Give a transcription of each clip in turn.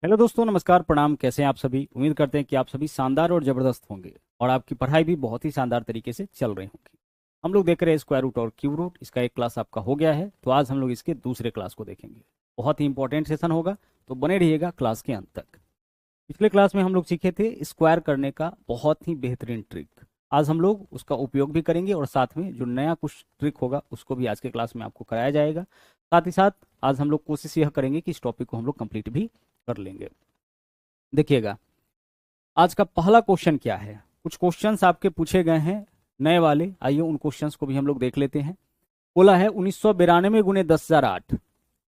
Hello दोस्तों, नमस्कार, प्रणाम। कैसे हैं आप सभी? उम्मीद करते हैं कि आप सभी शानदार और जबरदस्त होंगे और आपकी पढ़ाई भी बहुत ही शानदार तरीके से चल रही होगी। हम लोग देख रहे हैं स्क्वायर रूट और क्यूब रूट। इसका एक क्लास आपका हो गया है, तो आज हम लोग इसके दूसरे क्लास को देखेंगे। बहुत ही इंपॉर्टेंट सेशन होगा, तो बने रहिएगा क्लास के अंत तक। पिछले क्लास में हम लोग सीखे थे स्क्वायर करने का बहुत ही बेहतरीन ट्रिक। आज हम लोग उसका उपयोग भी करेंगे और साथ में जो नया कुछ ट्रिक होगा उसको भी आज के क्लास में आपको कराया जाएगा। साथ ही साथ आज हम लोग कोशिश यह करेंगे कि इस टॉपिक को हम लोग कंप्लीट भी कर लेंगे। देखिएगा, आज का पहला क्वेश्चन क्या है। कुछ क्वेश्चंस आपके पूछे गए हैं नए वाले, आइए उन क्वेश्चंस को भी हम लोग देख लेते हैं। बोला है 1992 गुने 10,008।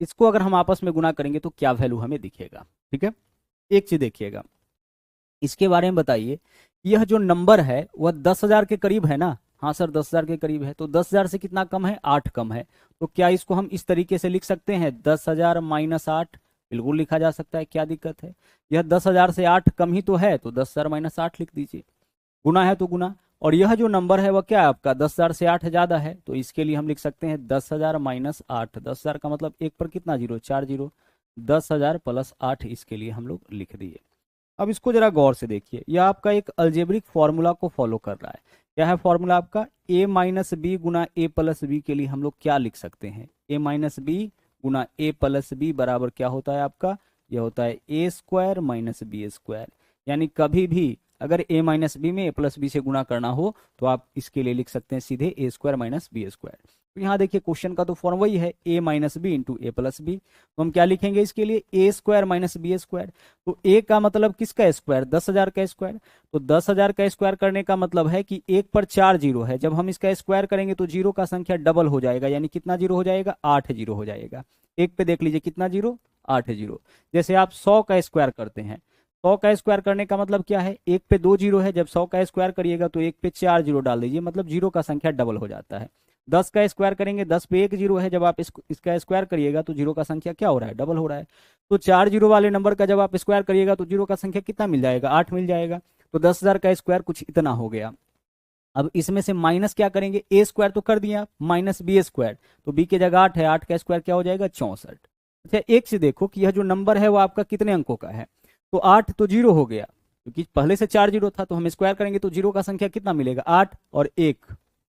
इसको अगर हम आपस में गुना करेंगे तो क्या वैल्यू हमें दिखेगा। ठीक है, एक चीज देखिएगा, इसके बारे में बताइए। यह जो नंबर है वह 10,000 के करीब है ना। हाँ सर, 10,000 के करीब है, तो 10,000 से कितना कम है? 8 कम है। तो क्या इसको हम इस तरीके से लिख सकते हैं 10,000 माइनस 8? बिल्कुल लिखा जा सकता है, क्या दिक्कत है। यह 10,000 से 8 कम ही तो है, तो 10,000 माइनस 8 लिख दीजिए। गुना है तो गुना, और यह जो नंबर है वह क्या है आपका? 10,000 से 8 ज्यादा है, तो इसके लिए हम लिख सकते हैं 10,000 माइनस 8। 10,000 का मतलब एक पर कितना जीरो? 4 जीरो। 10,000 प्लस 8, इसके लिए हम लोग लिख दिए। अब इसको जरा गौर से देखिए, यह आपका एक अलजेब्रिक फॉर्मूला को फॉलो कर रहा है। क्या है फॉर्मूला आपका? ए माइनस बी गुना ए प्लस बी के लिए हम लोग क्या लिख सकते हैं? ए माइनस बी गुना ए प्लस बी बराबर क्या होता है आपका? यह होता है ए स्क्वायर माइनस बी स्क्वायर। यानी कभी भी अगर ए माइनस बी में ए प्लस बी से गुणा करना हो तो आप इसके लिए लिख सकते हैं सीधे ए स्क्वायर माइनस बी स्क्वायर। तो यहाँ देखिए क्वेश्चन का तो फॉर्म वही है, ए माइनस बी इंटू ए प्लस बी। तो हम क्या लिखेंगे इसके लिए? ए स्क्वायर माइनस बी स्क्वायर। तो ए का मतलब किसका स्क्वायर? 10,000 का स्क्वायर। तो 10,000 का स्क्वायर करने का मतलब है कि एक पर 4 जीरो है, जब हम इसका स्क्वायर करेंगे तो जीरो का संख्या डबल हो जाएगा। यानी कितना जीरो हो जाएगा? 8 जीरो हो जाएगा। एक पे देख लीजिए कितना जीरो? 8 जीरो। जैसे आप 100 का स्क्वायर करते हैं, 100 का स्क्वायर करने का मतलब क्या है? एक पे 2 जीरो है, जब 100 का स्क्वायर करिएगा तो एक पे 4 जीरो डाल दीजिए, मतलब जीरो का संख्या डबल हो जाता है। 10 का स्क्वायर करेंगे, 10 पे 1 जीरो है, जब आप इसका स्क्वायर करिएगा तो जीरो का संख्या क्या हो रहा है? डबल हो रहा है। तो 4 जीरो वाले नंबर का जब आप स्क्वायर करिएगा तो जीरो का संख्या कितना मिल जाएगा? 8 मिल जाएगा। तो 10,000 का स्क्वायर कुछ इतना हो गया। अब इसमें से माइनस क्या करेंगे? ए स्क्वायर तो कर दिए आप, माइनस बी स्क्वायर। तो बी की जगह 8 है, 8 का स्क्वायर क्या हो जाएगा? 64। अच्छा, एक से देखो कि यह जो नंबर है वो आपका कितने अंकों का है। तो 8 तो जीरो हो गया, क्योंकि पहले से 4 जीरो था, तो हम स्क्वायर करेंगे तो जीरो का संख्या कितना मिलेगा? 8 और 1,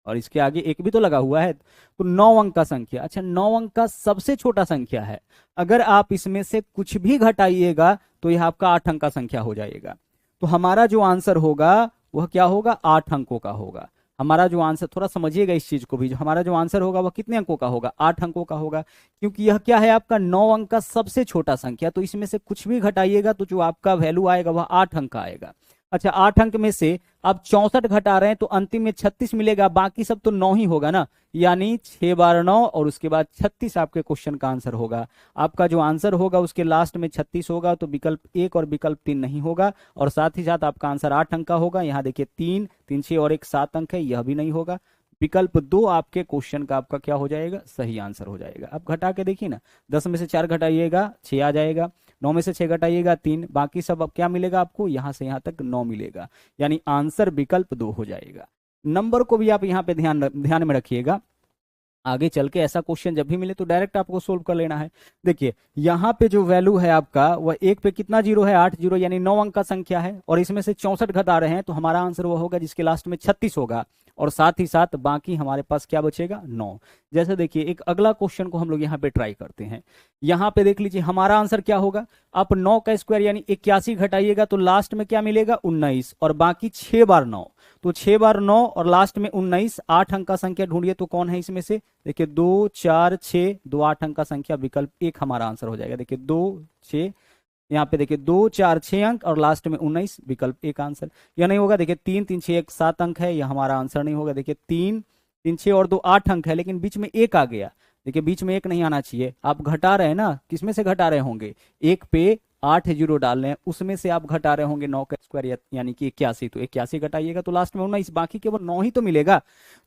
और इसके आगे एक भी तो लगा हुआ है, तो 9 अंक का संख्या। अच्छा, 9 अंक का सबसे छोटा संख्या है। अगर आप इसमें से कुछ भी घटाइएगा तो यह आपका 8 अंक का संख्या हो जाएगा। तो हमारा जो आंसर होगा वह क्या होगा? 8 अंकों का होगा। हमारा जो आंसर, थोड़ा समझिएगा इस चीज को भी, जो हमारा जो आंसर होगा वह कितने अंकों का होगा? 8 अंकों का होगा, क्योंकि यह क्या है आपका? 9 अंक का सबसे छोटा संख्या। तो इसमें से कुछ भी घटाइएगा तो जो आपका वैल्यू आएगा वह 8 अंक का आएगा। अच्छा, 8 अंक में से आप 64 घटा रहे हैं तो अंतिम में 36 मिलेगा, बाकी सब तो 9 ही होगा ना। यानी 6 बार 9 और उसके बाद 36 आपके क्वेश्चन का आंसर होगा। आपका जो आंसर होगा उसके लास्ट में 36 होगा, तो विकल्प 1 और विकल्प 3 नहीं होगा। और साथ ही साथ आपका आंसर 8 अंक का होगा। यहाँ देखिए 3 3 6 और 1 7 अंक है, यह भी नहीं होगा। विकल्प 2 आपके क्वेश्चन का आपका क्या हो जाएगा? सही आंसर हो जाएगा। अब घटा के देखिए ना, 10 में से 4 घटाइएगा 6 आ जाएगा, 9 में से 6 घटाइएगा 3, बाकी सब अब क्या मिलेगा आपको? यहां से यहां तक 9 मिलेगा। यानी आंसर विकल्प 2 हो जाएगा। नंबर को भी आप यहाँ पे ध्यान में रखिएगा। आगे चल के ऐसा क्वेश्चन जब भी मिले तो डायरेक्ट आपको सोल्व कर लेना है। देखिए यहाँ पे जो वैल्यू है आपका वह एक पे कितना जीरो है? 8 जीरो, यानी 9 अंक का संख्या है, और इसमें से 64 घटा रहे हैं, तो हमारा आंसर वो होगा जिसके लास्ट में 36 होगा। और साथ ही साथ बाकी हमारे पास क्या बचेगा? 9। जैसे देखिए एक अगला क्वेश्चन को हम लोग यहाँ पे ट्राई करते हैं। यहाँ पे देख लीजिए हमारा आंसर क्या होगा। आप 9 का स्क्वायर यानी 81 घटाइएगा तो लास्ट में क्या मिलेगा? 19, और बाकी 6 बार 9। तो 6 बार 9 और लास्ट में 19, 8 अंक का संख्या ढूंढिए तो कौन है इसमें से? देखिए 2 4 6, 2 8 अंक का संख्या, विकल्प 1 हमारा आंसर हो जाएगा। देखिए 2 6, यहाँ पे देखिए 2 4 6 अंक और लास्ट में 19, विकल्प 1 आंसर। यह नहीं होगा। देखिए 3 3 6 1 7 अंक है, यह हमारा आंसर नहीं होगा। देखिए 3 3 6 और 2 8 अंक है, लेकिन बीच में 1 आ गया। देखिए बीच में 1 नहीं आना चाहिए। आप घटा रहे हैं ना, किसमें से घटा रहे होंगे? एक पे 8 जीरो डाल रहे हैं, उसमें से आप घटा रहे होंगे 9 का स्क्वायर यानी कि 81। तो 81 घटाइएगा तो लास्ट में 19, बाकी केवल 9 ही तो मिलेगा।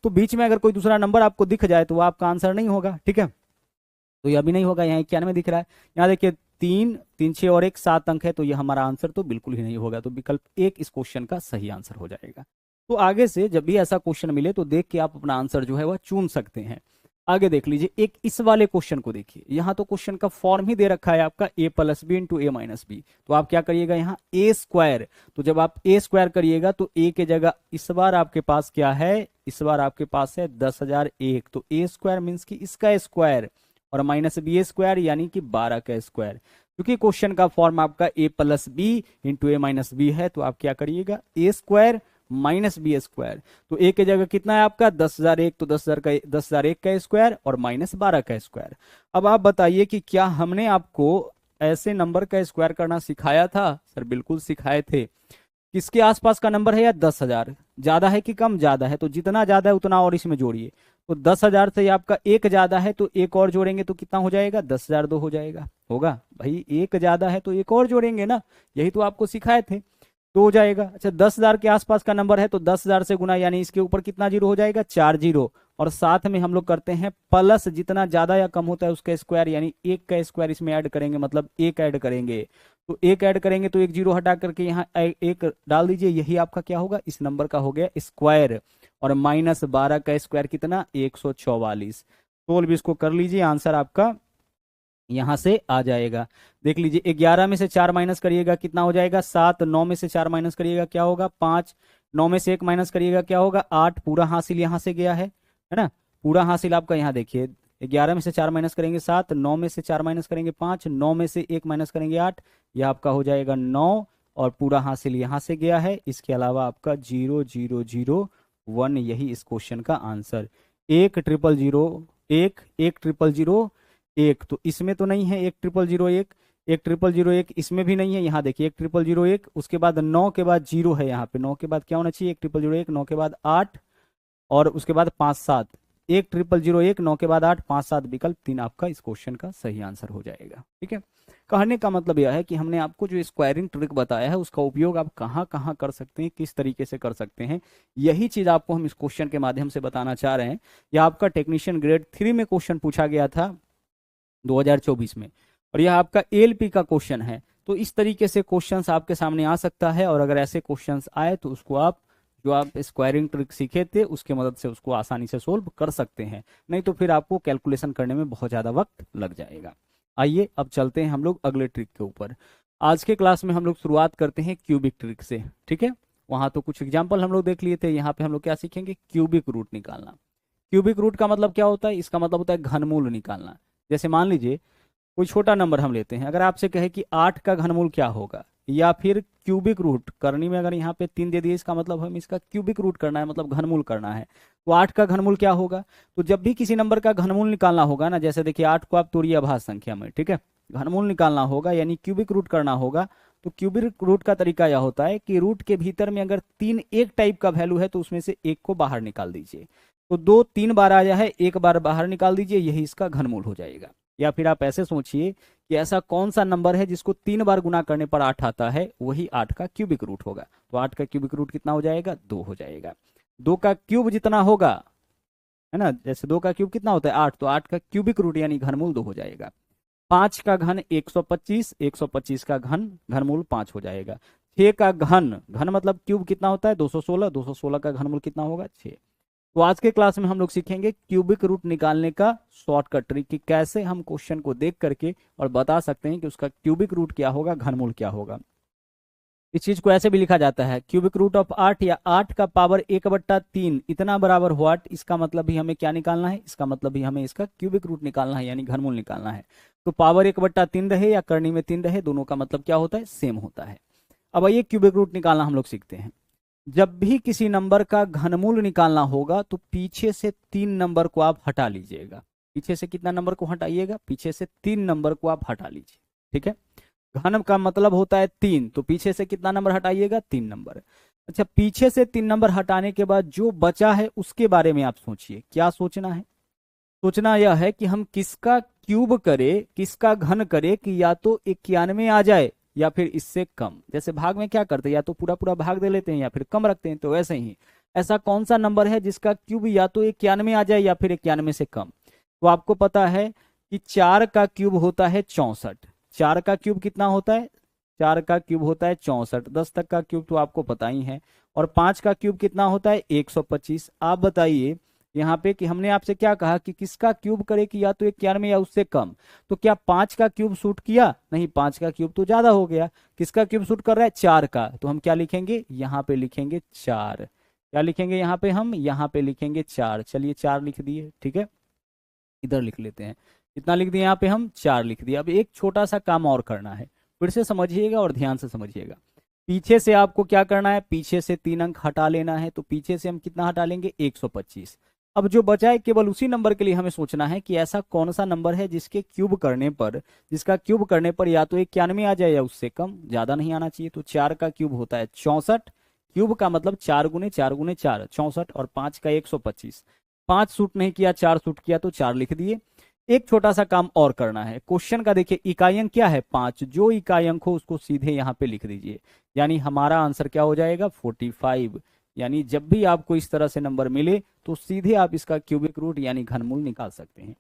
तो बीच में अगर कोई दूसरा नंबर आपको दिख जाए तो वो आपका आंसर नहीं होगा। ठीक है, तो यह भी नहीं होगा। यहाँ 91 दिख रहा है, यहाँ देखिए 3 3 6 और 1 7 अंक है, तो यह हमारा आंसर तो बिल्कुल ही नहीं होगा। तो विकल्प 1 इस क्वेश्चन का सही आंसर हो जाएगा। तो आगे से जब भी ऐसा क्वेश्चन मिले तो देख के आप अपना आंसर जो है वह चुन सकते हैं। आगे देख लीजिए, एक इस वाले क्वेश्चन को देखिए, यहाँ तो क्वेश्चन का फॉर्म ही दे रखा है आपका a plus B into A minus B. तो आप क्या करिएगा यहाँ ए स्क्वायर, तो जब आप ए स्क्वायर करिएगा तो ए के जगह इस बार आपके पास क्या है, इस बार आपके पास है 10,001, तो ए स्क्वायर मीन्स कि इसका स्क्वायर और माइनस बी स्क्वायर यानी कि 12 का स्क्वायर। क्योंकि क्वेश्चन का फॉर्म आपका a plus B into A minus B है, तो आप क्या करिएगा A square minus B square. तो ए के जगह कितना है आपका 10,001, तो 10,001 का स्क्वायर और माइनस 12 का स्क्वायर। अब आप बताइए कि क्या हमने आपको ऐसे नंबर का स्क्वायर करना सिखाया था? सर बिल्कुल सिखाए थे। किसके आसपास का नंबर है या 10,000? ज्यादा है कि कम? ज्यादा है, तो जितना ज्यादा है उतना और इसमें जोड़िए। तो 10,000 से आपका एक ज्यादा है, तो एक और जोड़ेंगे तो कितना हो जाएगा? 10,002 हो जाएगा। होगा भाई, एक ज्यादा है तो एक और जोड़ेंगे ना, यही तो आपको सिखाए थे, तो हो जाएगा। अच्छा 10,000 के आसपास का नंबर है तो 10,000 से गुना, यानी इसके ऊपर कितना जीरो हो जाएगा? 4 जीरो, और साथ में हम लोग करते हैं प्लस, जितना ज्यादा या कम होता है उसका स्क्वायर, यानी एक का स्क्वायर इसमें ऐड करेंगे, मतलब एक ऐड करेंगे। तो एक ऐड करेंगे तो एक जीरो हटा करके यहाँ एक डाल दीजिए, यही आपका क्या होगा? इस नंबर का हो गया स्क्वायर। और माइनस 12 का स्क्वायर कितना? 144। सोल्व इसको कर लीजिए, आंसर आपका यहां से आ जाएगा। देख लीजिए 11 में से 4 माइनस करिएगा कितना हो जाएगा? 7। 9 में से 4 माइनस करिएगा क्या होगा? 5। 9 में से 1 माइनस करिएगा क्या होगा? 8। पूरा हासिल यहां से गया है ना? पूरा हासिल आपका यहाँ देखिए, 11 में से 4 माइनस करेंगे 7, 9 में से 4 माइनस करेंगे 5, 9 में से 1 माइनस करेंगे 8, यह आपका हो जाएगा 9, और पूरा हासिल यहां से गया है। इसके अलावा आपका 0001, यही इस क्वेश्चन का आंसर। 1,000,1, 1,000,1, तो इसमें तो नहीं है 1,000,1, 1,000,1 इसमें भी नहीं है। यहाँ देखिए 1,000,1, उसके बाद 9 के बाद जीरो है, यहाँ पे 9 के बाद क्या होना चाहिए? 1,000,1, 9 के बाद 8, और उसके बाद 5 7, 1,000,1, 9 के बाद 8, 5 7, विकल्प 3 आपका इस क्वेश्चन का सही आंसर हो जाएगा। ठीक है, कहने का मतलब यह है कि हमने आपको जो स्क्वायरिंग ट्रिक बताया है उसका उपयोग आप कहाँ कहाँ कर सकते हैं, किस तरीके से कर सकते हैं, यही चीज आपको हम इस क्वेश्चन के माध्यम से बताना चाह रहे हैं। यह आपका टेक्नीशियन ग्रेड 3 में क्वेश्चन पूछा गया था 2024 में, और यह आपका एएलपी का क्वेश्चन है। तो इस तरीके से क्वेश्चंस आपके सामने आ सकता है, और अगर ऐसे क्वेश्चंस आए तो उसको आप जो आप स्क्वायरिंग ट्रिक सीखे थे उसके मदद से उसको आसानी से सोल्व कर सकते हैं, नहीं तो फिर आपको कैलकुलेशन करने में बहुत ज़्यादा वक्त लग जाएगा। आइए अब चलते हैं हम लोग अगले ट्रिक के ऊपर। आज के क्लास में हम लोग शुरुआत करते हैं क्यूबिक ट्रिक से। ठीक है, वहाँ तो कुछ एग्जाम्पल हम लोग देख लिए थे, यहाँ पे हम लोग क्या सीखेंगे? क्यूबिक रूट निकालना। क्यूबिक रूट का मतलब क्या होता है? इसका मतलब होता है घनमूल निकालना। जैसे मान लीजिए कोई छोटा नंबर हम लेते हैं, अगर आपसे कहे कि 8 का घनमूल क्या होगा, या फिर क्यूबिक रूट करनी में अगर यहाँ पे 3 दे दिए, इसका मतलब हमें इसका क्यूबिक रूट करना है, मतलब घनमूल करना है, तो 8 का घनमूल क्या होगा? तो जब भी किसी नंबर का घनमूल निकालना होगा ना, जैसे देखिए 8 को आप तोड़िए अभाज्य संख्या में, ठीक है, घनमूल निकालना होगा यानी क्यूबिक रूट करना होगा। तो क्यूबिक रूट का तरीका यह होता है कि रूट के भीतर में अगर 3 एक टाइप का वैल्यू है तो उसमें से एक को बाहर निकाल दीजिए। तो 2 3 बार आया है, एक बार बाहर निकाल दीजिए, यही इसका घनमूल हो जाएगा। या फिर आप ऐसे सोचिए कि ऐसा कौन सा नंबर है जिसको 3 बार गुना करने पर 8 आता है, वही 8 का क्यूबिक रूट होगा। तो 8 का क्यूबिक रूट कितना हो जाएगा? 2 हो जाएगा। 2 का क्यूब जितना होगा, है ना, जैसे 2 का क्यूब कितना होता है? 8, तो 8 का क्यूबिक रूट यानी घनमूल 2 हो जाएगा। 5 का घन 125, 125 का घन घनमूल 5 हो जाएगा। 6 का घन, घन मतलब क्यूब कितना होता है? 216, 216 का घनमूल कितना होगा? 6। तो आज के क्लास में हम लोग सीखेंगे क्यूबिक रूट निकालने का शॉर्टकट ट्रिक, कि कैसे हम क्वेश्चन को देख करके और बता सकते हैं कि उसका क्यूबिक रूट क्या होगा, घनमूल क्या होगा। इस चीज को ऐसे भी लिखा जाता है क्यूबिक रूट ऑफ 8 या 8 का पावर 1/3 इतना बराबर व्हाट। इसका मतलब भी हमें क्या निकालना है? इसका मतलब भी हमें इसका क्यूबिक रूट निकालना है, यानी घनमूल निकालना है। तो पावर 1/3 रहे या करनी में 3 रहे, दोनों का मतलब क्या होता है? सेम होता है। अब आइए क्यूबिक रूट निकालना हम लोग सीखते हैं। जब भी किसी नंबर का घनमूल निकालना होगा तो पीछे से 3 नंबर को आप हटा लीजिएगा। पीछे से कितना नंबर को हटाइएगा? पीछे से 3 नंबर को आप हटा लीजिए। ठीक है, घन का मतलब होता है 3, तो पीछे से कितना नंबर हटाइएगा? 3 नंबर। अच्छा, पीछे से 3 नंबर हटाने के बाद जो बचा है उसके बारे में आप सोचिए। क्या सोचना है? सोचना यह है कि हम किसका क्यूब करें, किसका घन करें कि या तो 91 आ जाए या फिर इससे कम। जैसे भाग में क्या करते हैं, या तो पूरा पूरा भाग दे लेते हैं या फिर कम रखते हैं, तो वैसे ही ऐसा कौन सा नंबर है जिसका क्यूब या तो 91 आ जाए या फिर 91 से कम। तो आपको पता है कि 4 का क्यूब होता है 64। 4 का क्यूब कितना होता है? 4 का क्यूब होता है 64। 10 तक का क्यूब तो आपको पता ही है। और 5 का क्यूब कितना होता है? 125। आप बताइए यहाँ पे कि हमने आपसे क्या कहा कि किसका क्यूब करे कि या तो 91 या उससे कम। तो क्या 5 का क्यूब सूट किया? नहीं, 5 का क्यूब तो ज्यादा हो गया। किसका क्यूब सूट कर रहा है? 4 का। तो हम क्या लिखेंगे? यहाँ पे लिखेंगे 4। क्या लिखेंगे यहाँ पे? हम यहाँ पे लिखेंगे 4। चलिए 4 लिख दिए, ठीक है। इधर लिख लेते हैं, कितना लिख दिए? यहाँ पे हम 4 लिख दिए। अब एक छोटा सा काम और करना है, फिर से समझिएगा और ध्यान से समझिएगा। पीछे से आपको क्या करना है? पीछे से 3 अंक हटा लेना है। तो पीछे से हम कितना हटा लेंगे? 125। अब जो बचा है केवल उसी नंबर के लिए हमें सोचना है कि ऐसा कौन सा नंबर है जिसके क्यूब करने पर, जिसका क्यूब करने पर या तो 91 आ जाए या उससे कम, ज्यादा नहीं आना चाहिए। तो 4 का क्यूब होता है 64। क्यूब का मतलब 4 गुने 4 गुने 4 64, और 5 का 125। 5 सूट नहीं किया, 4 सूट किया, तो 4 लिख दिए। एक छोटा सा काम और करना है। क्वेश्चन का देखिए, इकाई अंक क्या है? 5। जो इकाई अंक हो उसको सीधे यहाँ पे लिख दीजिए, यानी हमारा आंसर क्या हो जाएगा? 45। यानी जब भी आपको इस तरह से नंबर मिले तो सीधे आप इसका क्यूबिक रूट यानी घनमूल निकाल सकते हैं।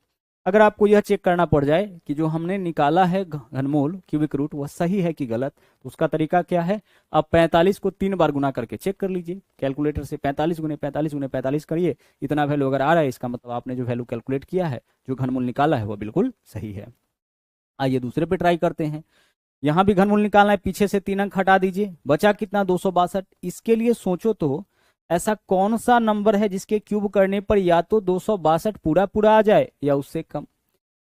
अगर आपको यह चेक करना पड़ जाए कि जो हमने निकाला है घनमूल क्यूबिक रूट वह सही है कि गलत, तो उसका तरीका क्या है? आप 45 को 3 बार गुना करके चेक कर लीजिए कैलकुलेटर से। 45 गुने 45 गुने 45 करिए, इतना वैल्यू अगर आ रहा है इसका मतलब आपने जो वैल्यू कैलकुलेट किया है, जो घनमूल निकाला है, वह बिल्कुल सही है। आइए दूसरे पे ट्राई करते हैं। यहां भी घनमूल निकालना है, पीछे से 3 अंक हटा दीजिए, बचा कितना? 262। इसके लिए सोचो तो ऐसा कौन सा नंबर है जिसके क्यूब करने पर या तो 262 पूरा पूरा आ जाए या उससे कम।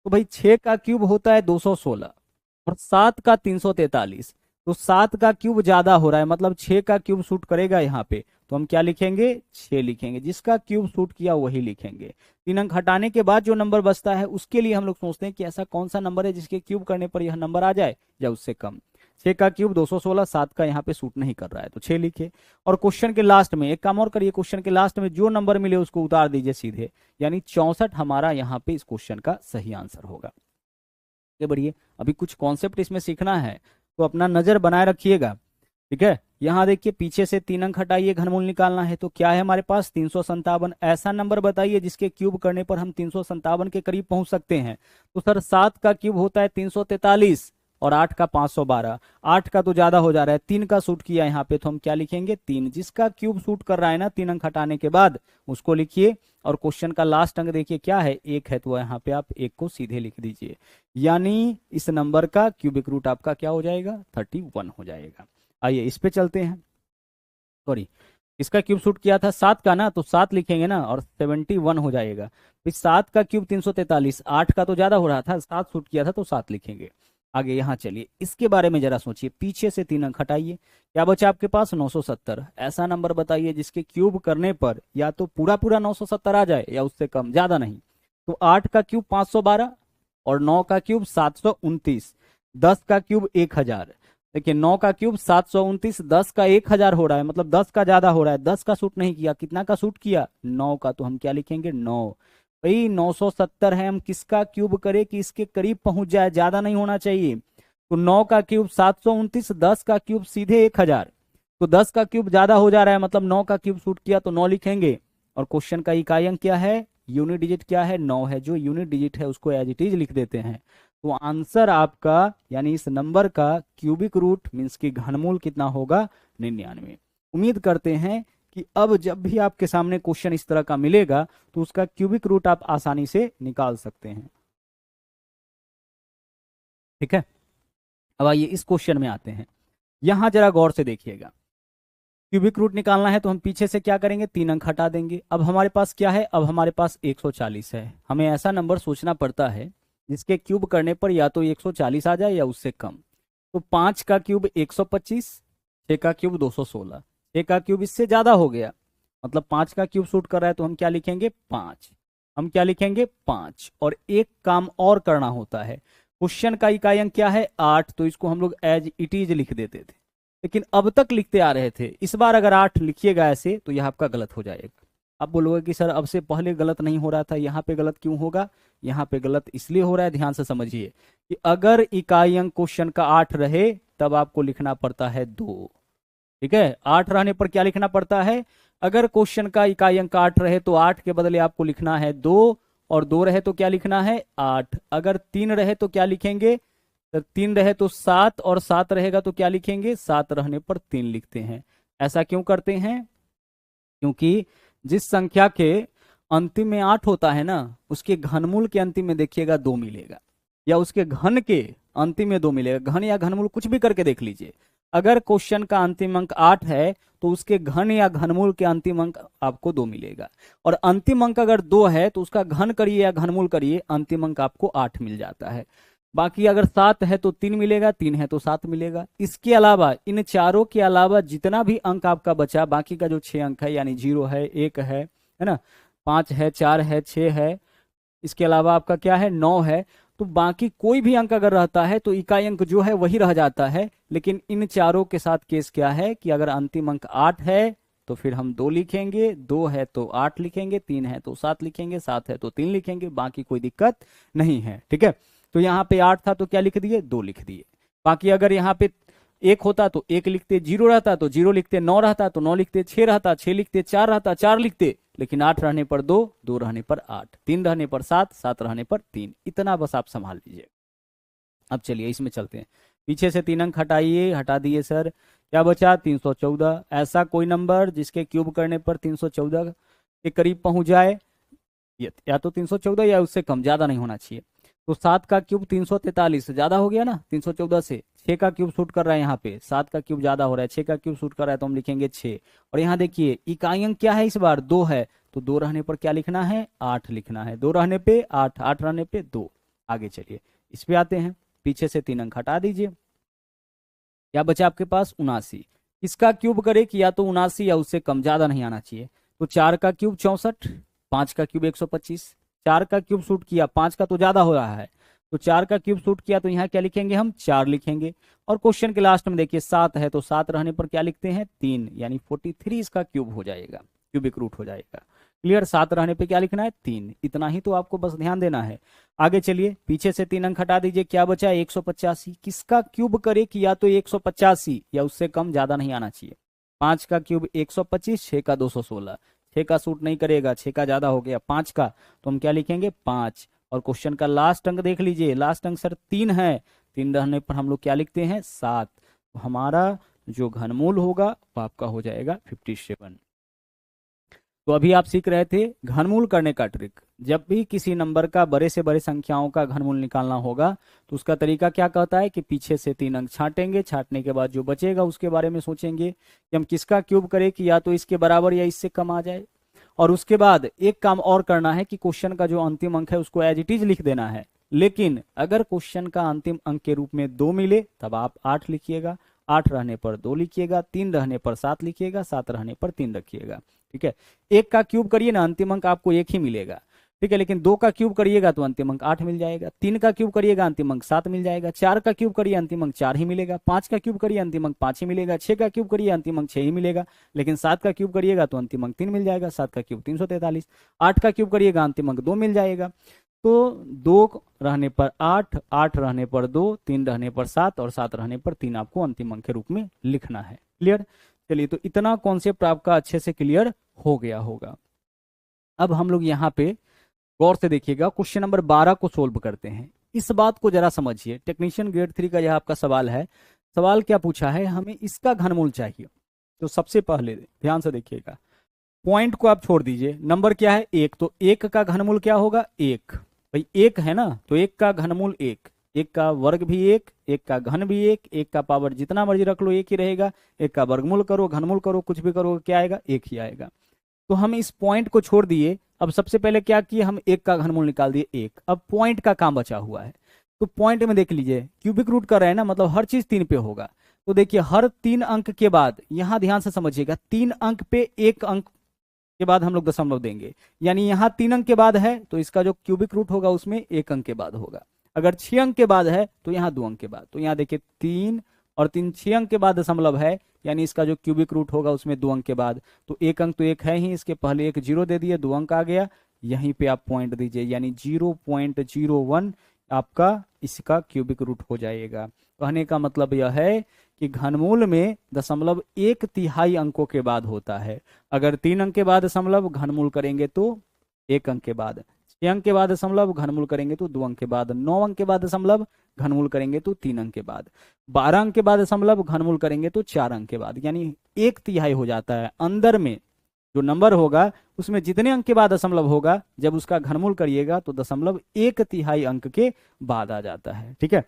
तो भाई 6 का क्यूब होता है 216 और 7 का 343। तो 7 का क्यूब ज्यादा हो रहा है, मतलब 6 का क्यूब शूट करेगा यहाँ पे। तो हम क्या लिखेंगे? 6 लिखेंगे। जिसका क्यूब शूट किया वही लिखेंगे। 3 अंक हटाने के बाद जो नंबर बचता है उसके लिए हम लोग सोचते हैं कि ऐसा कौन सा नंबर है जिसके क्यूब करने पर यह नंबर आ जाए या उससे कम। 6 का क्यूब 216, 7 का यहाँ पे सूट नहीं कर रहा है तो 6 लिखे। और क्वेश्चन के लास्ट में एक काम और करिए, क्वेश्चन के लास्ट में जो नंबर मिले उसको उतार दीजिए सीधे, यानी 64 हमारा यहाँ पे इस क्वेश्चन का सही आंसर होगा। बढ़िए, अभी कुछ कॉन्सेप्ट इसमें सीखना है तो अपना नजर बनाए रखिएगा, ठीक है। यहाँ देखिए, पीछे से 3 अंक हटाइए, घनमूल निकालना है। तो क्या है हमारे पास? 357। ऐसा नंबर बताइए जिसके क्यूब करने पर हम 357 के करीब पहुंच सकते हैं। तो सर 7 का क्यूब होता है 343 और 8 का 512। 8 का तो ज्यादा हो जा रहा है, 3 का सूट किया यहाँ पे, तो हम क्या लिखेंगे? 3। जिसका क्यूब सूट कर रहा है ना 3 अंक हटाने के बाद, उसको लिखिए। और क्वेश्चन का लास्ट अंक देखिए क्या है? 1 है, तो यहाँ पे आप 1 को सीधे लिख दीजिए, यानी इस नंबर का क्यूबिक रूट आपका क्या हो जाएगा? 31 हो जाएगा। आइए इस पे चलते हैं। सॉरी, इसका क्यूब शूट किया था 7 का ना, तो 7 लिखेंगे ना और 71 हो जाएगा। फिर 7 का क्यूब 343, 8 का तो ज्यादा हो रहा था, 7 शूट किया था तो 7 लिखेंगे। आगे यहाँ चलिए, इसके बारे में जरा सोचिए। पीछे से 3 अंक हटाइए, क्या बचा आपके पास? 970। ऐसा नंबर बताइए जिसके क्यूब करने पर या तो पूरा पूरा 970 आ जाए या उससे कम, ज्यादा नहीं। तो 8 का क्यूब 512 और 9 का क्यूब 729, 10 का क्यूब 1000। देखिए 9 का क्यूब 729, 10 का 1000 हो रहा है, मतलब 10 का ज्यादा हो रहा है। 10 का सूट नहीं किया, कितना का सूट किया? 9 का। तो हम क्या लिखेंगे? 9। भाई 970 है, हम किसका क्यूब करें कि इसके करीब पहुंच जाए, ज्यादा नहीं होना चाहिए। तो 9 का क्यूब 729, 10 का क्यूब सीधे 1000। तो 10 का क्यूब ज्यादा हो जा रहा है, मतलब 9 का क्यूब शूट किया तो 9 लिखेंगे। और क्वेश्चन का इकाई अंक क्या है? यूनिट डिजिट क्या है? 9 है। जो यूनिट डिजिट है उसको एज इट इज लिख देते हैं। तो आंसर आपका यानी इस नंबर का क्यूबिक रूट मीन्स की घनमूल कितना होगा? 99। उम्मीद करते हैं कि अब जब भी आपके सामने क्वेश्चन इस तरह का मिलेगा तो उसका क्यूबिक रूट आप आसानी से निकाल सकते हैं, ठीक है। अब आइए इस क्वेश्चन में आते हैं। यहां जरा गौर से देखिएगा, क्यूबिक रूट निकालना है तो हम पीछे से क्या करेंगे? 3 अंक हटा देंगे। अब हमारे पास क्या है? अब हमारे पास 140 है। हमें ऐसा नंबर सोचना पड़ता है जिसके क्यूब करने पर या तो 140 आ जाए या उससे कम। तो 5 का क्यूब 125, 6 का क्यूब 216, 6 का क्यूब इससे ज्यादा हो गया, मतलब 5 का क्यूब शूट कर रहा है, तो हम क्या लिखेंगे? 5। हम क्या लिखेंगे? 5। और एक काम और करना होता है, क्वेश्चन का इकाई अंक क्या है? 8, तो इसको हम लोग एज इट इज लिख देते थे, लेकिन अब तक लिखते आ रहे थे। इस बार अगर 8 लिखिएगा ऐसे तो यह आपका गलत हो जाएगा। आप बोलोगे कि सर अब से पहले गलत नहीं हो रहा था, यहाँ पे गलत क्यों होगा? यहाँ पे गलत इसलिए हो रहा है, ध्यान से समझिए, कि अगर इकाई अंक क्वेश्चन का 8 रहे तब आपको लिखना पड़ता है 2, ठीक है। 8 रहने पर क्या लिखना पड़ता है? अगर क्वेश्चन का इकाई अंक 8 रहे तो 8 के बदले आपको लिखना है 2, और 2 रहे तो क्या लिखना है? 8। अगर 3 रहे तो क्या लिखेंगे? तो 3 रहे तो 7, और 7 रहेगा तो क्या लिखेंगे? 7 रहने पर 3 लिखते हैं। ऐसा क्यों करते हैं? क्योंकि जिस संख्या के अंतिम में 8 होता है ना, उसके घनमूल के अंतिम में देखिएगा 2 मिलेगा, या उसके घन के अंतिम में 2 मिलेगा। घन या घनमूल कुछ भी करके देख लीजिए। अगर क्वेश्चन का अंतिम अंक 8 है तो उसके घन या घनमूल के अंतिम अंक आपको 2 मिलेगा, और अंतिम अंक अगर 2 है तो उसका घन करिए या घनमूल करिए, अंतिम अंक आपको 8 मिल जाता है। बाकी अगर 7 है तो 3 मिलेगा, 3 है तो 7 मिलेगा। इसके अलावा इन चारों के अलावा जितना भी अंक आपका बचा, बाकी का जो 6 अंक है, यानी 0 है, 1 है ना, 5 है, 4 है, 6 है, इसके अलावा आपका क्या है, 9 है, तो बाकी कोई भी अंक अगर रहता है तो इकाई अंक जो है वही रह जाता है। लेकिन इन चारों के साथ केस क्या है कि अगर अंतिम अंक 8 है तो फिर हम 2 लिखेंगे, 2 है तो 8 लिखेंगे, 3 है तो 7 लिखेंगे, 7 है तो 3 लिखेंगे, बाकी कोई दिक्कत नहीं है। ठीक है, तो यहाँ पे 8 था तो क्या लिख दिए, 2 लिख दिए। बाकी अगर यहाँ पे 1 होता तो 1 लिखते, 0 रहता तो 0 लिखते, 9 रहता तो 9 लिखते, 6 रहता 6 लिखते, 4 रहता 4 लिखते, लेकिन 8 रहने पर 2, 2 रहने पर 8, 3 रहने पर 7, 7 रहने पर 3। इतना बस आप संभाल लीजिए। अब चलिए इसमें चलते हैं। पीछे से 3 अंक हटाइए, हटा दिए सर, क्या बचा, 314। ऐसा कोई नंबर जिसके क्यूब करने पर 314 के करीब पहुंच जाए, या तो 314 या उससे कम, ज्यादा नहीं होना चाहिए। तो 7 का क्यूब 343, ज्यादा हो गया ना 314 से। 6 का क्यूब शूट कर रहा है यहाँ पे, 7 का क्यूब ज्यादा हो रहा है, 6 का क्यूब शूट कर रहा है तो हम लिखेंगे 6। और यहाँ देखिए इकाई अंक क्या है इस बार, 2 है, तो 2 रहने पर क्या लिखना है, 8 लिखना है। 2 रहने पे 8, 8 रहने पे 2। आगे चलिए इस पे आते हैं। पीछे से 3 अंक हटा दीजिए, क्या बचा आपके पास, 79। इसका क्यूब करे कि या तो 79 या उससे कम, ज्यादा नहीं आना चाहिए। तो 4 का क्यूब 64, 5 का क्यूब 125। 4 का क्यूब शूट किया, 5 का तो ज्यादा हो रहा है, तो 4 का क्यूब शूट किया तो यहाँ क्या लिखेंगे, हम 4 लिखेंगे। और क्वेश्चन के लास्ट में देखिए 7 है तो 7 रहने पर क्या लिखते हैं, 3, यानी 43 इसका क्यूब हो जाएगा, क्यूबिक रूट हो जाएगा। क्लियर, 7 रहने पे क्या लिखना है, 3। इतना ही तो आपको बस ध्यान देना है। आगे चलिए, पीछे से 3 अंक हटा दीजिए, क्या बचा, 185। किसका क्यूब करे कि या तो 185 या उससे कम, ज्यादा नहीं आना चाहिए। 5 का क्यूब 125, 6 का 216। 6 का सूट नहीं करेगा, 6 का ज्यादा हो गया, 5 का, तो हम क्या लिखेंगे, 5। और क्वेश्चन का लास्ट अंक देख लीजिए, लास्ट अंक सर 3 है, 3 रहने पर हम लोग क्या लिखते हैं, 7। तो हमारा जो घनमूल होगा वो आपका हो जाएगा 57। तो अभी आप सीख रहे थे घनमूल करने का ट्रिक। जब भी किसी नंबर का बड़े से बड़े संख्याओं का घनमूल निकालना होगा तो उसका तरीका क्या कहता है कि पीछे से 3 अंक छांटेंगे, छांटने के बाद जो बचेगा उसके बारे में सोचेंगे कि हम किसका क्यूब करें कि या तो इसके बराबर या इससे कम आ जाए। और उसके बाद एक काम और करना है कि क्वेश्चन का जो अंतिम अंक है उसको एज इट इज लिख देना है। लेकिन अगर क्वेश्चन का अंतिम अंक के रूप में 2 मिले तब आप 8 लिखिएगा, 8 रहने पर 2 लिखिएगा, 3 रहने पर 7 लिखिएगा, 7 रहने पर 3 रखिएगा। ठीक है, 1 का क्यूब करिए ना, अंतिम अंक आपको 1 ही मिलेगा। ठीक है, लेकिन 2 का क्यूब करिएगा तो अंतिम अंक 8 मिल जाएगा। 3 का क्यूब करिएगा अंतिम अंक 7 मिल जाएगा। 4 का क्यूब करिए अंतिम अंक 4 ही मिलेगा। 5 का क्यूब करिए अंतिम अंक 5 ही मिलेगा। 6 का क्यूब करिए अंतिम अंक 6 ही मिलेगा। लेकिन 7 का क्यूब करिएगा तो अंतिम अंक 3 मिल जाएगा, 7 का क्यूब 343। 8 का क्यूब करिएगा अंतिम अंक 2 मिल जाएगा। तो 2 रहने पर 8, 8 रहने पर 2, 3 रहने पर 7 और 7 रहने पर 3 आपको अंतिम अंक के रूप में लिखना है। क्लियर, चलिए तो इतना कॉन्सेप्ट आपका अच्छे से क्लियर हो गया होगा। अब हम लोग यहाँ पे गौर से देखिएगा, क्वेश्चन नंबर 12 को सोल्व करते हैं। इस बात को जरा समझिए, टेक्नीशियन ग्रेड 3 का यह आपका सवाल है। सवाल क्या पूछा है, हमें इसका घनमूल चाहिए। तो सबसे पहले ध्यान से देखिएगा, पॉइंट को आप छोड़ दीजिए, नंबर क्या है 1, तो 1 का घनमूल क्या होगा, 1। भाई 1 है ना, तो 1 का घनमूल 1, 1 का वर्ग भी 1, 1 का घन भी 1, 1 का पावर जितना मर्जी रख लो 1 ही रहेगा। 1 का वर्गमूल करो, घनमूल करो, कुछ भी करो, क्या आएगा, 1 ही आएगा। तो हम इस पॉइंट को छोड़ दिए। अब सबसे पहले क्या किए, हम 1 का घनमूल निकाल दिए 1। अब पॉइंट का काम बचा हुआ है, तो पॉइंट में देख लीजिए क्यूबिक रूट कर रहे हैं ना, मतलब हर चीज 3 पे होगा। तो देखिए हर 3 अंक के बाद, यहां ध्यान से समझिएगा, 3 अंक पे 1 अंक के बाद हम लोग दशमलव देंगे। यानी यहाँ 3 अंक के बाद है तो इसका जो क्यूबिक रूट होगा उसमें 1 अंक के बाद होगा। अगर 6 अंक के बाद है तो यहाँ 2 अंक के बाद। तो यहाँ देखिए 3 और 3, 6 अंक के बाद दशमलव है, यानी इसका जो क्यूबिक रूट होगा उसमें 2 अंक के बाद। तो 1 अंक तो 1 है ही, इसके पहले एक 0 दे दिए, 2 अंक आ गया, यहीं पे आप पॉइंट दीजिए, यानी 0.01 आपका इसका क्यूबिक रूट हो जाएगा। कहने का मतलब यह है कि घनमूल में 0.1 अंकों के बाद होता है। अगर 3 अंक के बाद दशमलव घनमूल करेंगे तो 1 अंक के बाद, 6 अंक के बाद दशमलव घनमूल करेंगे तो 2 अंक के बाद, 9 अंक के बाद दशमलव घनमूल करेंगे तो 3 अंक के बाद, 12 अंक के बाद दशमलव घनमूल करेंगे तो 4 अंक के बाद, यानी 1/3 हो जाता है। अंदर में जो नंबर होगा उसमें जितने अंक के बाद दशमलव होगा, जब उसका घनमूल करिएगा तो दशमलव 1/3 अंक के बाद आ जाता है। ठीक है।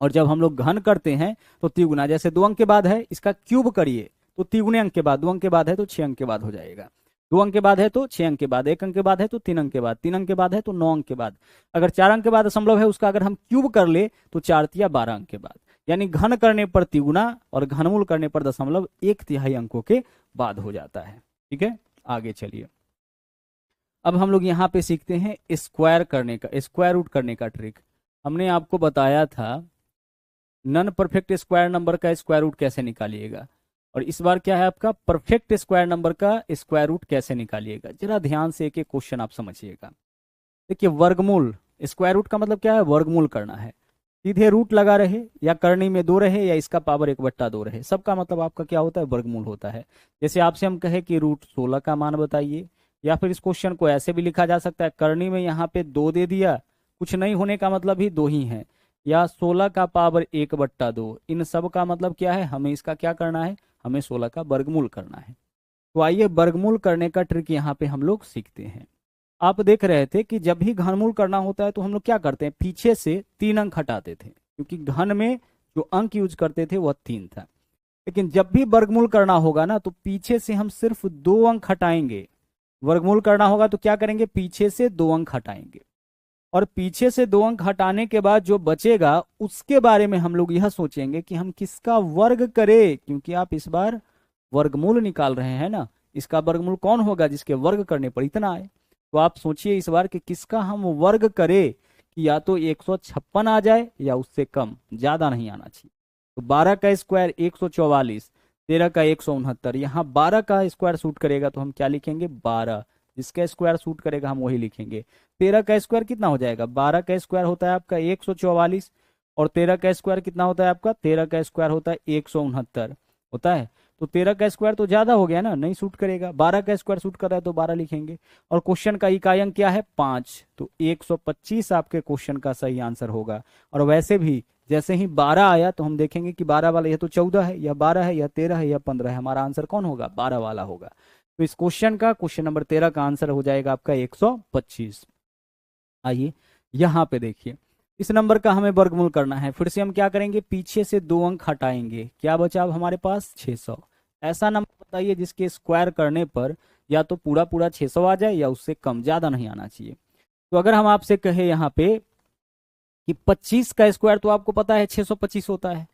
और जब हम लोग घन करते हैं तो तिगुना, जैसे 2 अंक के बाद है इसका क्यूब करिए तो तिगुने अंक के बाद, 2 अंक के बाद है तो 6 अंक के बाद हो जाएगा, 2 अंक के बाद है तो 6 अंक के बाद, 1 अंक के बाद है तो 3 अंक के बाद, 3 अंक के बाद है तो 9 अंक के बाद, अगर 4 अंक के बाद दशमलव है उसका अगर हम क्यूब कर ले तो 4 तिया 12 अंक के बाद। यानी घन करने पर तिगुना और घनमूल करने पर दशमलव 1/3 अंकों के बाद हो जाता है। ठीक है, आगे चलिए। अब हम लोग यहाँ पे सीखते हैं स्क्वायर करने का, स्क्वायर रूट करने का ट्रिक। हमने आपको बताया था नॉन परफेक्ट स्क्वायर नंबर का स्क्वायर रूट कैसे निकालिएगा, और इस बार क्या है आपका परफेक्ट स्क्वायर नंबर का स्क्वायर रूट कैसे निकालिएगा। जरा ध्यान से एक एक क्वेश्चन आप समझिएगा। देखिए वर्गमूल, स्क्वायर रूट का मतलब क्या है, वर्गमूल करना है। सीधे रूट लगा रहे या करनी में 2 रहे या इसका पावर 1/2 रहे, सबका मतलब आपका क्या होता है, वर्गमूल होता है। जैसे आपसे हम कहे कि रूट 16 का मान बताइए, या फिर इस क्वेश्चन को ऐसे भी लिखा जा सकता है, करनी में यहाँ पे 2 दे दिया, कुछ नहीं होने का मतलब ही 2 ही है, या 16 का पावर 1/2, इन सब का मतलब क्या है, हमें इसका क्या करना है, हमें 16 का वर्गमूल करना है। तो आइए वर्गमूल करने का ट्रिक यहाँ पे हम लोग सीखते हैं। आप देख रहे थे कि जब भी घनमूल करना होता है तो हम लोग क्या करते हैं, पीछे से 3 अंक हटाते थे, क्योंकि घन में जो अंक यूज करते थे वह 3 था। लेकिन जब भी वर्गमूल करना होगा ना तो पीछे से हम सिर्फ 2 अंक हटाएंगे। वर्गमूल करना होगा तो क्या करेंगे, पीछे से 2 अंक हटाएंगे, और पीछे से 2 अंक हटाने के बाद जो बचेगा उसके बारे में हम लोग यह सोचेंगे कि हम किसका वर्ग करें, क्योंकि आप इस बार वर्गमूल निकाल रहे हैं ना, इसका वर्गमूल कौन होगा जिसके वर्ग करने पर इतना आए। तो आप सोचिए इस बार कि किसका हम वर्ग करें कि या तो 156 आ जाए या उससे कम, ज्यादा नहीं आना चाहिए। तो 12 का स्क्वायर 144, 13 का 169, यहाँ 12 का स्क्वायर सूट करेगा तो हम क्या लिखेंगे 12, जिसका स्क्वायर सूट करेगा हम वही लिखेंगे। 13 का स्क्वायर कितना हो जाएगा, 12 का स्क्वायर होता है आपका 144, और 13 का स्क्वायर कितना होता है आपका, 13 का स्क्वायर होता है 169 होता है। तो 13 का स्क्वायर तो ज्यादा हो गया ना, नहीं सूट करेगा। 12 का स्क्वायर सूट कर रहा है तो 12 लिखेंगे। और क्वेश्चन का इकाई अंक क्या है, 5, तो 125 आपके क्वेश्चन का सही आंसर होगा। और वैसे भी जैसे ही 12 आया तो हम देखेंगे कि 12 वाला या तो 14 है या 12 है या 13 है या 15 है, हमारा आंसर कौन होगा, 12 वाला होगा। तो इस क्वेश्चन का, क्वेश्चन नंबर 13 का आंसर हो जाएगा आपका 125। आइए यहाँ पे देखिए, इस नंबर का हमें वर्गमूल करना है। फिर से हम क्या करेंगे, पीछे से 2 अंक हटाएंगे, क्या बचा अब हमारे पास 600। ऐसा नंबर बताइए जिसके स्क्वायर करने पर या तो पूरा पूरा 600 आ जाए या उससे कम, ज्यादा नहीं आना चाहिए। तो अगर हम आपसे कहे यहाँ पे कि 25 का स्क्वायर, तो आपको पता है 625 होता है,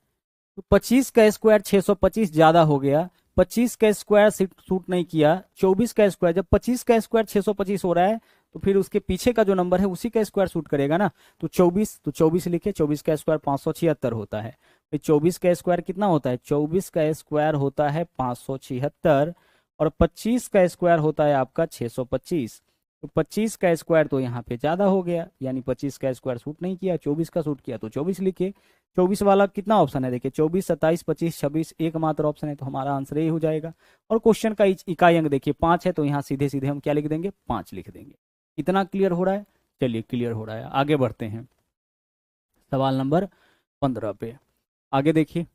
तो 25 का स्क्वायर 625 ज्यादा हो गया। 25 का स्क्वायर सूट नहीं किया, 24 का स्क्वायर, जब 25 का स्क्वायर 625 हो रहा है तो फिर उसके पीछे का जो नंबर है उसी का स्क्वायर सूट करेगा ना। तो 24 लिखे, 24 का स्क्वायर 576 होता है। तो 24 का स्क्वायर कितना होता है, 24 का स्क्वायर होता है 576, और 25 का स्क्वायर होता है आपका 625। तो 25 का स्क्वायर तो यहाँ पे ज्यादा हो गया, यानी 25 का स्क्वायर सूट नहीं किया, 24 का सूट किया तो 24 लिखे। 24 वाला कितना ऑप्शन है, देखिए 24, 27, 25, 26, एकमात्र ऑप्शन है, तो हमारा आंसर यही हो जाएगा। और क्वेश्चन का इकाई अंक देखिए 5 है, तो यहाँ सीधे सीधे हम क्या लिख देंगे, 5 लिख देंगे। कितना क्लियर हो रहा है, चलिए क्लियर हो रहा है। आगे बढ़ते हैं सवाल नंबर 15 पे। आगे देखिए,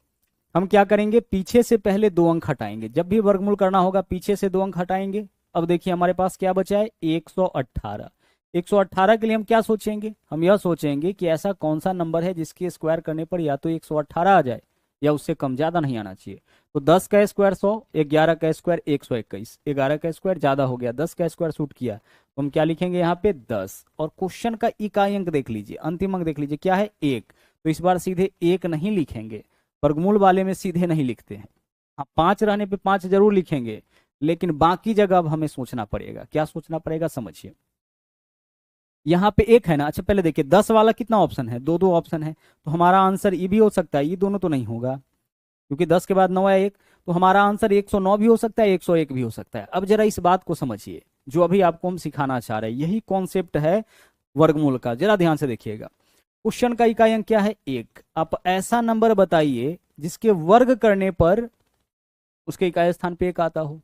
हम क्या करेंगे, पीछे से पहले 2 अंक हटाएंगे। जब भी वर्गमूल करना होगा पीछे से 2 अंक हटाएंगे। अब देखिए हमारे पास क्या बचा है, 118। 118 के लिए हम क्या सोचेंगे, हम यह सोचेंगे कि ऐसा कौन सा नंबर है जिसके स्क्वायर करने पर या तो 118 आ जाए या उससे कम, ज्यादा नहीं आना चाहिए। तो 10 का स्क्वायर 100, 11 का स्क्वायर 121, 11 का स्क्वायर ज्यादा हो गया, 10 का स्क्वायर सूट किया, तो हम क्या लिखेंगे यहाँ पे 10। और क्वेश्चन का इकाई अंक देख लीजिए, अंतिम अंक देख लीजिए क्या है, 1। तो इस बार सीधे 1 नहीं लिखेंगे, वर्गमूल वाले में सीधे नहीं लिखते हैं। हाँ 5 रहने पे 5 जरूर लिखेंगे, लेकिन बाकी जगह अब हमें सोचना पड़ेगा। क्या सोचना पड़ेगा, समझिए। यहाँ पे 1 है ना, अच्छा पहले देखिए 10 वाला कितना ऑप्शन है, 2 ऑप्शन है, तो हमारा आंसर ये भी हो सकता है, ये दोनों तो नहीं होगा, क्योंकि 10 के बाद 9 है 1, तो हमारा आंसर 109 भी हो सकता है, 101 भी हो सकता है। अब जरा इस बात को समझिए, जो अभी आपको हम सिखाना चाह रहे हैं, यही कॉन्सेप्ट है वर्गमूल का। जरा ध्यान से देखिएगा, क्वेश्चन का इकाई अंक क्या है, 1। आप ऐसा नंबर बताइए जिसके वर्ग करने पर उसके इकाई स्थान पे 1 आता हो।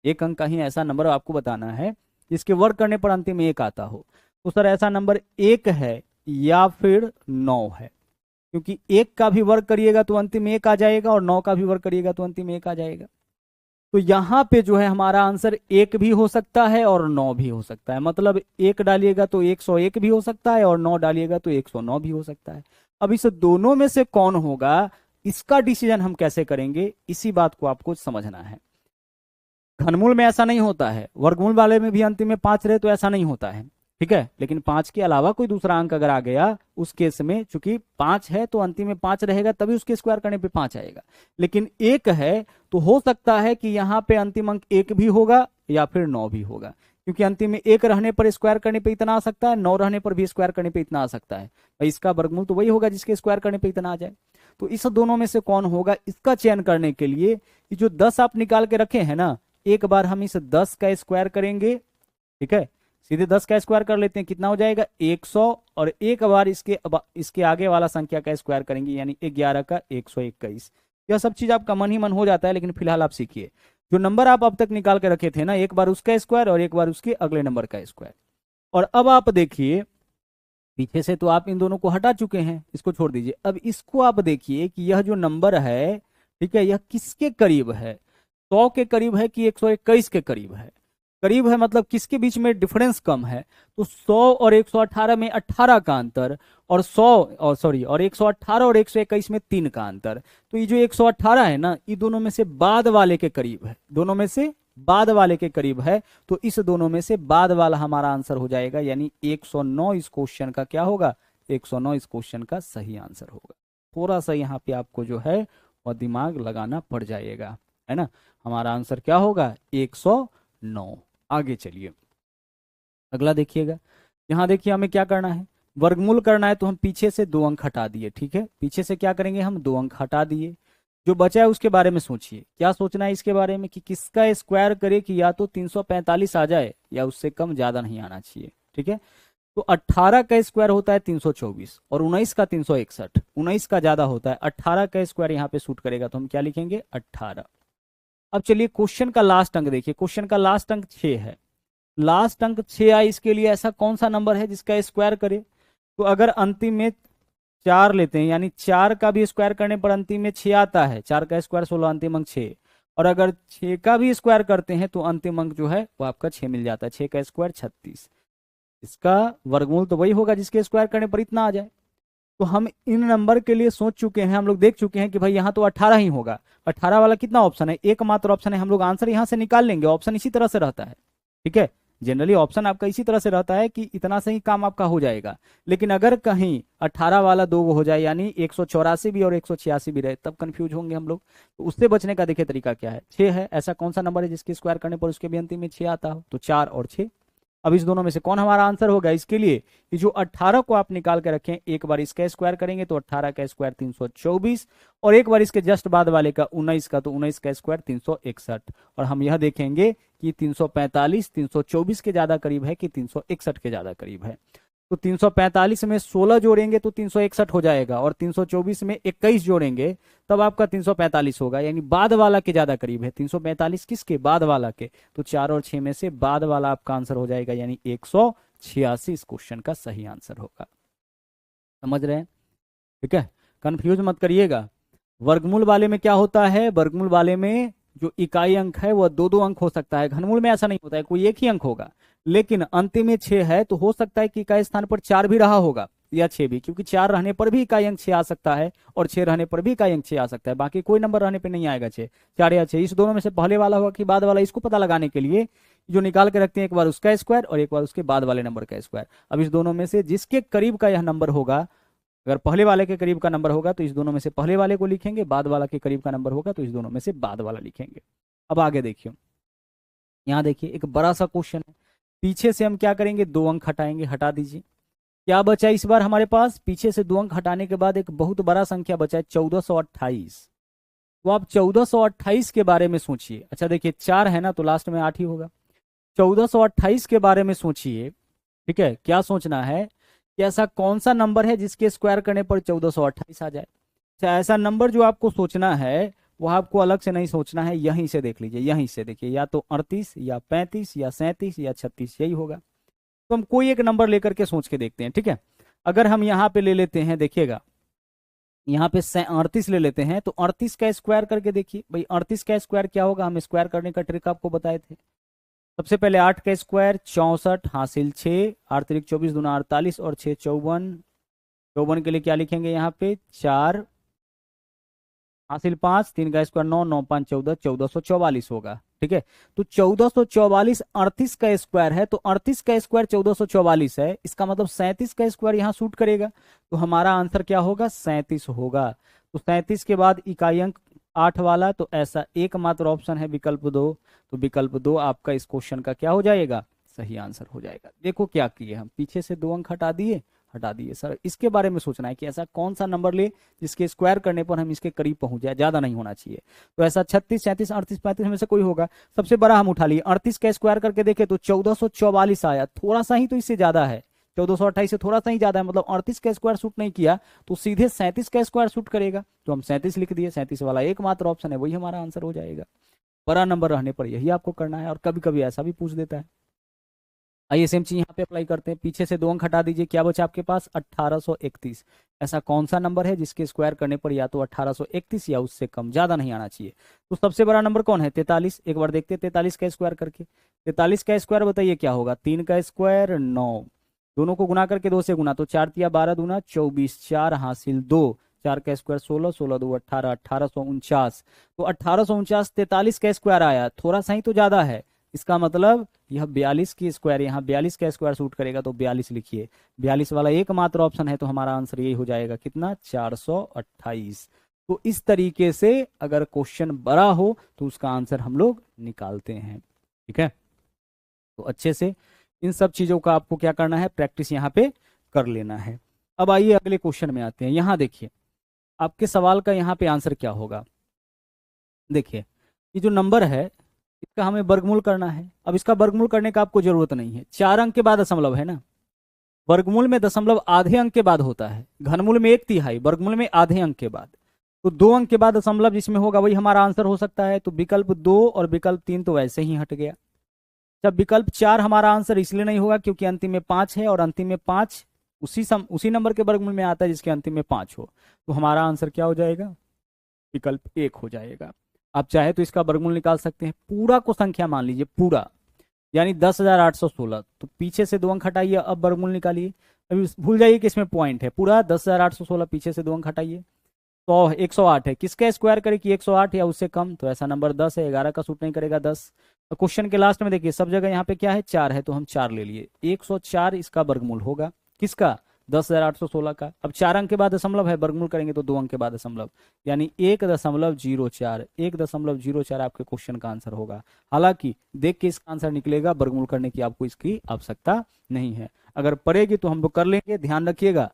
1 अंक का ही ऐसा नंबर आपको बताना है जिसके वर्ग करने पर अंतिम में 1 आता हो। तो सर ऐसा नंबर 1 है या फिर 9 है, क्योंकि 1 का भी वर्ग करिएगा तो अंतिम में 1 आ जाएगा, और 9 का भी वर्ग करिएगा तो अंतिम में 1 आ जाएगा। तो यहाँ पे जो है हमारा आंसर 1 भी हो सकता है और 9 भी हो सकता है। मतलब 1 डालिएगा तो 101 भी हो सकता है और 9 डालिएगा तो 109 भी हो सकता है। अब इस दोनों में से कौन होगा, इसका डिसीजन हम कैसे करेंगे, इसी बात को आपको समझना है। घनमूल में ऐसा नहीं होता है, वर्गमूल वाले में भी अंतिम में 5 रहे तो ऐसा नहीं होता है, ठीक है। लेकिन 5 के अलावा कोई दूसरा अंक अगर आ गया, उस केस में चूंकि 5 है तो अंतिम में 5 रहेगा, तभी उसके स्क्वायर करने पे 5 आएगा। लेकिन 1 है तो हो सकता है कि यहाँ पे अंतिम अंक 1 भी होगा या फिर 9 भी होगा, क्योंकि अंतिम में 1 रहने पर स्क्वायर करने पे इतना आ सकता है, 9 रहने पर भी स्क्वायर करने पे इतना आ सकता है। भाई इसका वर्गमूल तो वही होगा जिसके स्क्वायर करने पे इतना आ जाए। तो इस दोनों में से कौन होगा, इसका चयन करने के लिए कि जो 10 आप निकाल के रखे हैं ना, एक बार हम इस 10 का स्क्वायर करेंगे, ठीक है। सीधे 10 का स्क्वायर कर लेते हैं, कितना हो जाएगा 100, और एक बार इसके आगे वाला संख्या का स्क्वायर करेंगे, यानी 11 का 121। यह सब चीज आपका मन ही मन हो जाता है, लेकिन फिलहाल आप सीखिए। जो नंबर आप अब तक निकाल के रखे थे ना, एक बार उसका स्क्वायर और एक बार उसके अगले नंबर का स्क्वायर। और अब आप देखिए, पीछे से तो आप इन दोनों को हटा चुके हैं, इसको छोड़ दीजिए। अब इसको आप देखिए कि यह जो नंबर है, ठीक है, यह किसके करीब है, 100 के करीब है कि 121 के करीब है। करीब है मतलब किसके बीच में डिफरेंस कम है, तो 100 और 118 में 18 का अंतर, और 100 और 118 और 121 में 3 का अंतर। तो ये जो 118 है ना, ये दोनों में से बाद वाले के करीब है, दोनों में से बाद वाले के करीब है। तो इस दोनों में से बाद वाला हमारा आंसर हो जाएगा, यानी 109 इस क्वेश्चन का क्या होगा, 109 इस क्वेश्चन का सही आंसर होगा। थोड़ा सा यहाँ पे आपको जो है वह दिमाग लगाना पड़ जाएगा, है ना। हमारा आंसर क्या होगा, 109। आगे चलिए, अगला देखिएगा। यहाँ देखिए हमें क्या करना है, वर्गमूल करना है, तो हम पीछे से 2 अंक हटा दिए, ठीक है। पीछे से क्या करेंगे, हम 2 अंक हटा दिए। जो बचा है उसके बारे में सोचिए, क्या सोचना है इसके बारे में कि किसका स्क्वायर करे कि या तो 345 आ जाए या उससे कम, ज्यादा नहीं आना चाहिए, ठीक है। तो 18 का स्क्वायर होता है 324 और 19 का 361, 19 का ज्यादा होता है, 18 का स्क्वायर यहाँ पे सूट करेगा, तो हम क्या लिखेंगे 18। अब चलिए क्वेश्चन का लास्ट अंक देखिए, क्वेश्चन का लास्ट अंक 6 है। लास्ट अंक 6 आए, इसके लिए ऐसा कौन सा नंबर है जिसका स्क्वायर करे। तो अगर अंतिम में 4 लेते हैं, यानी 4 का भी स्क्वायर करने पर अंतिम में 6 आता है, 4 का स्क्वायर 16, अंतिम अंक 6। और अगर 6 का भी स्क्वायर करते हैं तो अंतिम अंक जो है वो आपका 6 मिल जाता है, 6 का स्क्वायर 36। इसका वर्गमूल तो वही होगा जिसके स्क्वायर करने पर इतना आ जाए। तो हम इन नंबर के लिए सोच चुके हैं, हम लोग देख चुके हैं कि भाई यहाँ तो 18 ही होगा। 18 वाला कितना ऑप्शन है, एकमात्र ऑप्शन है, हम लोग आंसर यहाँ से निकाल लेंगे। ऑप्शन इसी तरह से रहता है, ठीक है। जनरली ऑप्शन आपका इसी तरह से रहता है कि इतना से ही काम आपका हो जाएगा। लेकिन अगर कहीं 18 वाला 2 हो जाए, यानी 184 भी और 186 भी रहे, तब कंफ्यूज होंगे हम लोग। तो उससे बचने का देखिए तरीका क्या है, 6 है, ऐसा कौन सा नंबर है जिसके स्क्वायर करने पर उसके भी अंतिम में 6 आता हो, तो 4 और 6। अब इस दोनों में से कौन हमारा आंसर होगा, इसके लिए कि जो 18 को आप निकाल के रखें, एक बार इसका स्क्वायर करेंगे तो 18 का स्क्वायर 324, और एक बार इसके जस्ट बाद वाले का 19 का, तो 19 का स्क्वायर 361। और हम यह देखेंगे कि 345 324 के ज्यादा करीब है कि 361 के ज्यादा करीब है। तो 345 में 16 जोड़ेंगे तो 361 हो जाएगा, और 324 में 21 जोड़ेंगे तब आपका 345 होगा, यानी बाद वाला के ज्यादा करीब है। 345 किसके, बाद वाला के। तो 4 और 6 में से बाद वाला आपका आंसर हो जाएगा, यानी 186 इस क्वेश्चन का सही आंसर होगा। समझ रहे हैं, ठीक है, कंफ्यूज मत करिएगा। वर्गमूल वाले में क्या होता है, वर्गमूल वाले में जो इकाई अंक है वह 2 2 अंक हो सकता है। घनमूल में ऐसा नहीं होता है, कोई एक ही अंक होगा। लेकिन अंतिम में 6 है तो हो सकता है कि इकाई स्थान पर 4 भी रहा होगा या 6 भी, क्योंकि 4 रहने पर भी इकाई अंक 6 आ सकता है और 6 रहने पर भी इकाई अंक 6 आ सकता है। बाकी कोई नंबर रहने पर नहीं आएगा 6, 4 या 6। इस दोनों में से पहले वाला होगा कि बाद वाला, इसको पता लगाने के लिए जो निकाल के रखते हैं, एक बार उसका स्क्वायर और एक बार उसके बाद वाले नंबर का स्क्वायर। अब इस दोनों में से जिसके करीब का यह नंबर होगा, अगर पहले वाले के करीब का नंबर होगा तो इस दोनों में से पहले वाले को लिखेंगे, बाद वाला के करीब का नंबर होगा तो इस दोनों में से बाद वाला लिखेंगे। अब आगे देखिए, यहाँ देखिए एक बड़ा सा क्वेश्चन है। पीछे से हम क्या करेंगे, 2 अंक हटाएंगे, हटा दीजिए। क्या बचा इस बार हमारे पास, पीछे से 2 अंक हटाने के बाद एक बहुत बड़ा संख्या बचा है 1428। तो आप 1428 के बारे में सोचिए। अच्छा देखिए 4 है ना, तो लास्ट में 8 ही होगा। 1428 के बारे में सोचिए, ठीक है। क्या सोचना है कि ऐसा कौन सा नंबर है जिसके स्क्वायर करने पर 1428 आ जाए। अच्छा, ऐसा नंबर जो आपको सोचना है वो आपको अलग से नहीं सोचना है, यहीं से देख लीजिए, यहीं से देखिए, या तो 38 या 35 या 37 या 36, यही होगा। तो हम कोई एक नंबर लेकर के सोच के देखते हैं, ठीक है। अगर हम यहाँ पे ले लेते हैं, देखिएगा यहाँ पे 38 ले लेते हैं, तो 38 का स्क्वायर करके देखिए भाई, 38 का स्क्वायर क्या होगा, हम स्क्वायर करने का ट्रिक आपको बताए थे। सबसे पहले 8 का स्क्वायर 64 हासिल 6, 8 तिरिक 24 दूना 48 और 6 54। 54 के लिए क्या लिखेंगे यहाँ पे 4 हासिल 5, 3 का स्क्वायर 9, 9 5 14, 1444 होगा। ठीक है, तो 1444 38 का स्क्वायर है, तो 38 का स्क्वायर 1444 है, इसका मतलब 37 का स्क्वायर यहाँ सूट करेगा, तो हमारा आंसर क्या होगा 37 होगा। तो 37 के बाद इकाई अंक 8 वाला, तो ऐसा एकमात्र ऑप्शन है विकल्प 2, तो विकल्प 2 आपका इस क्वेश्चन का क्या हो जाएगा, सही आंसर हो जाएगा। देखो क्या किए हम, पीछे से 2 अंक हटा दिए सर, इसके बारे में सोचना है कि ऐसा कौन सा नंबर ले जिसके स्क्वायर करने पर हम इसके करीब पहुंच जाए, ज्यादा नहीं होना चाहिए। तो ऐसा 36 37 38 35 में से कोई होगा। सबसे बड़ा हम उठा लिए, 38 का स्क्वायर करके देखे तो 1444 आया, थोड़ा सा ही तो इससे ज्यादा है, 1428 से थोड़ा सा ही ज्यादा है, मतलब 38 का स्क्वायर सूट नहीं किया, तो सीधे 37 का स्क्वायर सूट करेगा, तो हम 37 लिख दिए। 37 वाला एकमात्र ऑप्शन है, वही हमारा आंसर हो जाएगा। बड़ा नंबर रहने पर यही आपको करना है, और कभी कभी ऐसा भी पूछ देता है। आइए सेम चीज यहाँ पे अप्लाई करते हैं, पीछे से 2 अंक हटा दीजिए, क्या बचा आपके पास 1831। ऐसा कौन सा नंबर है जिसके स्क्वायर करने पर या तो 1831 या उससे कम, ज्यादा नहीं आना चाहिए। तो सबसे बड़ा नंबर कौन है 43, एक बार देखते हैं 43 का स्क्वायर करके। 43 का स्क्वायर बताइए क्या होगा, 3 का स्क्वायर 9, दोनों को गुना करके 2 से गुना, तो 4 तिया 12 दूना 24, 4 हासिल 2, 4 का स्क्वायर 16, 16 दो 18, 1849। तो 1849 43 का स्क्वायर आया, थोड़ा सा ही तो ज्यादा है, इसका मतलब यह 42 की स्क्वायर, यहाँ 42 का स्क्वायर सूट करेगा, तो 42 लिखिए। 42 वाला एकमात्र ऑप्शन है, तो हमारा आंसर यही हो जाएगा, कितना 428। तो इस तरीके से अगर क्वेश्चन बड़ा हो तो उसका आंसर हम लोग निकालते हैं। ठीक है, तो अच्छे से इन सब चीजों का आपको क्या करना है, प्रैक्टिस यहाँ पे कर लेना है। अब आइए अगले क्वेश्चन में आते हैं। यहाँ देखिए आपके सवाल का यहाँ पे आंसर क्या होगा। देखिए ये जो नंबर है इसका हमें वर्गमूल करना है। अब इसका वर्गमूल करने का आपको जरूरत नहीं है, 4 अंक के बाद दशमलव है ना, वर्गमूल में दशमलव आधे अंक के बाद होता है, घनमूल में 1/3, वर्गमूल में आधे अंक के बाद, तो 2 अंक के बाद दशमलव जिसमें होगा वही हमारा आंसर हो सकता है। तो विकल्प 2 और विकल्प 3 तो वैसे ही हट गया। जब विकल्प 4 हमारा आंसर इसलिए नहीं होगा क्योंकि अंतिम में 5 है, और अंतिम में 5 उसी नंबर के वर्गमूल में आता है जिसके अंतिम में 5 हो, तो हमारा आंसर क्या हो जाएगा, विकल्प 1 हो जाएगा। आप चाहे तो इसका वर्गमूल निकाल सकते हैं, पूरा को संख्या मान लीजिए, पूरा यानी 10,816, तो पीछे से 2 अंक हटाइए, अब वर्गमूल निकालिए। अभी भूल जाइए कि इसमें पॉइंट है, पूरा 10,816, पीछे से 2 अंक हटाइए, तो 108 है, किसका स्क्वायर करे कि 108 या उससे कम, तो ऐसा नंबर 10 है, 11 का सूट नहीं करेगा 10। तो क्वेश्चन के लास्ट में देखिए सब जगह यहाँ पे क्या है 4 है, तो हम 4 ले लिए, 104 इसका वर्गमूल होगा, किसका 10,816 का। अब 4 अंक के बाद दशमलव है, वर्गमूल करेंगे तो 2 अंक के बाद दशमलव, यानी 1.04, 1.04 आपके क्वेश्चन का आंसर होगा। हालांकि देख के इसका आंसर निकलेगा, वर्गमूल करने की आपको इसकी आवश्यकता नहीं है, अगर पड़ेगी तो हम लोग कर लेंगे। ध्यान रखिएगा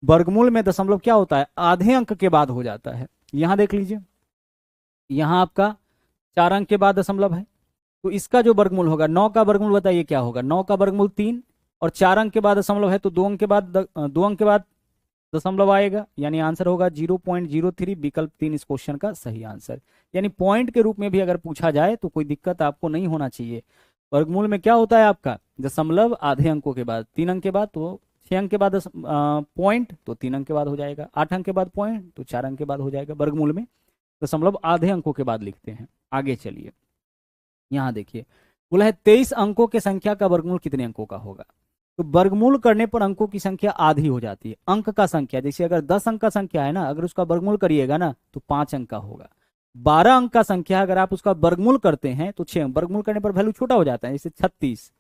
वर्गमूल में दशमलव क्या होता है, आधे अंक के बाद हो जाता है। यहां देख लीजिए, यहां आपका 4 अंक के बाद दशमलव है, तो इसका जो वर्गमूल होगा 9 का वर्गमूल बताइए क्या होगा, 9 का वर्गमूल 3, और 4 अंक के बाद दशमलव है तो 2 अंक के बाद 2 अंक के बाद दशमलव आएगा, यानी आंसर होगा 0.03, विकल्प 3 इस क्वेश्चन का सही आंसर। यानी पॉइंट के रूप में भी अगर पूछा जाए तो कोई दिक्कत आपको नहीं होना चाहिए। वर्गमूल में क्या होता है आपका, दशमलव आधे अंकों के बाद, 3 अंक के बाद तो 6 अंक के बाद पॉइंट, तो 3 अंक के बाद हो जाएगा, 8 अंक के बाद पॉइंट, तो 4 अंक के बाद हो जाएगा। वर्गमूल में दशमलव आधे अंकों के बाद लिखते हैं। आगे चलिए, यहाँ देखिए बोला है 23 अंकों के संख्या का वर्गमूल कितने अंकों का होगा। तो वर्गमूल करने पर अंकों की संख्या आधी हो जाती है। अंक का संख्या जैसे अगर 10 अंक का संख्या है ना, अगर उसका वर्गमूल करिएगा ना तो 5 अंक का होगा। 12 अंक का संख्या अगर आप उसका वर्गमूल करते हैं तो 6 अंक, वर्गमूल करने पर वैल्यू छोटा हो जाता है। जैसे 36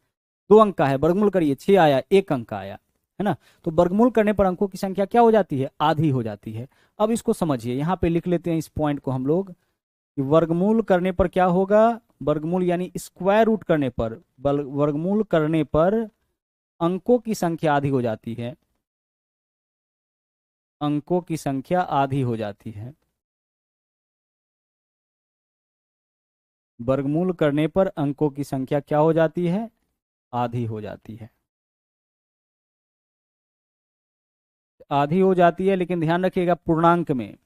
2 अंक का है, वर्गमूल करिए 6 आया, 1 अंक का आया, है ना। तो वर्गमूल करने पर अंकों की संख्या क्या हो जाती है, आधी हो जाती है। अब इसको समझिए, यहाँ पे लिख लेते हैं इस पॉइंट को हम लोग, वर्गमूल करने पर क्या होगा, वर्गमूल यानी स्क्वायर रूट करने पर, वर्गमूल करने पर अंकों की संख्या आधी हो जाती है, अंकों की संख्या आधी हो जाती है। वर्गमूल करने पर अंकों की संख्या क्या हो जाती है, आधी हो जाती है, आधी हो जाती है। लेकिन ध्यान रखिएगा पूर्णांक में,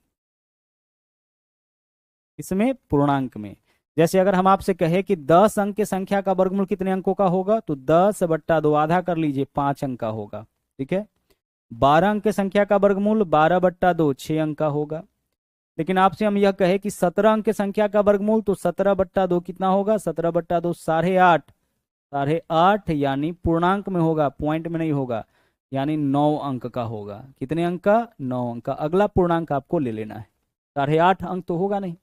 इसमें पूर्णांक में, जैसे अगर हम आपसे कहे कि 10 अंक की संख्या का वर्गमूल कितने अंकों का होगा, तो 10/2 आधा कर लीजिए 5 अंक का होगा, ठीक है। 12 अंक की संख्या का वर्गमूल 12/2 6 अंक का होगा। लेकिन आपसे हम यह कहे कि 17 अंक की संख्या का वर्गमूल, तो 17/2 कितना होगा? 17/2 8.5, 8.5 यानी पूर्णांक में होगा, पॉइंट में नहीं होगा, यानी 9 अंक का होगा। कितने अंक का? 9 अंक का। अगला पूर्णांक आपको ले लेना है। 8.5 अंक तो होगा नहीं,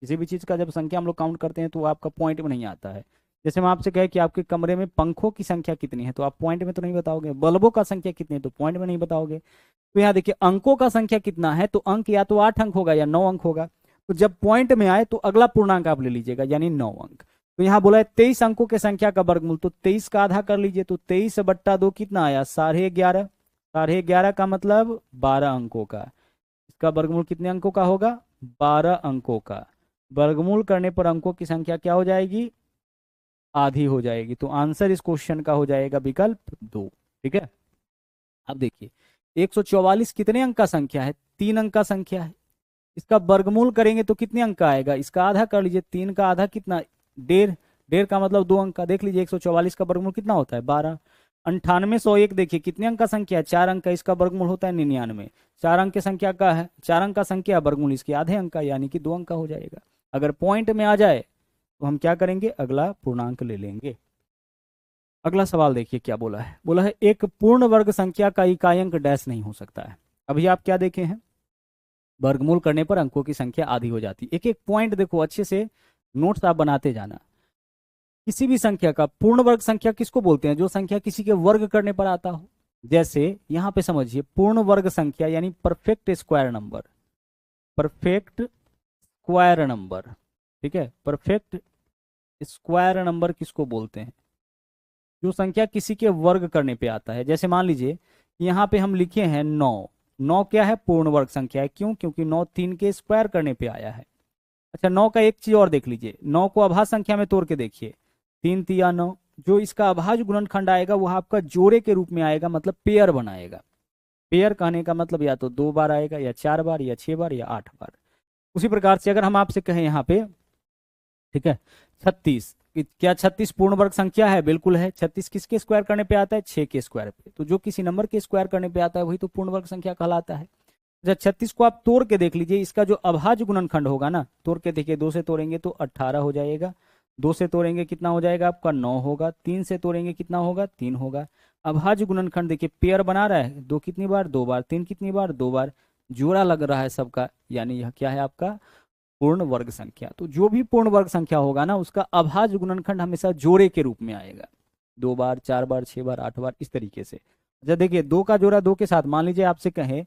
किसी भी चीज का जब संख्या हम लोग काउंट करते हैं तो आपका पॉइंट में नहीं आता है। जैसे हम आपसे कहे कि आपके कमरे में पंखों की संख्या कितनी है, तो आप पॉइंट में तो नहीं बताओगे। बल्बों का संख्या कितनी है, तो पॉइंट में नहीं बताओगे। तो यहाँ देखिए अंकों का संख्या कितना है, तो अंक या तो 8 अंक होगा या 9 अंक होगा। तो जब पॉइंट में आए तो अगला पूर्णांक आप ले लीजिएगा, यानी 9 अंक। तो यहाँ बोला है 23 अंकों के संख्या का वर्गमूल, तो 23 का आधा कर लीजिए, तो 23/2 कितना आया? 11.5। 11.5 का मतलब 12 अंकों का। इसका वर्गमूल कितने अंकों का होगा? 12 अंकों का। वर्गमूल करने पर अंकों की संख्या क्या हो जाएगी? आधी हो जाएगी। तो आंसर इस क्वेश्चन का हो जाएगा विकल्प 2। ठीक है। अब देखिए 144 कितने अंक का संख्या है? 3 अंक का संख्या है। इसका वर्गमूल करेंगे तो कितने अंक का आएगा? इसका आधा कर लीजिए, 3 का आधा कितना? 1.5। 1.5 का मतलब 2 अंक का। देख लीजिए 144 का वर्गमूल कितना होता है? 12। 9801 देखिए कितने अंक का संख्या है? 4 अंक का। इसका वर्गमूल होता है 99। 4 अंक की संख्या का है, 4 अंक का संख्या, वर्गमूल इसके आधे अंक का, यानी कि 2 अंक का हो जाएगा। अगर पॉइंट में आ जाए तो हम क्या करेंगे? अगला पूर्णांक ले लेंगे। अगला सवाल देखिए क्या बोला है। बोला है एक पूर्ण वर्ग संख्या का इकाई अंक डैश नहीं हो सकता है। अभी आप क्या देखे हैं? वर्गमूल करने पर अंकों की संख्या आधी हो जाती है। एक एक पॉइंट देखो, अच्छे से नोट्स आप बनाते जाना। किसी भी संख्या का पूर्ण वर्ग संख्या किसको बोलते हैं? जो संख्या किसी के वर्ग करने पर आता हो। जैसे यहां पे समझिए पूर्ण वर्ग संख्या यानी perfect square number. Perfect square number, ठीक है। परफेक्ट स्क्वायर नंबर किसको बोलते हैं? जो संख्या किसी के वर्ग करने पे आता है। जैसे मान लीजिए यहाँ पे हम लिखे हैं 9। 9 क्या है? पूर्ण वर्ग संख्या है। क्यों? क्योंकि 9 3 के स्क्वायर करने पे आया है। अच्छा 9 का एक चीज और देख लीजिए, 9 को अभाज्य संख्या में तोड़ के देखिए। 3 तिया 9, जो इसका अभाज्य गुणनखंड आएगा वह आपका जोड़े के रूप में आएगा, मतलब पेयर बनाएगा। पेयर कहने का मतलब या तो 2 बार आएगा, या 4 बार, या 6 बार, या 8 बार। उसी प्रकार से अगर हम आपसे कहें यहाँ पे, ठीक है, 36, क्या 36 पूर्ण वर्ग संख्या है? बिल्कुल है। 36 किसके स्क्वायर करने पे आता है? 6 के स्क्वायर पे। तो जो किसी नंबर के स्क्वायर करने पे आता है वही तो पूर्ण वर्ग संख्या कहलाता है। जब 36 को आप तोड़ के देख लीजिए, इसका जो अभाज्य गुणनखंड होगा ना, तोड़ के देखिए, 2 से तोड़ेंगे तो 18 हो जाएगा। 2 से तोड़ेंगे कितना हो जाएगा आपका? 9 होगा। 3 से तोड़ेंगे कितना होगा? 3 होगा। अभाज्य गुणनखंड देखिए पेयर बना रहा है, 2 कितनी बार? 2 बार। 3 कितनी बार? 2 बार। जोड़ा लग रहा है सबका, यानी यह क्या है आपका? पूर्ण वर्ग संख्या। तो जो भी पूर्ण वर्ग संख्या होगा ना, उसका अभाज्य गुणनखंड हमेशा जोड़े के रूप में आएगा। 2 बार, 4 बार, 6 बार, 8 बार, इस तरीके से। अच्छा देखिए 2 का जोड़ा 2 के साथ, मान लीजिए आपसे कहें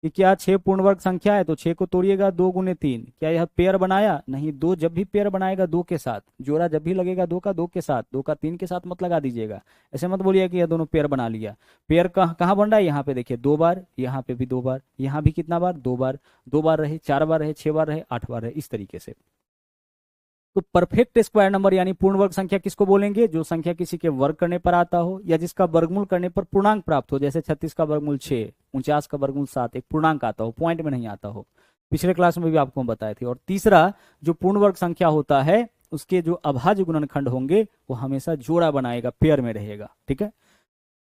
कि क्या 6 पूर्ण वर्ग संख्या है, तो 6 को तोड़िएगा, 2 गुने 3, क्या यह पेयर बनाया? नहीं। 2 जब भी पेयर बनाएगा 2 के साथ, जोड़ा जब भी लगेगा 2 का 2 के साथ, 2 का 3 के साथ मत लगा दीजिएगा। ऐसे मत बोलिए कि यह दोनों पेयर बना लिया। पेयर कहाँ बन रहा है? यहाँ पे देखिए 2 बार, यहाँ पे भी 2 बार, यहाँ भी कितना बार? 2 बार। 2 बार रहे, 4 बार रहे, 6 बार रहे, 8 बार रहे, इस तरीके से। तो परफेक्ट स्क्वायर नंबर यानी पूर्ण वर्ग संख्या किसको बोलेंगे? जो संख्या किसी के वर्ग करने पर आता हो, या जिसका वर्गमूल करने पर पूर्णांक प्राप्त हो। जैसे 36 का वर्गमूल 6, 49 का वर्गमूल 7, एक पूर्णांक आता हो, पॉइंट में नहीं आता हो। पिछले क्लास में भी आपको हम बताए थे। और तीसरा जो पूर्ण वर्ग संख्या होता है, उसके जो अभाज्य गुणनखंड होंगे वो हमेशा जोड़ा बनाएगा, पेयर में रहेगा। ठीक है।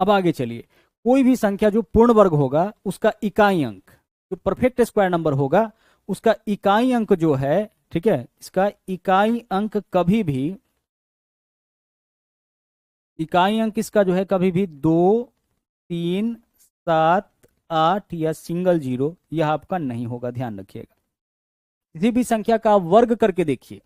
अब आगे चलिए, कोई भी संख्या जो पूर्ण वर्ग होगा उसका इकाई अंक, जो परफेक्ट स्क्वायर नंबर होगा उसका इकाई अंक जो है, ठीक है, इसका इकाई अंक कभी भी, इकाई अंक इसका जो है कभी भी 2, 3, 7, 8 या सिंगल 0 यह आपका नहीं होगा, ध्यान रखिएगा। किसी भी संख्या का वर्ग करके देखिए,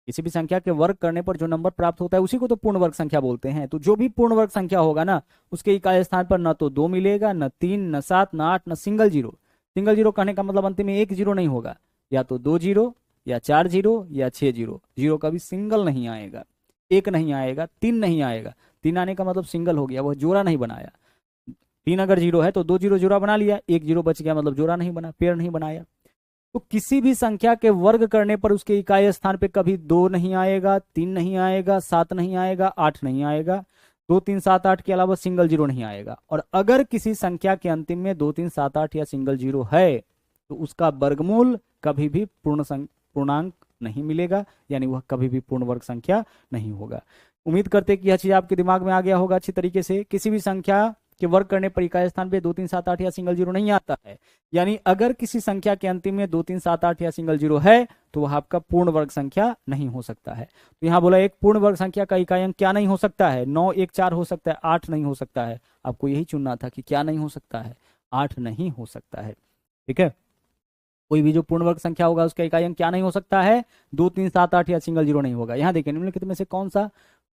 किसी भी संख्या के वर्ग करने पर जो नंबर प्राप्त होता है उसी को तो पूर्ण वर्ग संख्या बोलते हैं। तो जो भी पूर्ण वर्ग संख्या होगा ना, उसके इकाई स्थान पर न तो 2 मिलेगा, न 3, न 7, न 8, न सिंगल 0। सिंगल 0 कहने का मतलब अंत में एक 0 नहीं होगा, या तो 2 0, या 4 0, या 6 0। 0 कभी सिंगल नहीं आएगा, 1 नहीं आएगा, 3 नहीं आएगा। 3 आने का मतलब सिंगल हो गया, वह जोड़ा नहीं बनाया। 3 अगर 0 है तो 2 0 जोड़ा बना लिया, 1 0 बच गया मतलब जोड़ा नहीं बना, पेयर नहीं बनाया। तो किसी भी संख्या के वर्ग करने पर उसके इकाई स्थान पे कभी 2 नहीं आएगा, 3 नहीं आएगा, 7 नहीं आएगा, 8 नहीं आएगा। 2 3 7 8 के अलावा सिंगल 0 नहीं आएगा। और अगर किसी संख्या के अंतिम में 2 3 7 8 या सिंगल 0 है तो उसका वर्गमूल कभी भी पूर्णांक नहीं मिलेगा, यानी वह कभी भी पूर्ण वर्ग संख्या नहीं होगा। उम्मीद करते हैं कि यह चीज आपके दिमाग में आ गया होगा अच्छी तरीके से। किसी भी संख्या कि वर्ग करने पर इकाई स्थान पे 2 3 7 8 या सिंगल जीरो नहीं आता है। यानी अगर किसी संख्या के अंतिम में 2 3 7 8 या सिंगल जीरो है तो वह आपका पूर्ण वर्ग संख्या नहीं हो सकता है। तो यहाँ बोला एक पूर्ण वर्ग संख्या का इकाई अंक क्या नहीं हो सकता है, 9 1 4 हो सकता है, 8 नहीं हो सकता है। आपको यही चुनना था कि क्या नहीं हो सकता है, 8 नहीं हो सकता है। ठीक है, कोई भी जो पूर्ण वर्ग संख्या होगा उसका इकाई अंक क्या नहीं हो सकता है, 2 3 7 8 या सिंगल जीरो नहीं होगा। यहाँ देखिए निम्नलिखित में से कौन सा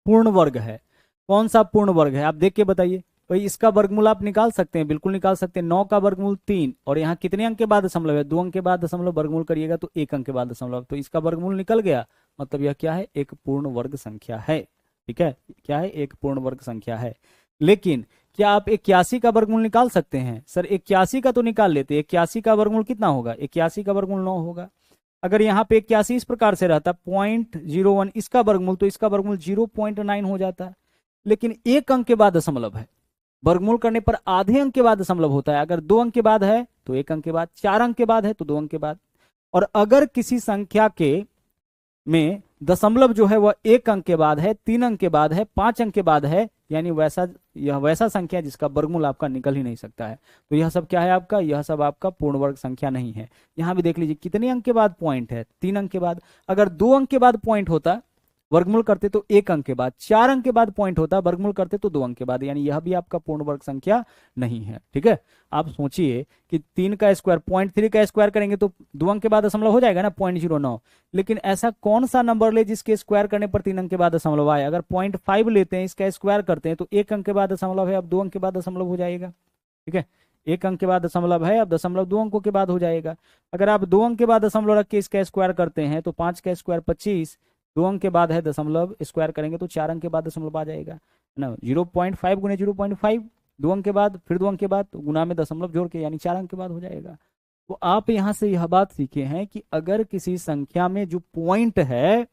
पूर्ण वर्ग है, कौन सा पूर्ण वर्ग है, आप देख के बताइए। भाई इसका वर्गमूल आप निकाल सकते हैं, बिल्कुल निकाल सकते हैं। 9 का वर्गमूल 3 और यहाँ कितने अंक के बाद दशमलव है, 2 अंक के बाद दशमलव, वर्गमूल करिएगा तो 1 अंक के बाद दशमलव, तो इसका वर्गमूल निकल गया। मतलब यह क्या है, एक पूर्ण वर्ग संख्या है। ठीक है, क्या है, एक पूर्ण वर्ग संख्या है। लेकिन क्या आप 81 का वर्गमूल निकाल सकते हैं? सर 81 का तो निकाल लेते, 81 का वर्गमूल कितना होगा, 81 का वर्गमूल 9 होगा। अगर यहाँ पे 81 इस प्रकार से रहता 0.01 इसका वर्गमूल, तो इसका वर्गमूल 0.9 हो जाता है। लेकिन 1 अंक के बाद दशमलव है, वर्गमूल करने पर आधे अंक के बाद दशमलव होता है। अगर 2 अंक के बाद है तो 1 अंक के बाद, 4 अंक के बाद है तो 2 अंक के बाद। और अगर किसी संख्या के में दशमलव जो है वह 1 अंक के बाद है, 3 अंक के बाद है, 5 अंक के बाद है, यानी यह वैसा संख्या जिसका वर्गमूल आपका निकल ही नहीं सकता है। तो यह सब क्या है आपका, यह सब आपका पूर्ण वर्ग संख्या नहीं है। यहाँ भी देख लीजिए कितने अंक के बाद पॉइंट है, 3 अंक के बाद। अगर 2 अंक के बाद पॉइंट होता वर्गमूल करते तो 1 अंक के बाद, 4 अंक के बाद पॉइंट होता वर्गमूल करते तो 2 अंक के बाद, यानी यह भी आपका पूर्ण वर्ग संख्या नहीं है। ठीक है, आप सोचिए कि 3 का स्क्वायर 0.3 का स्क्वायर करेंगे तो 2 अंक के बाद दशमलव हो जाएगा ना, 0.09। लेकिन ऐसा कौन सा नंबर ले जिसके स्क्वायर करने पर 3 अंक के बाद दशमलव आए। अगर 0.5 लेते हैं, इसका स्क्वायर करते हैं तो 1 अंक के बाद दशमलव है, अब 2 अंक के बाद दशमलव हो जाएगा। ठीक है, 1 अंक के बाद दशमलव है, अब दशमलव 2 अंकों के बाद हो जाएगा। अगर आप 2 अंक के बाद दशमलव रख के इसका स्क्वायर करते हैं तो 5 का स्क्वायर 25, 2 अंक के बाद है दशमलव, स्क्वायर करेंगे तो 4 अंक के बाद दशमलव आ जाएगा, है ना। 0.5 गुने 0.5, 2 अंक के बाद, फिर 2 अंक के बाद, तो गुना में दशमलव जोड़ के, यानी 4 अंक के बाद हो जाएगा। तो आप यहां से यह बात सीखे हैं कि अगर किसी संख्या में जो पॉइंट है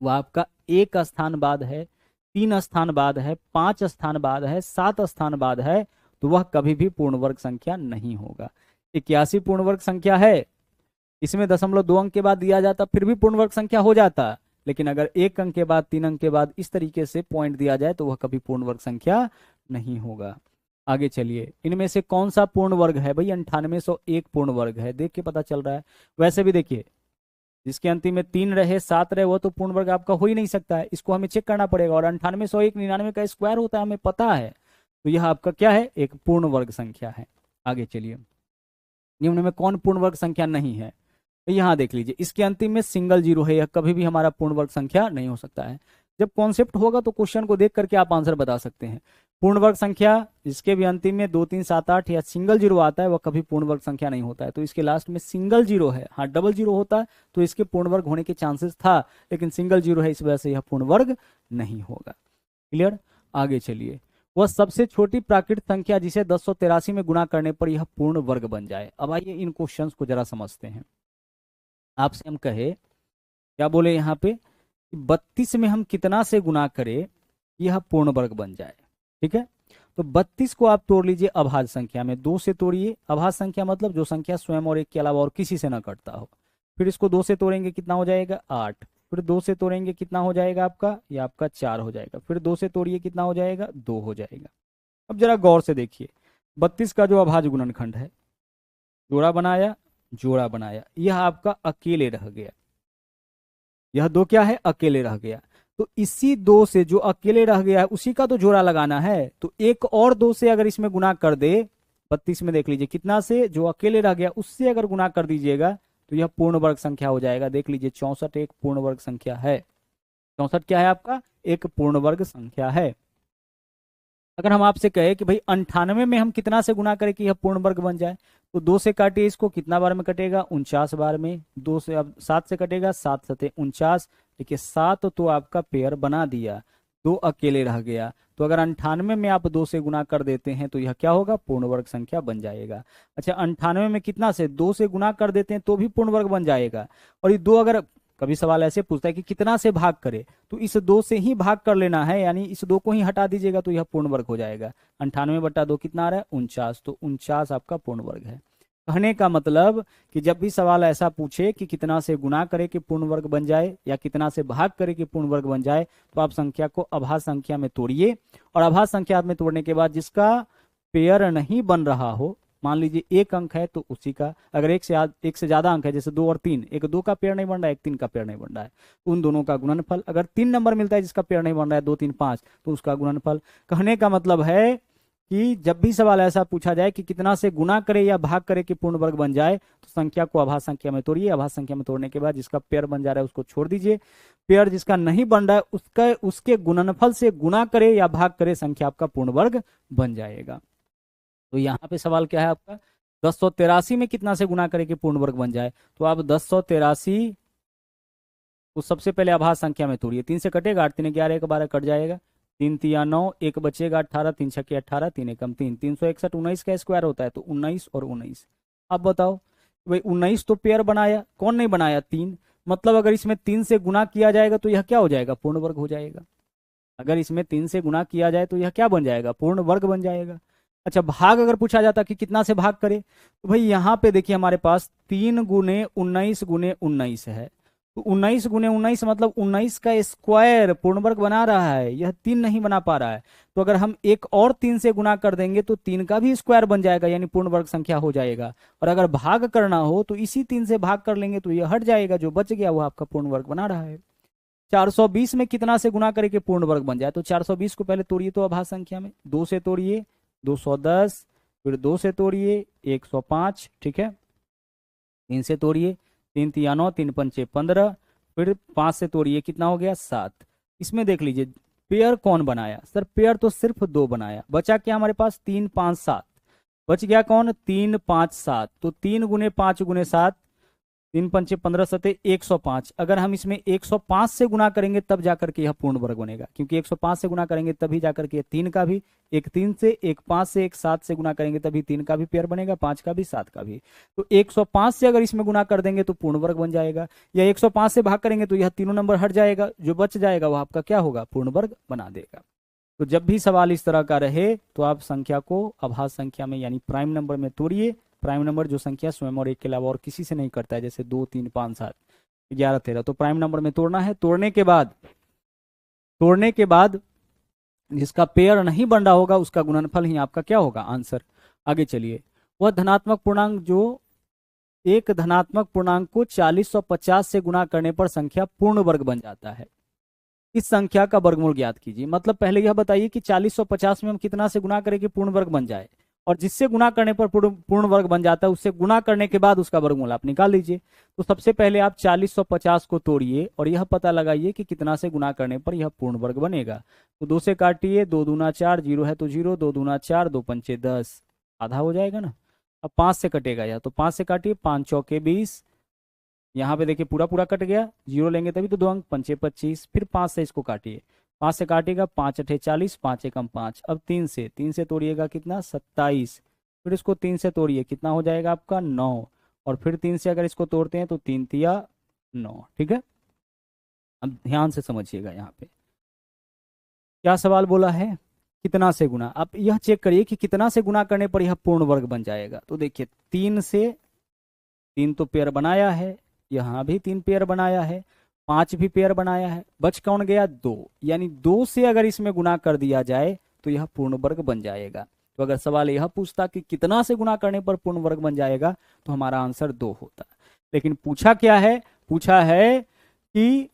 वह आपका 1 स्थान बाद है, 3 स्थान बाद है, 5 स्थान बाद है, 7 स्थान बाद है, तो वह कभी भी पूर्ण वर्ग संख्या नहीं होगा। 81 पूर्ण वर्ग संख्या है, इसमें दशमलव 2 अंक के बाद दिया जाता फिर भी पूर्ण वर्ग संख्या हो जाता। लेकिन अगर 1 अंक के बाद, 3 अंक के बाद इस तरीके से पॉइंट दिया जाए तो वह कभी पूर्ण वर्ग संख्या नहीं होगा। आगे चलिए, इनमें से कौन सा पूर्ण वर्ग है भाई, 9801 पूर्ण वर्ग है, देख के पता चल रहा है। वैसे भी देखिए जिसके अंतिम में 3 रहे 7 रहे वो तो पूर्ण वर्ग आपका हो ही नहीं सकता है, इसको हमें चेक करना पड़ेगा। और 9801 99 का स्क्वायर होता है, हमें पता है, तो यह आपका क्या है, एक पूर्ण वर्ग संख्या है। आगे चलिए, निम्न में कौन पूर्ण वर्ग संख्या नहीं है, तो यहाँ देख लीजिए इसके अंतिम में सिंगल जीरो है, यह कभी भी हमारा पूर्ण वर्ग संख्या नहीं हो सकता है। जब कॉन्सेप्ट होगा तो क्वेश्चन को देख करके आप आंसर बता सकते हैं। पूर्ण वर्ग संख्या जिसके भी अंतिम में 2 3 7 8 या सिंगल जीरो आता है वह कभी पूर्ण वर्ग संख्या नहीं होता है। तो इसके लास्ट में सिंगल जीरो है, हाँ डबल जीरो होता तो इसके पूर्ण वर्ग होने के चांसेस था, लेकिन सिंगल जीरो है इस वजह से यह पूर्ण वर्ग नहीं होगा। क्लियर, आगे चलिए, वह सबसे छोटी प्राकृत संख्या जिसे 1083 में गुणा करने पर यह पूर्ण वर्ग बन जाए। अब आइए इन क्वेश्चंस को जरा समझते हैं। आपसे हम कहे, क्या बोले यहाँ पे, 32 में हम कितना से गुना करें यह पूर्ण वर्ग बन जाए। ठीक है, तो 32 को आप तोड़ लीजिए अभाज्य संख्या में, 2 से तोड़िए। अभाज्य संख्या मतलब जो संख्या स्वयं और 1 के अलावा और किसी से ना कटता हो। फिर इसको 2 से तोड़ेंगे कितना हो जाएगा, 8। फिर 2 से तोड़ेंगे कितना हो जाएगा आपका, ये आपका 4 हो जाएगा। फिर 2 से तोड़िए कितना हो जाएगा, 2 हो जाएगा। अब जरा गौर से देखिए, 32 का जो अभाज्य गुणनखंड है, जोड़ा बनाया, जोड़ा बनाया, यह आपका अकेले रह गया। यह 2 क्या है, अकेले रह गया। तो इसी 2 से जो अकेले रह गया है उसी का तो जोड़ा लगाना है। तो एक और 2 से अगर इसमें गुना कर दे, 32 में देख लीजिए कितना से, जो अकेले रह गया उससे अगर गुना कर दीजिएगा तो यह पूर्ण वर्ग संख्या हो जाएगा। देख लीजिए 64 एक पूर्ण वर्ग संख्या है। 64 क्या है आपका, एक पूर्ण वर्ग संख्या है। अगर हम आपसे कहे कि भाई 98 में हम कितना से गुना करें कि यह पूर्ण वर्ग बन जाए, तो 2 से काटिए इसको, कितना बार में कटेगा, 49 बार में। 2 से अब 7 से कटेगा, 7 7 49। देखिए 7 तो आपका पेयर बना दिया, 2 अकेले रह गया। तो अगर 98 में आप 2 से गुना कर देते हैं तो यह क्या होगा, पूर्ण वर्ग संख्या बन जाएगा। अच्छा 98 में कितना से, 2 से गुना कर देते हैं तो भी पूर्ण वर्ग बन जाएगा। और ये 2 अगर कभी सवाल ऐसे पूछता है कि कितना से भाग करे, तो इस 2 से ही भाग कर लेना है, यानी इस 2 को ही हटा दीजिएगा तो यह पूर्ण वर्ग हो जाएगा। 98 बटा 2 कितना आ रहा है, 49। तो 49 आपका पूर्ण वर्ग है। कहने का मतलब कि जब भी सवाल ऐसा पूछे कि कितना से गुना करे कि पूर्ण वर्ग बन जाए या कितना से भाग करे कि पूर्ण वर्ग बन जाए, तो आप संख्या को अभाज्य संख्या में तोड़िए, और अभाज्य संख्या में तोड़ने के बाद जिसका पेयर नहीं बन रहा हो, मान लीजिए एक अंक है तो उसी का, अगर एक से ज्यादा अंक है जैसे 2 और 3, एक 2 का पेयर नहीं बन रहा है, एक 3 का पेयर नहीं बन रहा है, तो उन दोनों का गुणनफल। अगर 3 नंबर मिलता है जिसका पेयर नहीं बन रहा है, 2 3 5, तो उसका गुणनफल। कहने का मतलब है कि जब भी सवाल ऐसा पूछा जाए कि कितना से गुना करे या भाग करे कि पूर्ण वर्ग बन जाए, तो संख्या को अभाज्य संख्या में तोड़िए, अभाज्य संख्या में तोड़ने के बाद जिसका पेयर बन जा रहा है उसको छोड़ दीजिए, पेयर जिसका नहीं बन रहा है उसके गुणनफल से गुना करे या भाग करे, संख्या आपका पूर्ण वर्ग बन जाएगा। तो यहाँ पे सवाल क्या है आपका, 1083 में कितना से गुना करे कि पूर्ण वर्ग बन जाए, तो आप 1083 को सबसे पहले अभाज्य संख्या में तोड़िए, 3 से कटेगा, 8 3 11 1 12 कट जाएगा, 3 3 9, 1 बचेगा 18, 3 6 18, 3 एकम 3, 361 19 का स्क्वायर होता है, तो 19 और 19। अब बताओ भाई 19 तो पेयर बनाया, कौन नहीं बनाया, 3, मतलब अगर इसमें 3 से गुना किया जाएगा तो यह क्या हो जाएगा, पूर्ण वर्ग हो जाएगा। अगर इसमें 3 से गुना किया जाए तो यह क्या बन जाएगा, पूर्ण वर्ग बन जाएगा। अच्छा, भाग अगर पूछा जाता कि कितना से भाग करे, तो भाई यहाँ पे देखिए हमारे पास 3 गुने 19 गुने 19 है, तो 19 गुने 19 मतलब 19 का स्क्वायर पूर्ण वर्ग बना रहा है, यह 3 नहीं बना पा रहा है, तो अगर हम एक और 3 से गुना कर देंगे तो 3 का भी स्क्वायर बन जाएगा, यानी पूर्ण वर्ग संख्या हो जाएगा। और अगर भाग करना हो तो इसी 3 से भाग कर लेंगे तो यह हट जाएगा, जो बच गया वो आपका पूर्ण वर्ग बना रहा है। 420 में कितना से गुना करके पूर्ण वर्ग बन जाए, तो 420 को पहले तोड़िए तो अभाज्य संख्या में, 2 से तोड़िए 210, फिर 2 से तोड़िए 105, ठीक है, 3 से तोड़िए 3 3 9, 3 पंचे 15, फिर 5 से तोड़िए कितना हो गया 7। इसमें देख लीजिए पेयर कौन बनाया, सर पेयर तो सिर्फ 2 बनाया, बचा क्या हमारे पास 3 5 7, बच गया कौन 3 5 7, तो 3 गुने 5 गुने 7, 3 पंचे 15 सते 105। अगर हम इसमें 105 से गुना करेंगे तब जाकर के यह पूर्ण वर्ग बनेगा, क्योंकि 105 से गुना करेंगे तभी जाकर के 3 का भी, एक 3 से, एक 5 से, एक 7 से गुना करेंगे तभी 3 का भी पेयर बनेगा, 5 का भी, 7 का भी। तो 105 से अगर इसमें गुना कर देंगे तो पूर्ण वर्ग बन जाएगा, या 105 से भाग करेंगे तो यह तीनों नंबर हट जाएगा, जो बच जाएगा वह आपका क्या होगा, पूर्ण वर्ग बना देगा। तो जब भी सवाल इस तरह का रहे तो आप संख्या को अभाज्य संख्या में यानी प्राइम नंबर में तोड़िए, प्राइम नंबर जो संख्या स्वयं और एक के अलावा और किसी से नहीं करता है, जैसे 2 3 5 7 11 13, तो प्राइम नंबर में तोड़ना है। तोड़ने के बाद जिसका पेयर नहीं बन रहा होगा उसका गुणनफल ही आपका क्या होगा, आंसर। आगे चलिए, वह धनात्मक पूर्णांक जो एक धनात्मक पूर्णांक को 4050 से गुना करने पर संख्या पूर्ण वर्ग बन जाता है, इस संख्या का वर्गमूल ज्ञात कीजिए। मतलब पहले यह बताइए कि 4050 में हम कितना से गुना करें कि पूर्ण वर्ग बन जाए, और जिससे गुना करने पर पूर्ण वर्ग बन जाता है उससे गुना करने के बाद उसका वर्गमूल आप निकाल लीजिए। तो सबसे पहले आप 4050 को तोड़िए और यह पता लगाइए कि कितना से गुना करने पर यह पूर्ण वर्ग बनेगा। तो 2 से काटिए, 2 दूना 4, 0 है तो 0, 2 दूना 4, 2 पंचे 10, आधा हो जाएगा ना। अब 5 से कटेगा यह, तो 5 से काटिए, 5 चौके 20, यहाँ पे देखिए पूरा पूरा कट गया, 0 लेंगे तभी तो 2 अंक, 5 25, फिर 5 से इसको काटिए, 5 से काटिएगा 5 अठे 40, 5 एकम 5। अब 3 से तोड़िएगा कितना 27, फिर इसको 3 से तोड़िए कितना हो जाएगा आपका 9, और फिर 3 से अगर इसको तोड़ते हैं तो 3 तिया 9, ठीक है। अब ध्यान से समझिएगा यहाँ पे क्या सवाल बोला है, कितना से गुना। अब यह चेक करिए कि कितना से गुना करने पर यह पूर्ण वर्ग बन जाएगा। तो देखिए 3 से, 3 तो पेयर बनाया है, यहाँ भी 3 पेयर बनाया है, 5 भी पेयर बनाया है, बच कौन गया 2, यानी 2 से अगर इसमें गुना कर दिया जाए तो यह पूर्ण वर्ग बन जाएगा। तो अगर सवाल यह पूछता कि कितना से गुना करने पर पूर्ण वर्ग बन जाएगा तो हमारा आंसर 2 होता। लेकिन पूछा क्या है, पूछा है कि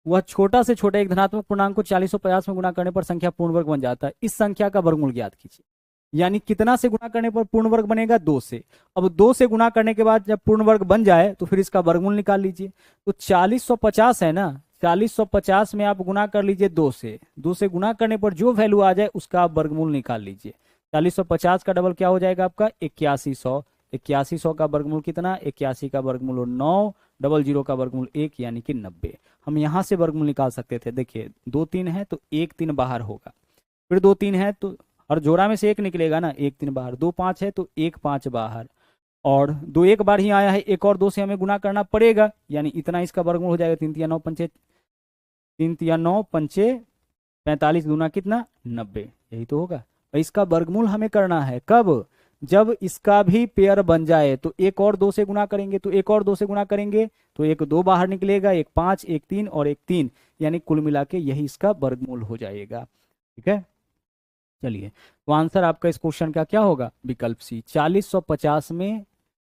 वह छोटा से छोटा एक धनात्मक पूर्णांक को 4050 में गुना करने पर संख्या पूर्ण वर्ग बन जाता है, इस संख्या का वर्गमूल ज्ञात कीजिए। यानी कितना से गुना करने पर पूर्ण वर्ग बनेगा 2 से। अब 2 से गुना करने के बाद जब पूर्ण वर्ग बन जाए तो फिर इसका वर्गमूल निकाल लीजिए। तो 4050 है ना, 4050 में आप गुना कर लीजिए 2 से, 2 से गुना करने पर जो वैल्यू आ जाए उसका आप वर्गमूल निकाल लीजिए। 4050 का डबल क्या हो जाएगा आपका 8100, 8100 का वर्गमूल कितना, 81 का वर्गमूल 9, डबल 0 का वर्गमूल 1 यानी कि 90। हम यहाँ से वर्गमूल निकाल सकते थे, देखिए 2 3 है तो 1 3 बाहर होगा, फिर 2 3 है तो हर जोड़ा में से 1 निकलेगा ना, 1 3 बाहर, 2 5 है तो 1 5 बाहर, और 2 एक बार ही आया है, 1 और 2 से हमें गुना करना पड़ेगा, यानी इतना इसका वर्गमूल हो जाएगा। 3 तिया 9 पंचे, 3 तिया 9 पंचे 45 दूना कितना 90, यही तो होगा। इसका वर्गमूल हमें करना है कब, जब इसका भी पेयर बन जाए तो एक और 2 से गुना करेंगे, तो एक और 2 से गुना करेंगे तो एक 2 बाहर निकलेगा, एक 5, एक 3 और एक 3, यानी कुल मिला के यही इसका वर्गमूल हो जाएगा। ठीक है, चलिए तो आंसर आपका इस क्वेश्चन का क्या होगा, विकल्प सी। 4050 में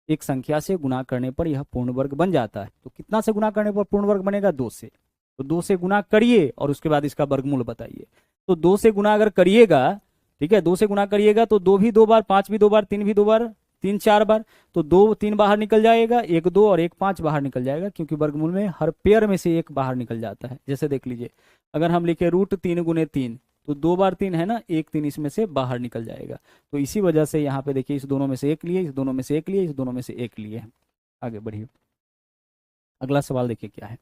एक संख्या से गुना करने पर यह पूर्ण वर्ग बन जाता है। तो कितना से गुना करने पर पूर्ण वर्ग बनेगा, 2 से। तो 2 से गुना करिए और उसके बाद इसका वर्गमूल बताइए। तो 2 से गुना अगर करिएगा, ठीक है, 2 से गुना करिएगा तो 2 भी 2 बार, 5 भी 2 बार, 3 भी 2 बार, 3 4 बार, तो 2 3 बाहर निकल जाएगा, एक 2 और एक 5 बाहर निकल जाएगा, क्योंकि वर्गमूल में हर पेयर में से एक बाहर निकल जाता है। जैसे देख लीजिए, अगर हम लिखे √3 गुने 3, तो 2 बार 3 है ना, एक 3 इसमें से बाहर निकल जाएगा। तो इसी वजह से यहाँ पे देखिए, इस दोनों में से एक लिए, इस दोनों में से एक लिए, इस दोनों में से एक लिए। आगे बढ़िए, अगला सवाल देखिए क्या है।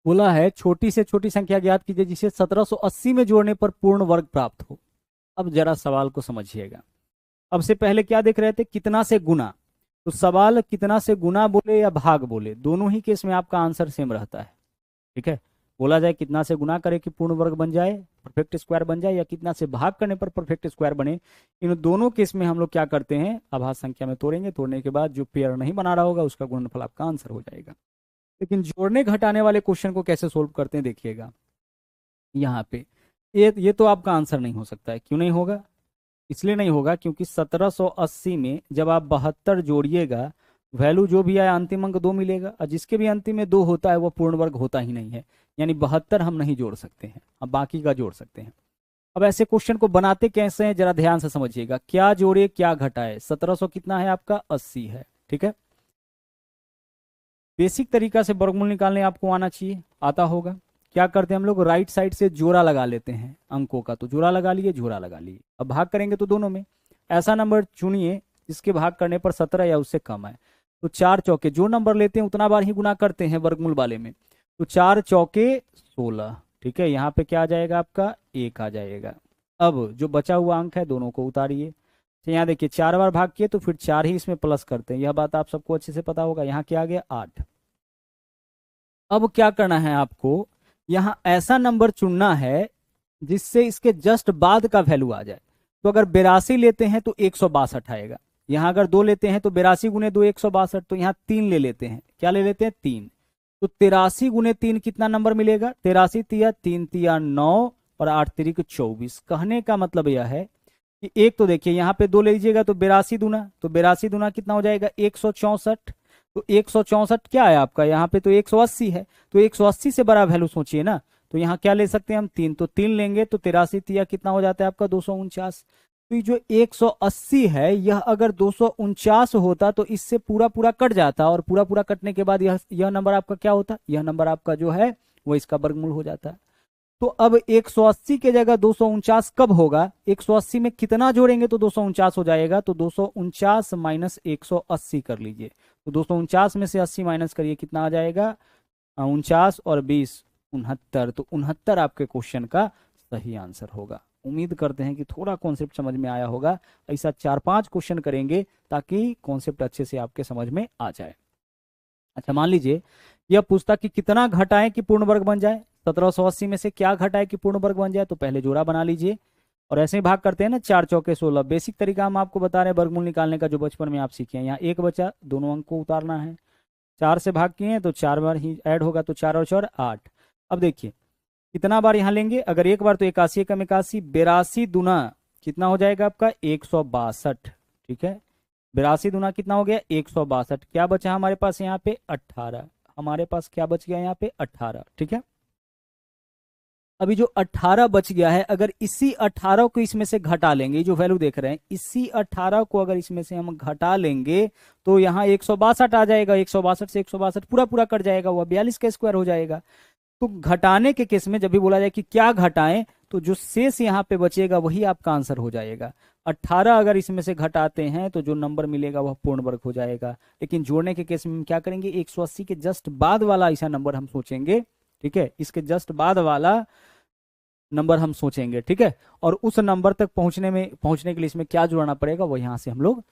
बोला है छोटी से छोटी संख्या ज्ञात कीजिए जिसे 1780 में जोड़ने पर पूर्ण वर्ग प्राप्त हो। अब जरा सवाल को समझिएगा। अब से पहले क्या देख रहे थे, कितना से गुना। तो सवाल कितना से गुना बोले या भाग बोले, दोनों ही केस में आपका आंसर सेम रहता है। ठीक है, बोला जाए कितना से गुना करे कि पूर्ण वर्ग बन जाए, परफेक्ट स्क्वायर बन जाए, या कितना से भाग करने पर परफेक्ट स्क्वायर बने, इन दोनों केस में हम लोग क्या करते हैं, आभाज्य संख्या में तोड़ेंगे, तोड़ने के बाद जो पेयर नहीं बना रहा होगा उसका गुणनफल आपका आंसर हो जाएगा। लेकिन जोड़ने घटाने वाले क्वेश्चन को कैसे सोल्व करते हैं देखिएगा। यहाँ पे ये तो आपका आंसर नहीं हो सकता है। क्यों नहीं होगा, इसलिए नहीं होगा क्योंकि 1780 में जब आप 72 जोड़िएगा, वैल्यू जो भी आए अंतिम अंक 2 मिलेगा, और जिसके भी अंतिम में 2 होता है वो पूर्ण वर्ग होता ही नहीं है। यानी 72 हम नहीं जोड़ सकते हैं, अब बाकी का जोड़ सकते हैं। अब ऐसे क्वेश्चन को बनाते कैसे हैं जरा ध्यान से समझिएगा। क्या जोड़े क्या घटाए, 1700 कितना है आपका, 80 है। ठीक है, बेसिक तरीका से वर्गमूल निकालने आपको आना चाहिए, आता होगा। क्या करते हैं हम लोग, राइट साइड से जोड़ा लगा लेते हैं अंकों का, तो जोड़ा लगा लिए, जोड़ा लगा लिए। अब भाग करेंगे तो दोनों में ऐसा नंबर चुनिए जिसके भाग करने पर 17 या उससे कम है। तो 4 चौके, जो नंबर लेते हैं उतना बार ही गुना करते हैं वर्गमूल वाले में। तो 4 चौके 16। ठीक है, यहाँ पे क्या आ जाएगा आपका, 1 आ जाएगा। अब जो बचा हुआ अंक है दोनों को उतारिए। तो यहाँ देखिए 4 बार भाग किए तो फिर 4 ही इसमें प्लस करते हैं, यह बात आप सबको अच्छे से पता होगा। यहाँ क्या आ गया, 8। अब क्या करना है आपको, यहाँ ऐसा नंबर चुनना है जिससे इसके जस्ट बाद का वैल्यू आ जाए। तो अगर 82 लेते हैं तो 162 आएगा। यहाँ अगर 2 लेते हैं तो 82 गुने 2 162। तो यहाँ 3 ले लेते हैं, क्या ले लेते हैं, 3। तो 83 गुने 3 कितना नंबर मिलेगा, 83 तिया 3 तिया 9 और 8 तिरिक 24। कहने का मतलब यह है कि एक तो देखिए यहाँ पे 2 ले लीजिएगा तो 82 दूना, तो 82 दूना कितना हो जाएगा, 164। तो 164 क्या है आपका, यहाँ पे तो 180 है, तो 180 से बड़ा वैल्यू सोचिए ना। तो यहाँ क्या ले सकते हैं हम, 3, तो 3 लेंगे तो 83 तिया कितना हो जाता है आपका, 249। तो ये जो 180 है यह अगर 249 होता तो इससे पूरा पूरा कट जाता, और पूरा पूरा कटने के बाद यह नंबर आपका क्या होता, यह नंबर आपका जो है वो इसका वर्गमूल हो जाता है। तो अब 180 के जगह 249 कब होगा, 180 में कितना जोड़ेंगे तो 249 हो जाएगा। तो 249 माइनस 180 कर लीजिए। तो 249 में से 80 माइनस करिए, कितना आ जाएगा, 49 और 20 69। तो 69 आपके क्वेश्चन का सही आंसर होगा। उम्मीद करते हैं कि थोड़ा कॉन्सेप्ट समझ में आया होगा। ऐसा 4-5 क्वेश्चन करेंगे ताकि कॉन्सेप्ट अच्छे से आपके समझ में आ जाए। अच्छा, मान लीजिए यह पूछता कि कितना घटाएं कि पूर्ण वर्ग बन जाए, 1780 में से क्या घटाए कि पूर्ण वर्ग बन जाए। तो पहले जोड़ा बना लीजिए और ऐसे ही भाग करते हैं ना, 4 चौके 16। बेसिक तरीका हम आपको बता रहे हैं वर्गमूल निकालने का, जो बचपन में आप सीखे हैं। यहाँ 1 बचा, दोनों अंक को उतारना है। 4 से भाग किए हैं तो 4 बार ही ऐड होगा, तो 4 और 4 8। अब देखिए कितना बार यहाँ लेंगे, अगर एक बार तो 81 कम 81, 82 दूना कितना हो जाएगा आपका, 162। ठीक है, 82 दूना कितना हो गया, 162। क्या बचा हमारे पास यहाँ पे, 18। हमारे पास क्या बच गया यहाँ पे, 18। ठीक है, अभी जो 18 बच गया है, अगर इसी 18 को इसमें से घटा लेंगे, जो वैल्यू देख रहे हैं इसी 18 को अगर इसमें से हम घटा लेंगे तो यहाँ 162 आ जाएगा। 162 से 162 पूरा पूरा कट जाएगा, वह 42 का स्क्वायर हो जाएगा। तो घटाने के केस में जब भी बोला जाए कि क्या घटाएं, तो जो शेष यहाँ पे बचेगा वही आपका आंसर हो जाएगा। 18 अगर इसमें से घटाते हैं तो जो नंबर मिलेगा वह पूर्ण वर्ग हो जाएगा। लेकिन जोड़ने के केस में हम क्या करेंगे, 180 के जस्ट बाद वाला ऐसा नंबर हम सोचेंगे। ठीक है, इसके जस्ट बाद वाला नंबर हम सोचेंगे। ठीक है, और उस नंबर तक पहुंचने के लिए इसमें क्या जोड़ना पड़ेगा वो यहाँ से हम लोग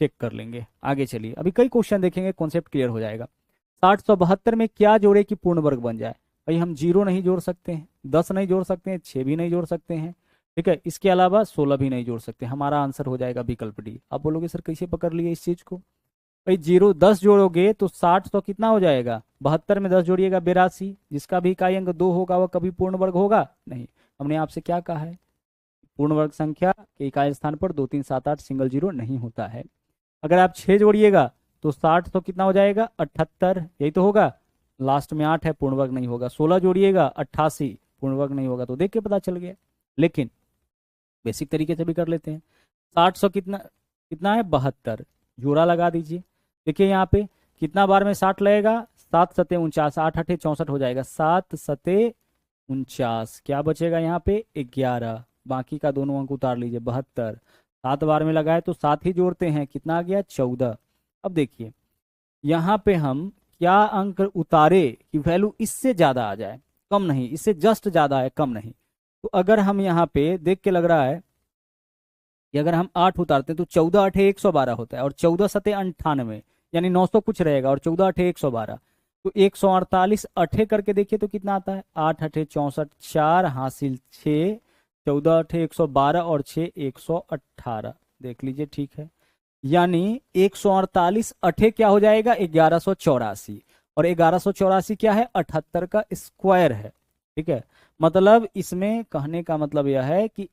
चेक कर लेंगे। आगे चलिए, अभी कई क्वेश्चन देखेंगे, कॉन्सेप्ट क्लियर हो जाएगा। 60-172 में क्या जोड़े कि पूर्ण वर्ग बन जाए। भाई हम 0 नहीं जोड़ सकते हैं, 10 नहीं जोड़ सकते हैं, 6 भी नहीं जोड़ सकते हैं, ठीक है। इसके अलावा 16 भी नहीं जोड़ सकते। हमारा आंसर हो जाएगा विकल्प डी। आप बोलोगे सर कैसे पकड़ लिए इस चीज को? भाई 10 जोड़ोगे तो 60 तो कितना हो जाएगा? 72 में 10 जोड़िएगा 82। जिसका भी इकाई अंक 2 होगा वह कभी पूर्ण वर्ग होगा नहीं। हमने आपसे क्या कहा है? पूर्ण वर्ग संख्या के इकाई स्थान पर 2 3 7 8 सिंगल जीरो नहीं होता है। अगर आप 6 जोड़िएगा तो 60 तो कितना हो जाएगा? 78, यही तो होगा। लास्ट में 8 है, पूर्ण वर्ग नहीं होगा। 16 जोड़िएगा 88, पूर्ण वर्ग नहीं होगा। तो देख के पता चल गया। लेकिन बेसिक तरीके से भी कर लेते हैं। 60 सौ कितना कितना है? 72। जोड़ा लगा दीजिए। देखिए यहाँ पे कितना बार में 60 लगेगा? 7 सते 49, 8 8 64 हो जाएगा। 7 सते 49, क्या बचेगा यहाँ पे? 11। बाकी का दोनों अंक उतार लीजिए। 72 7 बार में लगाए तो 7 ही जोड़ते हैं, कितना आ गया? 14। अब देखिए यहाँ पे हम क्या अंक उतारे कि वैल्यू इससे ज्यादा आ जाए, कम नहीं, इससे जस्ट ज्यादा है, कम नहीं। तो अगर हम यहाँ पे देख के लग रहा है कि अगर हम 8 उतारते हैं तो 14 8 112 होता है, और 14 सते 98 यानी 900 कुछ रहेगा, और 14 8 112 तो 148 अठे करके देखिए तो कितना आता है? 8 8 64, 4 हासिल 6, 14 8 112 और 6 118। देख लीजिए, ठीक है। यानी 148 अठे क्या हो जाएगा? 1184, और 1184 क्या है? 78 का स्क्वायर है। ठीक है, मतलब इसमें कहने का मतलब यह है कि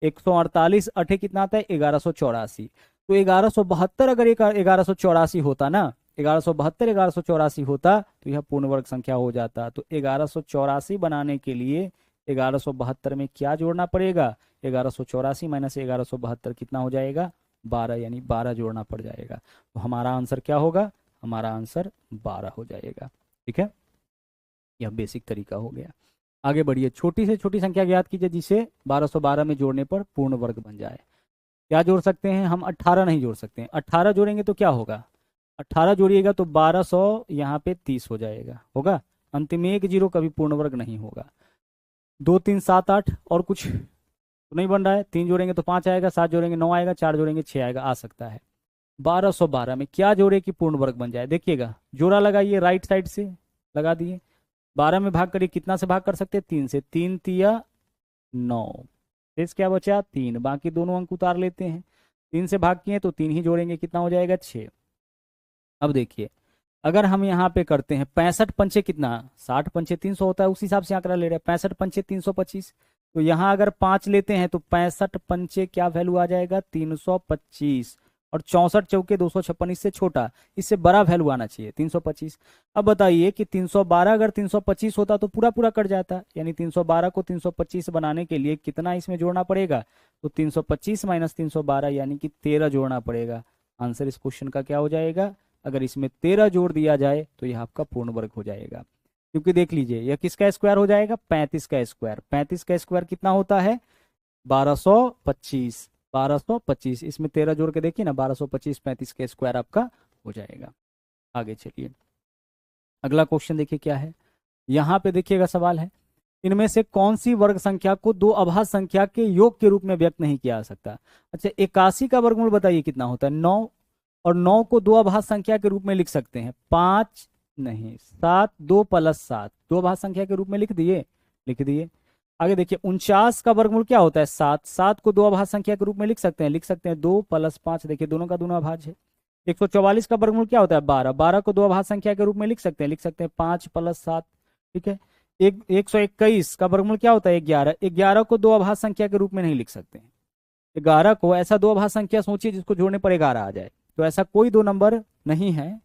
148 अठे कितना आता है? 1184। तो 1172 अगर 1184 होता ना, 1172 1184 होता तो यह पूर्ण वर्ग संख्या हो जाता। तो 1184 बनाने के लिए 1172 में क्या जोड़ना पड़ेगा? 1184 माइनस 1172 कितना हो जाएगा? 12, यानी 12 जोड़ना पड़ जाएगा। तो हमारा आंसर क्या होगा? हमारा आंसर 12 हो जाएगा। ठीक है, यह बेसिक तरीका हो गया। आगे बढ़िए। छोटी से छोटी संख्या ज्ञात कीजिए जिसे 1212 में जोड़ने पर पूर्ण वर्ग बन जाए। क्या जोड़ सकते हैं हम? 18 नहीं जोड़ सकते हैं। 18 जोड़ेंगे तो क्या होगा? 18 जोड़िएगा तो 1200 यहाँ पे 30 हो जाएगा, होगा। अंतिम में 1 जीरो, कभी पूर्ण वर्ग नहीं होगा। 2 3 7 8 और कुछ तो नहीं बन रहा है। 3 जोड़ेंगे तो 5 आएगा, 7 जोड़ेंगे 9 आएगा, 4 जोड़ेंगे 6 आएगा, आ सकता है। 1212 में क्या जोड़े कि पूर्ण वर्ग बन जाए? देखिएगा, जोड़ा लगाइए, राइट साइड से लगा दिए। 12 में भाग करिए, कितना से भाग कर सकते हैं? 3 से। 3 तिया 9, शेष क्या बचा? 3। बाकी दोनों अंक उतार लेते हैं। 3 से भाग किए तो 3 ही जोड़ेंगे, कितना हो जाएगा? 6। अब देखिए, अगर हम यहाँ पे करते हैं 65 पंचे कितना? 60 पंचे 300 होता है, उस हिसाब से आंकड़ा ले रहे हैं। 65 पंचे 325, तो यहाँ अगर 5 लेते हैं तो 65 पंचे क्या वैल्यू आ जाएगा? 325, और 64 चौके 256, इससे छोटा, इससे बड़ा वैल्यू आना चाहिए 325। अब बताइए कि 312 अगर 325 होता तो पूरा पूरा कट जाता, यानी 312 को 325 बनाने के लिए कितना इसमें जोड़ना पड़ेगा? तो 325 माइनस 312 यानी कि 13 जोड़ना पड़ेगा। आंसर इस क्वेश्चन का क्या हो जाएगा? अगर इसमें 13 जोड़ दिया जाए तो यह आपका पूर्ण वर्ग हो जाएगा। क्योंकि देख लीजिए, यह किसका स्क्वायर हो जाएगा? 35 का स्क्वायर। 35 का स्क्वायर कितना होता है? 1225। 1225, इसमें 13 जोड़ के देखिए ना, 1225 35 का स्क्वायर आपका हो जाएगा। आगे चलिए, अगला क्वेश्चन देखिए क्या है। यहाँ पे देखिएगा सवाल है, इनमें से कौन सी वर्ग संख्या को दो अभाज्य संख्या के योग के रूप में व्यक्त नहीं किया जा सकता? अच्छा, 81 का वर्गमूल बताइए कितना होता है? 9, और 9 को दो अभाज्य संख्या के रूप में लिख सकते हैं। 5 नहीं, 7, 2 प्लस 7, दो अभाज्य संख्या के रूप में लिख दिए, लिख दिए। आगे देखिए, 49 का वर्गमूल क्या होता है? 7, 7 को दो अभाज्य संख्या के रूप में लिख सकते हैं, लिख सकते हैं 2 प्लस 5, देखिए दोनों का दोनों अभाज्य है। 144 का वर्गमूल क्या होता है? 12, 12 को दो अभाज्य संख्या के रूप में लिख सकते हैं, लिख सकते हैं 5 प्लस 7। ठीक है, 121 का वर्गमूल क्या होता है? 11, 11 को दो अभाज्य संख्या के रूप में नहीं लिख सकते हैं। 11 को ऐसा दो अभाज्य संख्या सोचिए जिसको जोड़ने पर 11 आ जाए, तो ऐसा कोई दो नंबर नहीं है,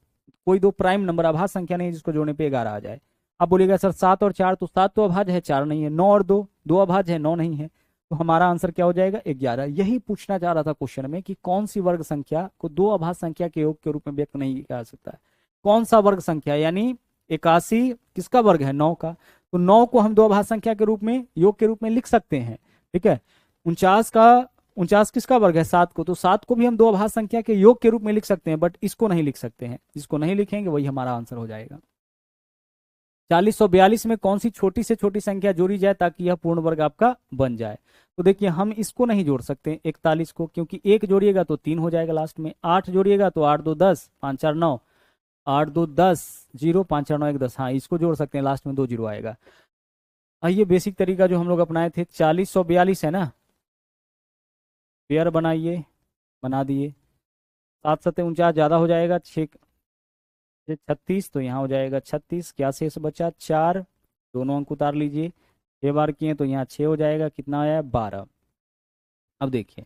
कोई दो प्राइम नंबर अभाज्य संख्या नहीं जिसको जोड़ने पे 11 आ जाए। आप बोलिएगा सर 7 और 4, तो 7 तो अभाज्य है, 4 नहीं है। 9 और 2, 2 अभाज्य है, 9 नहीं है। तो हमारा आंसर क्या हो जाएगा? 11। यही पूछना चाह रहा था क्वेश्चन में कि कौन सी वर्ग संख्या को दो अभाज्य संख्या के योग के रूप में व्यक्त नहीं किया जा सकता है। कौन सा वर्ग संख्या? यानी 81 किसका वर्ग है? 9 का। तो 9 को हम दो अभाज्य संख्या के रूप में, योग के रूप में लिख सकते हैं। ठीक है, 49 किसका वर्ग है? 7 को। तो 7 को भी हम दो अभाज्य संख्या के योग के रूप में लिख सकते हैं, बट इसको नहीं लिख सकते हैं। जिसको नहीं लिखेंगे वही हमारा आंसर हो जाएगा। 4042 में कौन सी छोटी से छोटी संख्या जोड़ी जाए ताकि यह पूर्ण वर्ग आपका बन जाए? तो देखिए, हम इसको नहीं जोड़ सकते 41 को, क्योंकि 1 जोड़िएगा तो 3 हो जाएगा लास्ट में। 8 जोड़िएगा तो 8 2 10, 5 4 9, 8 2 10, 0, 5 4 9 1 10। हाँ, इसको जोड़ सकते हैं, लास्ट में 2 जीरो आएगा। ये बेसिक तरीका जो हम लोग अपनाए थे। 4042 है ना, पेयर बनाइए, बना दिए। 7 7 49 ज़्यादा हो जाएगा, 36, तो यहाँ हो जाएगा 36। क्या शेष बचा? 4, दोनों अंक उतार लीजिए। 6 बार किए तो यहाँ 6 हो जाएगा, कितना आया? 12। अब देखिए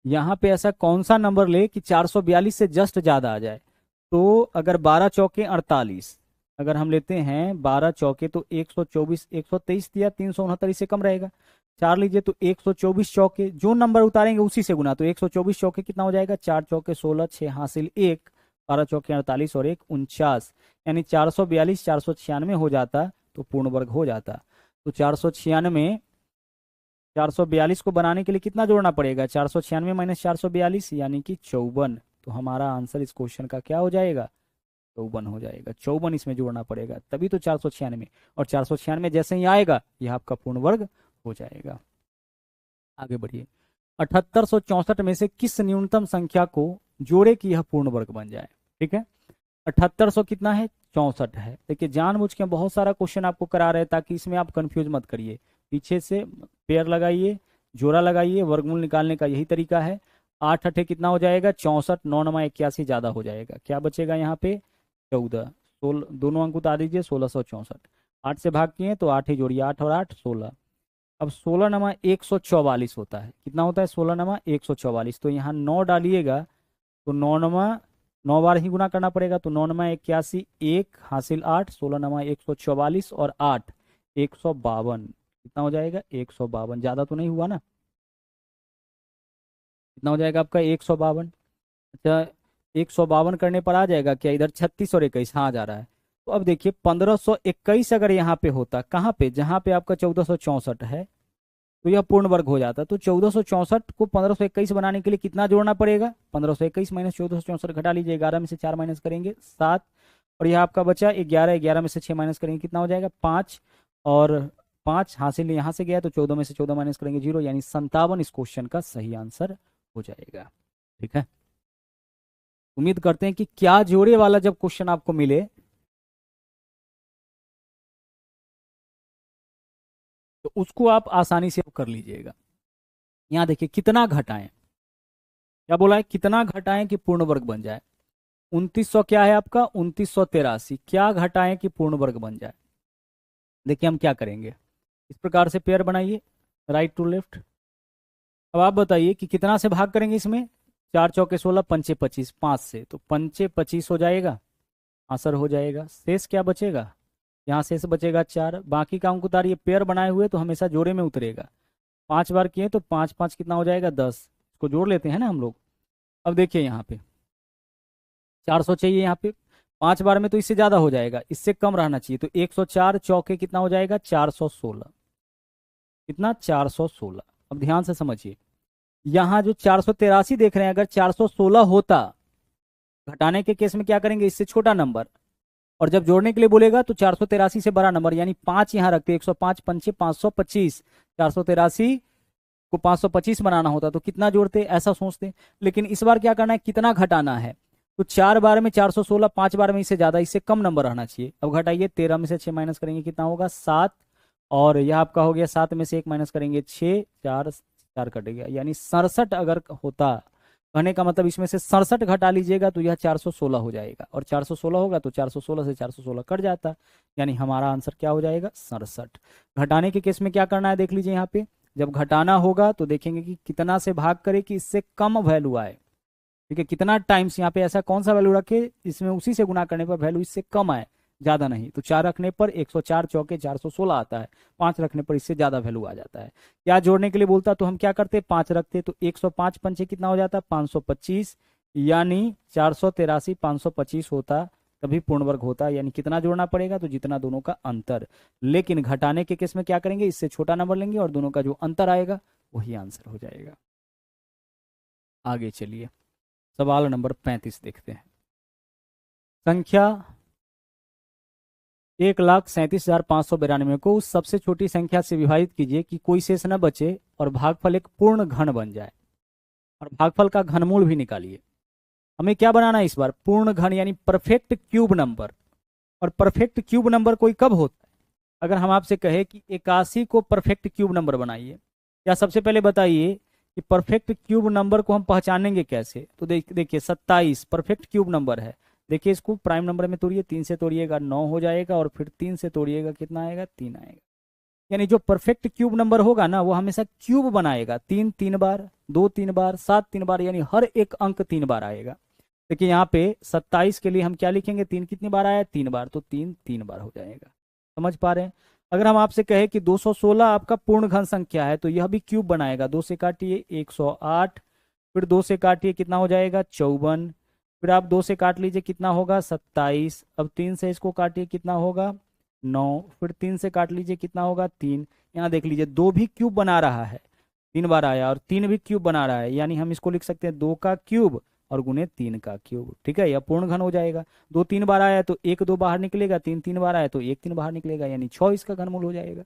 यहाँ पे ऐसा कौन सा नंबर ले कि 442 से जस्ट ज़्यादा आ जाए। तो अगर 12 चौके 48, अगर हम लेते हैं 12 चौके तो 124, 123 दिया, 369 इससे कम रहेगा। 4 लीजिए तो 124 चौके, जो नंबर उतारेंगे उसी से गुना, तो 124 चौके कितना हो जाएगा? 4 चौके 16, 6 हासिल 1, 12 चौके 48 और 1 49, यानी 442 496 हो जाता तो पूर्ण वर्ग हो जाता। तो 496, 442 को बनाने के लिए कितना जोड़ना पड़ेगा? 496 माइनस 442 यानी कि 54। तो हमारा आंसर इस क्वेश्चन का क्या हो जाएगा? 54 हो जाएगा। 54 इसमें जोड़ना पड़ेगा, तभी तो 496, और 496 जैसे ही आएगा यह आपका पूर्ण वर्ग हो जाएगा। आगे बढ़िए। 7864 में से किस न्यूनतम संख्या को जोड़े कि यह पूर्ण वर्ग बन जाए? ठीक है, 7800 कितना है? 64 है। देखिए जानबूझ के बहुत सारा क्वेश्चन आपको करा रहे हैं ताकि इसमें आप कंफ्यूज मत करिए। पीछे से पेयर लगाइए, जोड़ा लगाइए, वर्गमूल निकालने का यही तरीका है। 8 अठे कितना हो जाएगा? 64, 9 नमा 81 ज्यादा हो जाएगा। क्या बचेगा यहाँ पे? 14, 16, दोनों अंक उतार दीजिए, 1664। 8 से भाग किए तो 8 ही जोड़िए, 8 और 8 16। अब 16 नमा 144 होता है। कितना होता है? 16 नमा 144। तो यहाँ 9 डालिएगा तो 9 नमा 9 बार ही गुना करना पड़ेगा, तो 9 नमा 81, 1 हासिल 8, 16 नमा 144 और 8 152। कितना हो जाएगा? 152। ज़्यादा तो नहीं हुआ ना? कितना हो जाएगा आपका? 152। अच्छा, 152 करने पर आ जाएगा क्या इधर? 36 और 21, हाँ जा रहा है। तो अब देखिए 1521 अगर यहाँ पे होता, कहाँ पे? जहाँ पे आपका 1464 है, तो यह पूर्ण वर्ग हो जाता। तो 1464 को 1521 बनाने के लिए कितना जोड़ना पड़ेगा? 1521 माइनस 1464 घटा लीजिए, 11 में से 4 माइनस करेंगे 7, और यह आपका बचा 11, 11 में से 6 माइनस करेंगे कितना हो जाएगा? 5, और 5 हासिल यहाँ से गया तो 14 में से 14 माइनस करेंगे 0, यानी 57 इस क्वेश्चन का सही आंसर हो जाएगा। ठीक है, उम्मीद करते हैं कि क्या जोड़े वाला जब क्वेश्चन आपको मिले तो उसको आप आसानी से कर लीजिएगा। यहाँ देखिए कितना घटाएं, क्या बोला है? कितना घटाएं कि पूर्ण वर्ग बन जाए? 2900 क्या है आपका? 2983। क्या घटाएं कि पूर्ण वर्ग बन जाए? देखिए हम क्या करेंगे, इस प्रकार से पेयर बनाइए, राइट टू लेफ्ट। अब आप बताइए कि कितना से भाग करेंगे इसमें? 4 चौके 16, पंचे 25, 5 से, तो पंचे 25 हो जाएगा, आंसर हो जाएगा। शेष क्या बचेगा? यहाँ शेष बचेगा 4। बाकी का अंक उतारिए, पेयर बनाए हुए तो हमेशा जोड़े में उतरेगा। 5 बार किए तो 5 5 कितना हो जाएगा? 10। इसको जोड़ लेते हैं ना हम लोग। अब देखिए यहाँ पे 400 चाहिए, यहाँ पे 5 बार में तो इससे ज्यादा हो जाएगा, इससे कम रहना चाहिए। तो 104 चौके कितना हो जाएगा? 416। कितना? 416। अब ध्यान से समझिए, यहाँ जो 483 देख रहे हैं, अगर 416 होता, घटाने के केस में क्या करेंगे? इससे छोटा नंबर, और जब जोड़ने के लिए बोलेगा तो 483 से बड़ा नंबर, यानी 5 यहाँ रखते, 105 पंचे 525, 483 को 525 बनाना होता तो कितना जोड़ते? ऐसा सोचते। लेकिन इस बार क्या करना है? कितना घटाना है? तो 4 बार में 416, 5 बार में इससे ज्यादा, इससे कम नंबर रहना चाहिए। अब घटाइए, 13 में से 6 माइनस करेंगे कितना होगा? 7, और यह आपका हो गया 7 में से 1 माइनस करेंगे 6, 4 4 कट गया, यानी 67 अगर होता। कहने का मतलब इसमें से 67 घटा लीजिएगा तो यह 416 हो जाएगा, और 416 होगा तो 416 से 416 कट जाता, यानी हमारा आंसर क्या हो जाएगा? 67। घटाने के केस में क्या करना है? देख लीजिए यहाँ पे, जब घटाना होगा तो देखेंगे कि कितना से भाग करे कि इससे कम वैल्यू आए। ठीक है, कितना टाइम्स, यहाँ पे ऐसा कौन सा वैल्यू रखे इसमें उसी से गुना करने पर वैल्यू इससे कम आए, ज्यादा नहीं। तो 4 रखने पर 104 चौके 416 आता है, 5 रखने पर इससे ज्यादा वैल्यू आ जाता है। क्या जोड़ने के लिए बोलता तो हम क्या करते? 5 रखते, तो 105 पंचे कितना हो जाता? 525, यानी 483 525 होता, तभी पूर्ण वर्ग होता। यानी कितना जोड़ना पड़ेगा? तो जितना दोनों का अंतर। लेकिन घटाने के केस में क्या करेंगे? इससे छोटा नंबर लेंगे और दोनों का जो अंतर आएगा वही आंसर हो जाएगा। आगे चलिए, सवाल नंबर 35 देखते हैं। संख्या 1,37,592 को उस सबसे छोटी संख्या से विभाजित कीजिए कि कोई शेष न बचे और भागफल एक पूर्ण घन बन जाए, और भागफल का घनमूल भी निकालिए। हमें क्या बनाना है इस बार? पूर्ण घन, यानी परफेक्ट क्यूब नंबर। और परफेक्ट क्यूब नंबर कोई कब होता है? अगर हम आपसे कहे कि 81 को परफेक्ट क्यूब नंबर बनाइए, या सबसे पहले बताइए कि परफेक्ट क्यूब नंबर को हम पहचानेंगे कैसे। तो देखिए 27 परफेक्ट क्यूब नंबर है। देखिए इसको प्राइम नंबर में तोड़िए, 3 से तोड़िएगा 9 हो जाएगा, और फिर 3 से तोड़िएगा कितना आएगा, 3 आएगा। यानी जो परफेक्ट क्यूब नंबर होगा ना वो हमेशा क्यूब बनाएगा, 3 3 बार, 2 3 बार, 7 3 बार, यानी हर एक अंक 3 बार आएगा। देखिए यहाँ पे 27 के लिए हम क्या लिखेंगे, 3 कितनी बार आया, 3 बार, तो 3 3 बार हो जाएगा। समझ पा रहे हैं। अगर हम आपसे कहें कि 216 आपका पूर्ण घन संख्या है तो यह भी क्यूब बनाएगा। 2 से काटिए 108, फिर 2 से काटिए कितना हो जाएगा, 54, फिर आप 2 से काट लीजिए कितना होगा, 27, अब 3 से इसको काटिए कितना होगा, 9, फिर 3 से काट लीजिए कितना होगा, 3। यहाँ देख लीजिए 2 भी क्यूब बना रहा है, 3 बार आया, और 3 भी क्यूब बना रहा है, यानी हम इसको लिख सकते हैं 2 का क्यूब और गुने 3 का क्यूब। ठीक है, यह पूर्ण घन हो जाएगा। 2 3 बार आया तो 1 2 बाहर निकलेगा, 3 3 बार आया तो 1 3 बाहर निकलेगा, यानी 6 इसका घनमूल हो जाएगा।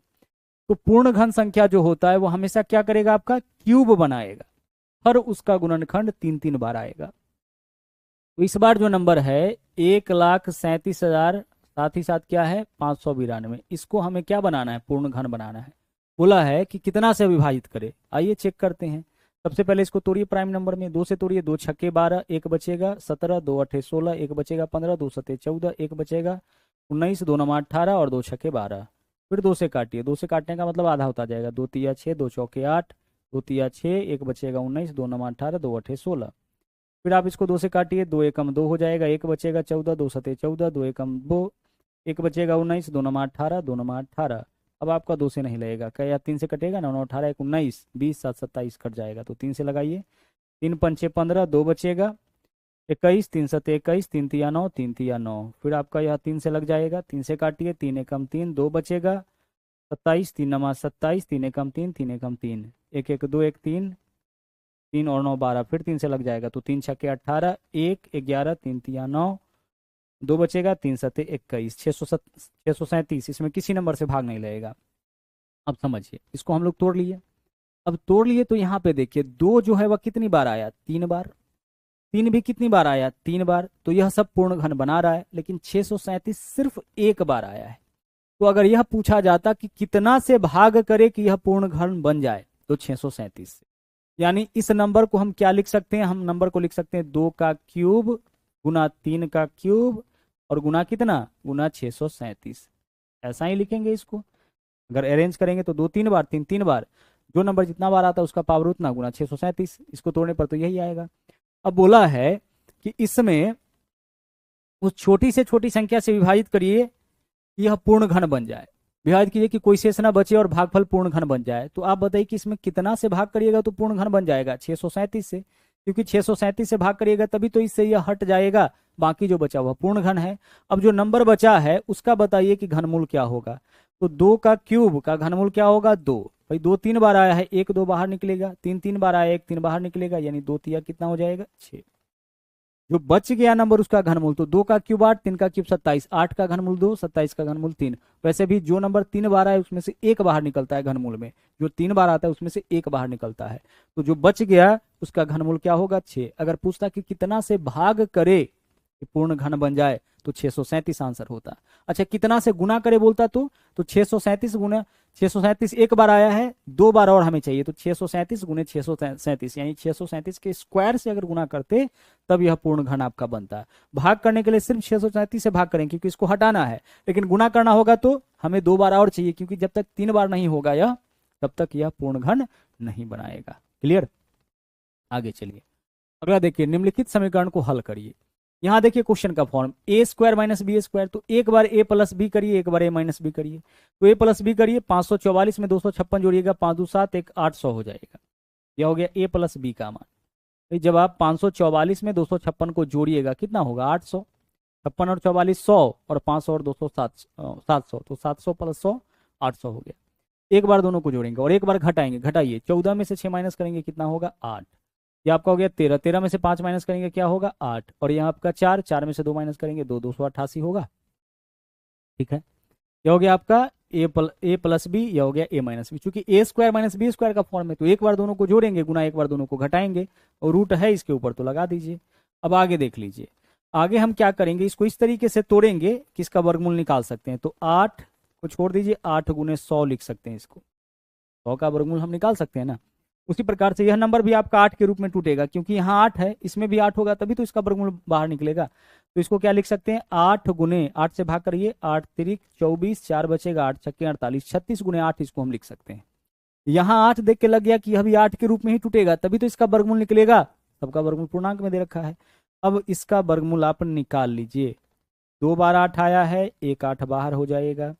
तो पूर्ण घन संख्या जो होता है वो हमेशा क्या करेगा, आपका क्यूब बनाएगा, हर उसका गुणनखंड 3 3 बार आएगा। तो इस बार जो नंबर है 1,37,000, साथ ही साथ क्या है 592, इसको हमें क्या बनाना है, पूर्ण घन बनाना है। बोला है कि कितना से विभाजित करे, आइए चेक करते हैं। सबसे पहले इसको तोड़िए प्राइम नंबर में, 2 से तोड़िए, 2 छक्के 12, 1 बचेगा 17, 2 अठे 16, 1 बचेगा 15, 2 सते 14, 1 बचेगा 19, 2 नमा 18 और 2 छक्के 12। फिर 2 से काटिए, 2 से काटने का मतलब आधा होता जाएगा, 2 तिया 6, 2 चौके 8, 2 तिया 6, 1 बचेगा 19, 2 नमा 18, 2 अठे 16। फिर आप इसको 2 से काटिए, 2 एकम 2 हो जाएगा, 1 बचेगा 14, 2 सते 14, 2 एकम 2, 1 बचेगा 19, 2 नमा 18, 2 नमा 18। अब आपका 2 से नहीं लगेगा, क्या या 3 से कटेगा ना, 9 18 1 19, 20 7 27 कट जाएगा, तो 3 से लगाइए, 3 पंचे 15, 2 बचेगा 21, 3 सते 21, 3 तिया 9, 3 तिया 9। फिर आपका यह 3 से लग जाएगा, 3 से काटिए, 3 एकम 3, 2 बचेगा 27, 3 नमा 27, 3 एकम 3, 3 एकम 3, 1 1 2 1 3, 3 और 9 12, फिर 3 से लग जाएगा, तो 3 छक्के 18, 1 11, 3 तिया 9, 2 बचेगा 3 सते 21, 637, इसमें किसी नंबर से भाग नहीं लगेगा। अब समझिए, इसको हम लोग तोड़ लिए। अब तोड़ लिए तो यहाँ पे देखिए 2 जो है वह कितनी बार आया, 3 बार, 3 भी कितनी बार आया, 3 बार, तो यह सब पूर्ण घन बना रहा है। लेकिन 637 सिर्फ 1 बार आया है। तो अगर यह पूछा जाता कि कितना से भाग करे कि यह पूर्ण घन बन जाए, तो 637 से। यानी इस नंबर को हम क्या लिख सकते हैं, हम नंबर को लिख सकते हैं 2 का क्यूब गुना 3 का क्यूब और गुना कितना, गुना 637। ऐसा ही लिखेंगे इसको। अगर अरेंज करेंगे तो 2 3 बार, 3 3 बार, जो नंबर जितना बार आता है उसका पावर उतना, गुना 637। इसको तोड़ने पर तो यही आएगा। अब बोला है कि इसमें उस छोटी से छोटी संख्या से विभाजित करिए कि यह पूर्ण घन बन जाए। विभाजित कीजिए कि कोई शेष ना बचे और भागफल पूर्ण घन बन जाए। तो आप बताइए कि इसमें कितना से भाग करिएगा तो पूर्ण घन बन जाएगा, 637 से, क्योंकि 637 से भाग करिएगा तभी तो इससे यह हट जाएगा, बाकी जो बचा हुआ पूर्ण घन है। अब जो नंबर बचा है उसका बताइए कि घनमूल क्या होगा। तो 2 का क्यूब का घनमूल क्या होगा, 2। भाई 2 3 बार आया है, 1 2 बाहर निकलेगा, 3 3 बार आया 1 3 बाहर निकलेगा, यानी 2 तिया कितना हो जाएगा, 6। जो बच गया नंबर उसका घनमूल, तो 2 का क्यूब 8, 3 का क्यूब 27, 8 का घनमूल 2, 27 का घनमूल 3। वैसे भी जो नंबर 3 बार आए उसमें से 1 बाहर निकलता है घनमूल में, जो 3 बार आता है उसमें से 1 बाहर निकलता है। तो जो बच गया उसका घनमूल क्या होगा, 6। अगर पूछता कि कितना से भाग करे कि पूर्ण घन बन जाए तो 637 आंसर होता। अच्छा, कितना से गुना करे बोलता तो 637 गुना 637 1 बार आया है, 2 बार और हमें चाहिए, तो 637 गुने 637, यानी 637 के स्क्वायर से अगर गुना करते तब यह पूर्ण घन आपका बनता है। भाग करने के लिए सिर्फ 637 से भाग करेंगे क्योंकि इसको हटाना है, लेकिन गुना करना होगा तो हमें 2 बार और चाहिए, क्योंकि जब तक 3 बार नहीं होगा यह, तब तक यह पूर्ण घन नहीं बनाएगा। क्लियर। आगे चलिए, अगला देखिए, निम्नलिखित समीकरण को हल करिए। यहाँ देखिए क्वेश्चन का फॉर्म, ए स्क्वायर माइनस बी स्क्वायर, तो एक बार ए प्लस बी करिए, एक बार ए माइनस बी करिए। तो ए प्लस बी करिए, 544 में 256 जोड़िएगा, 5 2 7 1 800 हो जाएगा। यह हो गया ए प्लस बी का मान। तो जब आप 544 में 256 को जोड़िएगा कितना होगा, 800। 56 और 44 100, और 500 और 200 700, तो 700 प्लस 100 800 हो गया। एक बार दोनों को जोड़ेंगे और एक बार घटाएंगे, घटाइए, 14 में से 6 माइनस करेंगे कितना होगा, 8। ये आपका हो गया 13, 13 में से 5 माइनस करेंगे क्या होगा, 8। और यहाँ आपका 4, 4 में से 2 माइनस करेंगे 2, 288 होगा। ठीक है, ये हो गया आपका ए प्लस बी, यह हो गया ए माइनस बी। चूंकि ए स्क्वायर माइनस बी स्क्वायर का फॉर्म है तो एक बार दोनों को जोड़ेंगे गुना एक बार दोनों को घटाएंगे, और रूट है इसके ऊपर तो लगा दीजिए। अब आगे देख लीजिए, आगे हम क्या करेंगे, इसको इस तरीके से तोड़ेंगे कि इसका वर्गमूल निकाल सकते हैं। तो 8 को छोड़ दीजिए, 8 गुने 100 लिख सकते हैं इसको, 100 का वर्गमूल हम निकाल सकते हैं ना। उसी प्रकार से यह नंबर भी आपका 8 के रूप में टूटेगा, क्योंकि यहाँ 8 है, इसमें भी 8 होगा, तभी तो इसका वर्गमूल बाहर निकलेगा। तो इसको क्या लिख सकते हैं, 8 गुने 8 से भाग करिए, 8 तिरिक 24, 4 बचेगा, 8 छक्के 48, 36 गुने 8 इसको हम लिख सकते हैं। यहाँ 8 देख के लग गया कि अभी 8 के रूप में ही टूटेगा, तभी तो इसका वर्गमूल निकलेगा। सबका वर्गमूल पूर्णांक में दे रखा है। अब इसका वर्गमूल आप निकाल लीजिए। 2 बार 8 आया है, एक 8 बाहर हो जाएगा।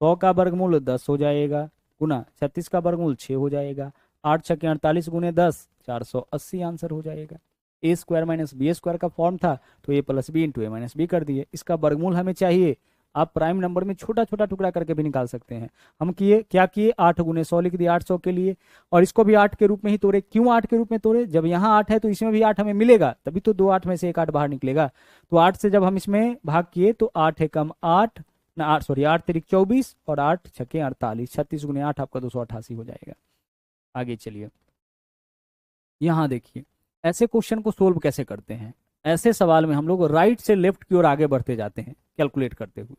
100 का वर्गमूल 10 हो जाएगा, गुना 36 का वर्गमूल 6 हो जाएगा। 8 छक्के 48 गुने 10, 480 आंसर हो जाएगा। ए स्क्वायर माइनस बी स्क्वायर का फॉर्म था, तो ए plus B into A minus B कर दिए। इसका वर्गमूल हमें चाहिए। आप प्राइम नंबर में छोटा छोटा टुकड़ा करके भी निकाल सकते हैं। हम किए क्या किए, 8 गुने 100 लिख दिए 800 के लिए, और इसको भी 8 के रूप में ही तोड़े। क्यों 8 के रूप में तोड़े, जब यहाँ 8 है तो इसमें भी 8 हमें मिलेगा, तभी तो 2 8 में से एक 8 बाहर निकलेगा। तो 8 से जब हम इसमें भाग किए तो 8 है कम 8 ना 8 सॉरी 8 तिरिक 24 और 8 छक्के 48, 36 गुने 8 आपका 288 हो जाएगा। आगे चलिए, यहाँ देखिए ऐसे क्वेश्चन को सोल्व कैसे करते हैं। ऐसे सवाल में हम लोग राइट से लेफ्ट की ओर आगे बढ़ते जाते हैं कैलकुलेट करते हुए।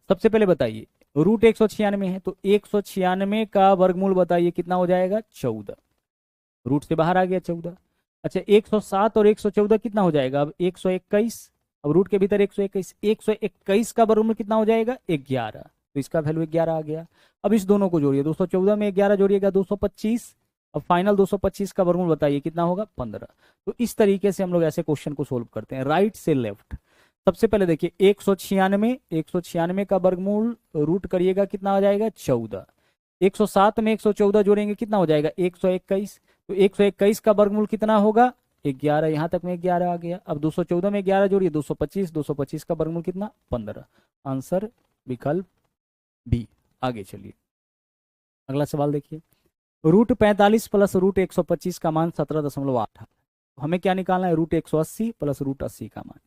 सबसे पहले बताइए, रूट 196 है, तो 196 का वर्गमूल बताइए कितना हो जाएगा, 14। रूट से बाहर आ गया 14। अच्छा 107 और 114 कितना हो जाएगा, अब 121। अब रूट के भीतर 121, 121 का वर्गमूल कितना हो जाएगा, 11। तो इसका वैल्यू 11 आ गया। अब इस दोनों को जोड़िए, 214 में 11 जोड़िएगा 225। अब फाइनल 225 का वर्गमूल बताइए कितना होगा, 15। तो इस तरीके से हम लोग ऐसे क्वेश्चन को सोल्व करते हैं राइट से लेफ्ट। सबसे पहले देखिए 196 का वर्गमूल रूट करिएगा कितना हो जाएगा, 14। 107 में 114 जोड़ेंगे कितना हो जाएगा, 121। तो 121 का वर्गमूल कितना होगा, 11। यहां तक में 11 आ गया। अब 214 में 11 जोड़िए 225, 225 का वर्गमूल कितना, 15। आंसर विकल्प बी। आगे चलिए, अगला सवाल देखिए, रूट 45 प्लस रूट 125 का मान 17.8 है। हमें क्या निकालना है, रूट 180 प्लस रूट 80 का मान।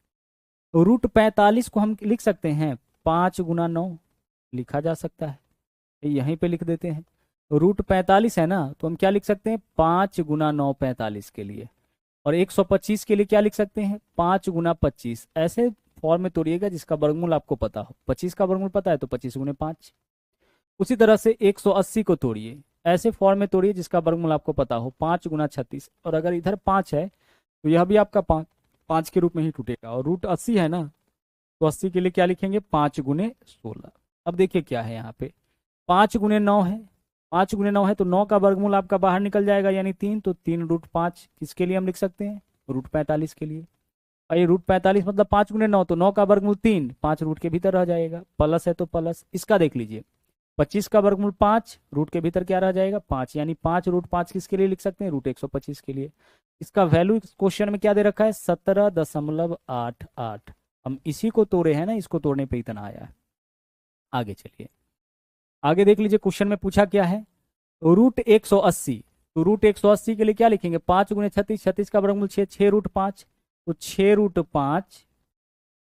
रूट 45 को हम लिख सकते हैं 5 गुना 9, लिखा जा सकता है, यहीं पे लिख देते हैं। रूट 45 है ना, तो हम क्या लिख सकते हैं, 5 गुना 9 45 के लिए। और 125 के लिए क्या लिख सकते हैं, 5 गुना 25। ऐसे फॉर्म में तोड़िएगा जिसका वर्गमूल आपको पता हो। 25 का वर्गमूल पता है तो 25 गुने 5। उसी तरह से 180 को तोड़िए, ऐसे फॉर्म में तोड़िए जिसका वर्गमूल आपको पता हो, 5 गुना 36। और अगर इधर 5 है तो यह भी आपका 5 के रूप में ही टूटेगा। और रूट 80 है ना, तो 80 के लिए क्या लिखेंगे, 5 गुने 16। अब देखिए क्या है यहाँ पे, 5 गुने 9 है, 5 गुने 9 है तो 9 का वर्गमूल आपका बाहर निकल जाएगा यानी 3। तो 3 रूट 5 किसके लिए हम लिख सकते हैं, रूट 45 के लिए। और ये रूट 45 मतलब 5 गुने 9, तो 9 का वर्गमूल 3, 5 रूट के भीतर रह जाएगा। प्लस है तो प्लस। इसका देख लीजिए, 25 का वर्गमूल 5, रूट के भीतर क्या रह जाएगा, 5, यानी 5 रूट 5 किसके लिए लिख सकते हैं, रूट 125 के लिए। इसका वैल्यू क्वेश्चन में क्या दे रखा है, 17.88। हम इसी को तोड़े हैं ना, इसको तोड़ने पे इतना आया है। आगे चलिए, आगे देख लीजिए क्वेश्चन में पूछा क्या है, रूट 180। तो रूट 180 के लिए क्या लिखेंगे, 5 गुने 36, 36 का वर्गमूल 6, 6 रूट 5, तो 6 रूट 5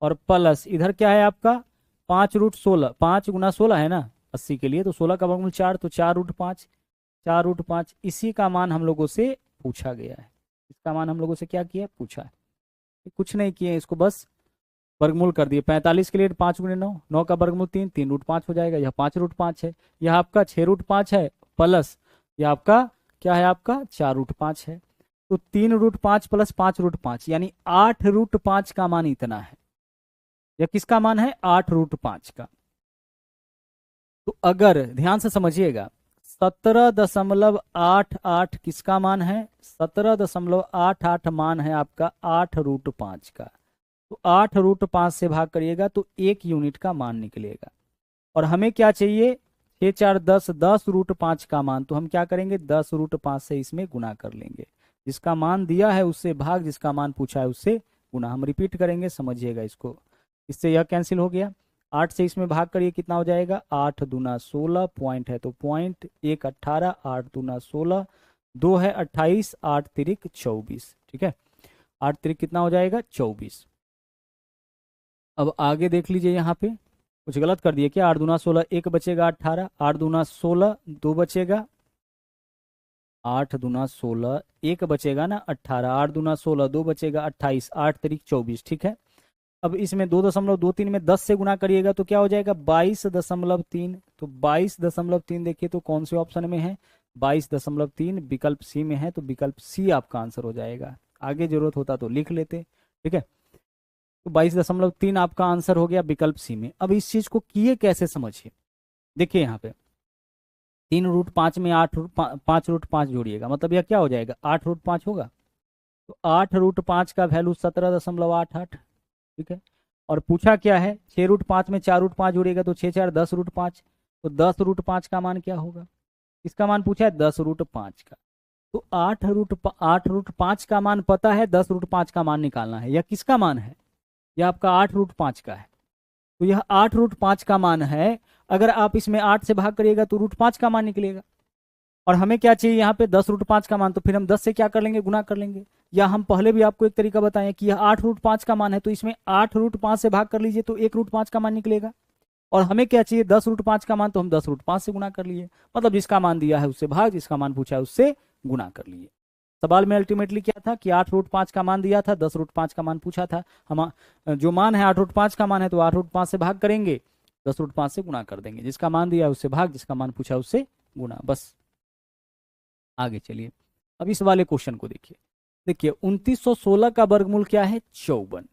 और प्लस इधर क्या है आपका 5 रूट 16, 5 गुना 16 है ना 80 के लिए, तो 16 का वर्गमूल 4, तो 4 रूट 5, 4 रूट 5। इसी का मान हम लोगों से पूछा गया है। इसका मान हम लोगों से क्या किया, पूछा है। कुछ नहीं किए, इसको बस वर्गमूल कर दिए। 45 के लिए 5 गुने 9, 9 का वर्गमूल 3, 3 रूट 5 हो जाएगा। यह 5 रूट 5 है, यह आपका 6 रूट 5 है, प्लस यह आपका क्या है, आपका 4 रूट 5 है। तो 3 रूट 5 प्लस 5 रूट 5 यानी 8 रूट 5 का मान इतना है। यह किसका मान है, 8 रूट 5 का। तो अगर ध्यान से समझिएगा, 17.88 किसका मान है, 17.88 मान है आपका 8 रूट 5 का। तो 8 रूट 5 से भाग करिएगा तो 1 यूनिट का मान निकलेगा। और हमें क्या चाहिए, 6 4 10, 10 रूट 5 का मान। तो हम क्या करेंगे, 10 रूट 5 से इसमें गुना कर लेंगे। जिसका मान दिया है उससे भाग, जिसका मान पूछा है उससे गुना। हम रिपीट करेंगे, समझिएगा इसको। इससे यह कैंसिल हो गया, 8 से इसमें भाग करिए कितना हो जाएगा, 8 दूना 16, पॉइंट है तो पॉइंट, 1 18, 8 दूना 16, 2 है 28, 8 तिरिक 24। ठीक है, 8 तिरिक कितना हो जाएगा, 24। अब आगे देख लीजिए, यहाँ पे कुछ गलत कर दिए क्या, 8 दूना 16, 1 बचेगा 18, 8 दूना 16, 2 बचेगा, 8 दूना 16, 1 बचेगा ना 18, 8 दूना 16, 2 बचेगा 28, 8 तिरिक 24। ठीक है, अब इसमें 2.23 में 10 से गुना करिएगा तो क्या हो जाएगा, 22.3। तो 22.3 देखिए तो कौन से ऑप्शन में है, 22.3 विकल्प सी में है, तो विकल्प सी आपका आंसर हो जाएगा। आगे जरूरत होता तो लिख लेते, ठीक है। तो 22.3 आपका आंसर हो गया विकल्प सी में। अब इस चीज को किए कैसे समझिए, देखिए यहाँ पे 3√5 में 5√5 जोड़िएगा, मतलब यह क्या हो जाएगा, 8√5 होगा। तो 8√5 का वैल्यू 17.88, ठीक है। और पूछा क्या है, 6√5 में 4√5 जोड़िएगा तो 6×4 10√5, तो 10√5 का मान क्या होगा, इसका मान पूछा है 10√5 का। तो 8√5 का मान पता है, 10√5 का मान निकालना है। यह किसका मान है, यह आपका 8√5 का है। तो यह 8√5 का मान है। अगर आप इसमें 8 से भाग करिएगा तो √5 का मान निकलेगा। और हमें क्या चाहिए यहाँ पे 10√5 का मान, तो फिर हम 10 से क्या कर लेंगे, गुना कर लेंगे। या हम पहले भी आपको एक तरीका बताएं कि यह 8√5 का मान है, तो इसमें 8√5 से भाग कर लीजिए तो 1√5 का मान निकलेगा। और हमें क्या चाहिए 10√5 का मान, तो हम 10√5 से गुना कर लिए। मतलब जिसका मान दिया है उससे भाग, जिसका मान पूछा है उससे गुना कर लिए। सवाल में अल्टीमेटली क्या था कि 8√5 का मान दिया था, 10√5 का मान पूछा था। हम जो मान है 8√5 का मान है, तो 8√5 से भाग करेंगे, 10√5 से गुना कर देंगे। जिसका मान दिया है उससे भाग, जिसका मान पूछा है उससे गुना, बस। आगे चलिए, अब इस वाले क्वेश्चन को देखिए। देखिए 2916 का वर्गमूल क्या है, 54।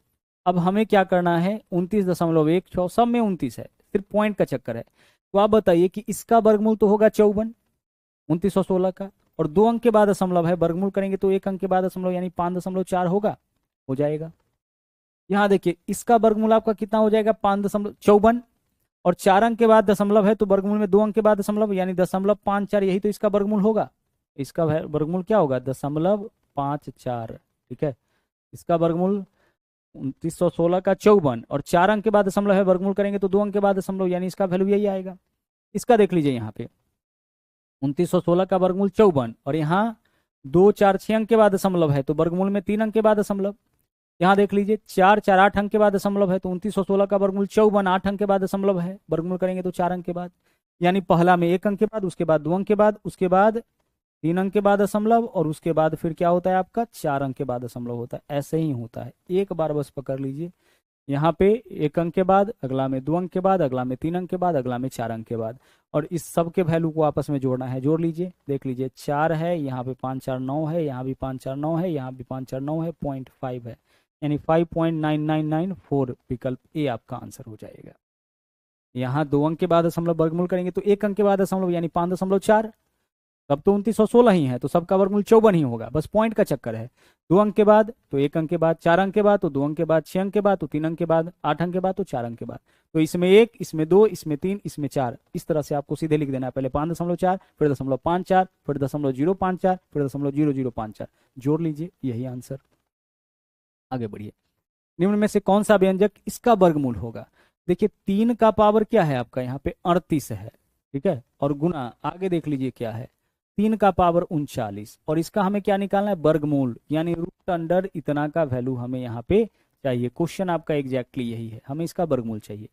अब हमें क्या करना है, 29.16, सब में 29 है, सिर्फ पॉइंट का चक्कर है। तो आप बताइए कि इसका वर्गमूल तो होगा 54 2916 का, और 2 अंक के बाद दशमलव है, वर्गमूल करेंगे तो 1 अंक के बाद दशमलव यानी 5.4 होगा, हो जाएगा। यहाँ देखिए इसका वर्गमूल आपका कितना हो जाएगा, 5.54, और 4 अंक के बाद दशमलव है, तो वर्गमूल में 2 अंक के बाद दशमलव यानी 0.54, यही तो इसका वर्गमूल होगा। इसका वर्गमूल क्या होगा, 0.54, ठीक है। इसका वर्गमूल 2916 का 54, और 4 अंक के बाद दशमलव है, वर्गमूल करेंगे तो 2 अंक के बाद दशमलव, यानी इसका वैल्यू यही आएगा। इसका देख लीजिए यहाँ पे 2916 का वर्गमूल 54, और यहाँ 2 4 6 अंक के बाद दशमलव है, तो वर्गमूल में 3 अंक के बाद दशमलव। यहाँ देख लीजिए 4 4 8 अंक के बाद दशमलव है, तो 2916 का वर्गमूल 54 8 अंक के बाद दशमलव है, वर्गमूल करेंगे तो 4 अंक के बाद। यानी पहला में 1 अंक के बाद, उसके बाद 2 अंक के बाद, उसके बाद 3 अंक के बाद दशमलव, और उसके बाद फिर क्या होता है आपका 4 अंक के बाद दशमलव होता है। ऐसे ही होता है, एक बार बस पकड़ लीजिए। यहाँ पे 1 अंक के बाद, अगला में 2 अंक के बाद, अगला में 3 अंक के बाद, अगला में 4 अंक के बाद, और इस सब के वैल्यू को आपस में जोड़ना है। जोड़ लीजिए, देख लीजिए 4 है, यहाँ पे 5 4 9 है, यहाँ भी 5 4 9 है, यहाँ भी 5 4 9 है, 0.5 है, यानी 5.9994 विकल्प ए आपका आंसर हो जाएगा। यहाँ 2 अंक के बाद दशमलव, वर्गमूल करेंगे तो 1 अंक के बाद दशमलव यानी 5.4, तब तो 2916 ही है, तो सबका वर्गमूल 54 ही होगा, बस पॉइंट का चक्कर है। 2 अंक के बाद तो 1 अंक के बाद, 4 अंक के बाद तो 2 अंक के बाद, 6 अंक के बाद तो 3 अंक के बाद, 8 अंक के बाद तो 4 अंक के बाद। तो इसमें 1, इसमें 2, इसमें 3, इसमें 4, इस तरह से आपको सीधे लिख देना है। पहले 5.4, फिर 0.54, फिर 0.054, फिर 0.0054, जोड़ लीजिए, यही आंसर। आगे बढ़िए, निम्न में से कौन सा व्यंजक इसका वर्गमूल होगा। देखिए 3 का पावर क्या है आपका, यहाँ पे 38 है, ठीक है, और गुना आगे देख लीजिए क्या है, 3 का पावर 39, और इसका हमें क्या निकालना है, वर्गमूल, यानी रूट अंडर इतना का वैल्यू हमें यहाँ पे चाहिए। क्वेश्चन आपका एग्जैक्टली यही है, हमें इसका वर्गमूल चाहिए।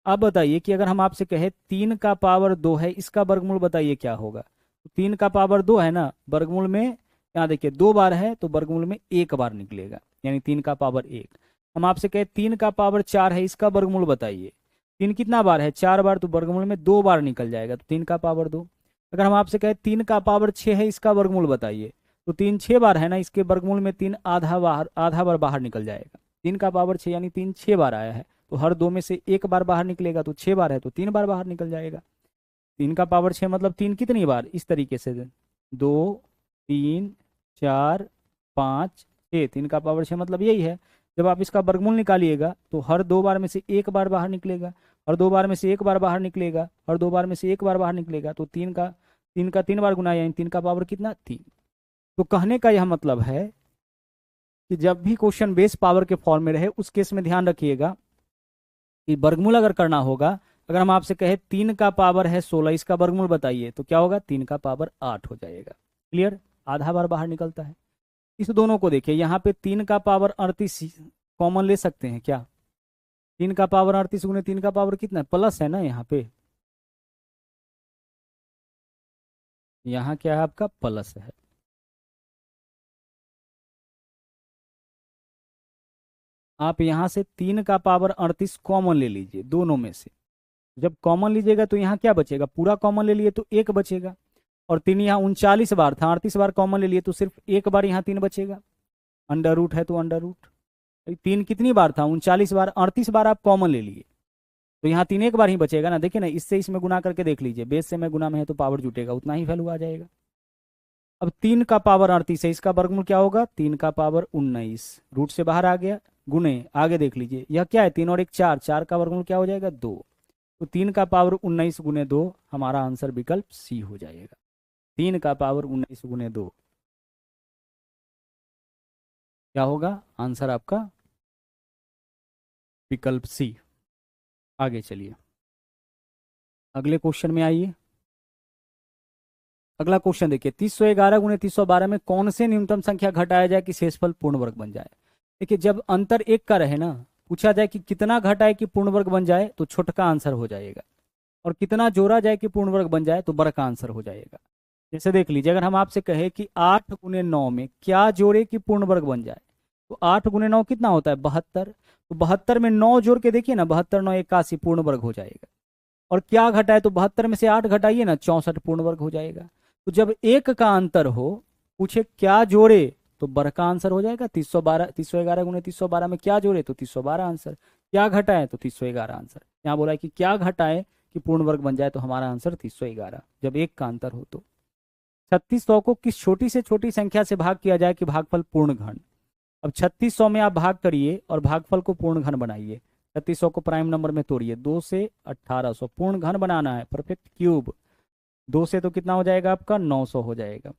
अब बताइए कि अगर हम आपसे कहे 3 का पावर 2 है, इसका वर्गमूल बताइए क्या होगा। 3 का पावर 2 है ना, वर्गमूल में यहाँ देखिए 2 बार है, तो वर्गमूल में 1 बार निकलेगा, यानी 3 का पावर 1। हम आपसे कहे 3 का पावर 4 है, इसका वर्गमूल बताइए। 3 कितना बार है, 4 बार, तो वर्गमूल में 2 बार निकल जाएगा, तो 3 का पावर 2। अगर हम आपसे कहें 3 का पावर 6 है, इसका वर्गमूल बताइए, तो 3 6 बार है ना, इसके वर्गमूल में 3 आधा बार बाहर निकल जाएगा। 3 का पावर 6 यानी 3 6 बार आया है, तो हर 2 में से 1 बार बाहर निकलेगा, तो 6 बार है तो 3 बार बाहर निकल जाएगा। 3 का पावर 6 मतलब 3 कितनी बार, इस तरीके से 2 3 4 5 6, 3 का पावर 6 मतलब यही है। जब आप इसका वर्गमूल निकालिएगा तो हर 2 बार में से 1 बार बाहर निकलेगा, हर 2 बार में से 1 बार बाहर निकलेगा, हर 2 बार में से 1 बार बाहर निकलेगा, तो 3 का 3 बार गुना, यानी 3 का पावर कितना, 3। तो कहने का यह मतलब है कि जब भी क्वेश्चन बेस पावर के फॉर्म में रहे, उस केस में ध्यान रखिएगा कि वर्गमूल अगर करना होगा, अगर हम आपसे कहे 3 का पावर है 16, इसका वर्गमूल बताइए, तो क्या होगा, 3 का पावर 8 हो जाएगा। क्लियर, आधा बार बाहर निकलता है। इस दोनों को देखिए, यहाँ पे 3 का पावर 38 कॉमन ले सकते हैं क्या, 3 का पावर 38 गुने 3 का पावर कितना, प्लस है ना, यहाँ पे यहाँ क्या है आपका, प्लस है। आप यहाँ से 3 का पावर 38 कॉमन ले लीजिए दोनों में से। जब कॉमन लीजिएगा तो यहाँ क्या बचेगा, पूरा कॉमन ले लिए तो 1 बचेगा, और 3 यहाँ 39 बार था, 38 बार कॉमन ले लिए तो सिर्फ एक बार यहाँ 3 बचेगा। अंडर रूट है तो अंडर रूट, 3 कितनी बार था, 39 बार, 38 बार आप कॉमन ले लिए तो यहाँ 3 एक बार ही बचेगा ना। देखिए ना, इससे इसमें गुना करके देख लीजिए, बेस से में गुना में है तो पावर जुटेगा, उतना ही वैल्यू आ जाएगा। अब 3 का पावर 38 है, इसका वर्गमूल क्या होगा, 3 का पावर 19, रूट से बाहर आ गया, गुने आगे देख लीजिए, यह क्या है 3 और 1 4, 4 का वर्गमूल क्या हो जाएगा 2, तो 3 का पावर 19 गुने 2, हमारा आंसर विकल्प सी हो जाएगा। 3 का पावर 19 गुने 2 क्या होगा आंसर आपका, विकल्प सी। आगे चलिए, अगले क्वेश्चन में आइए। अगला क्वेश्चन देखिए, 311 गुने 312 में कौन से न्यूनतम संख्या घटाया जाए कि शेषफल पूर्ण वर्ग बन जाए। देखिए जब अंतर 1 का रहे ना, पूछा जाए कि कितना घटाए कि पूर्ण वर्ग बन जाए तो छोटा आंसर हो जाएगा, और कितना जोड़ा जाए कि पूर्ण वर्ग बन जाए तो बड़ा का आंसर हो जाएगा। जैसे देख लीजिए, अगर हम आपसे कहे कि 8 गुने 9 में क्या जोड़े कि पूर्ण वर्ग बन जाए, तो 8 गुने 9 कितना होता है 72, तो 72 में 9 जोड़ के देखिए ना, 72 9 81 पूर्ण वर्ग हो जाएगा। और क्या घटाए, तो 72 में से 8 घटाइए ना, 64 पूर्ण वर्ग हो जाएगा। तो जब 1 का अंतर हो, पूछे क्या जोड़े तो बर का आंसर हो जाएगा 312, 311 गुने 312 में क्या जोड़े तो 312 आंसर, क्या घटाए तो 311 आंसर। यहाँ बोला है कि क्या घटाए कि पूर्ण वर्ग बन जाए, तो हमारा आंसर 311 जब 1 का अंतर हो। तो 3600 को किस छोटी से छोटी संख्या से भाग किया जाए कि भागफल पूर्ण घन। अब 3600 में आप भाग करिए और भागफल को पूर्ण घन बनाइए। 3600 को प्राइम नंबर में तोड़िए, 2 से 1800 पूर्ण घन बनाना है, परफेक्ट क्यूब। 2 से तो कितना हो जाएगा आपका 900 हो जाएगा,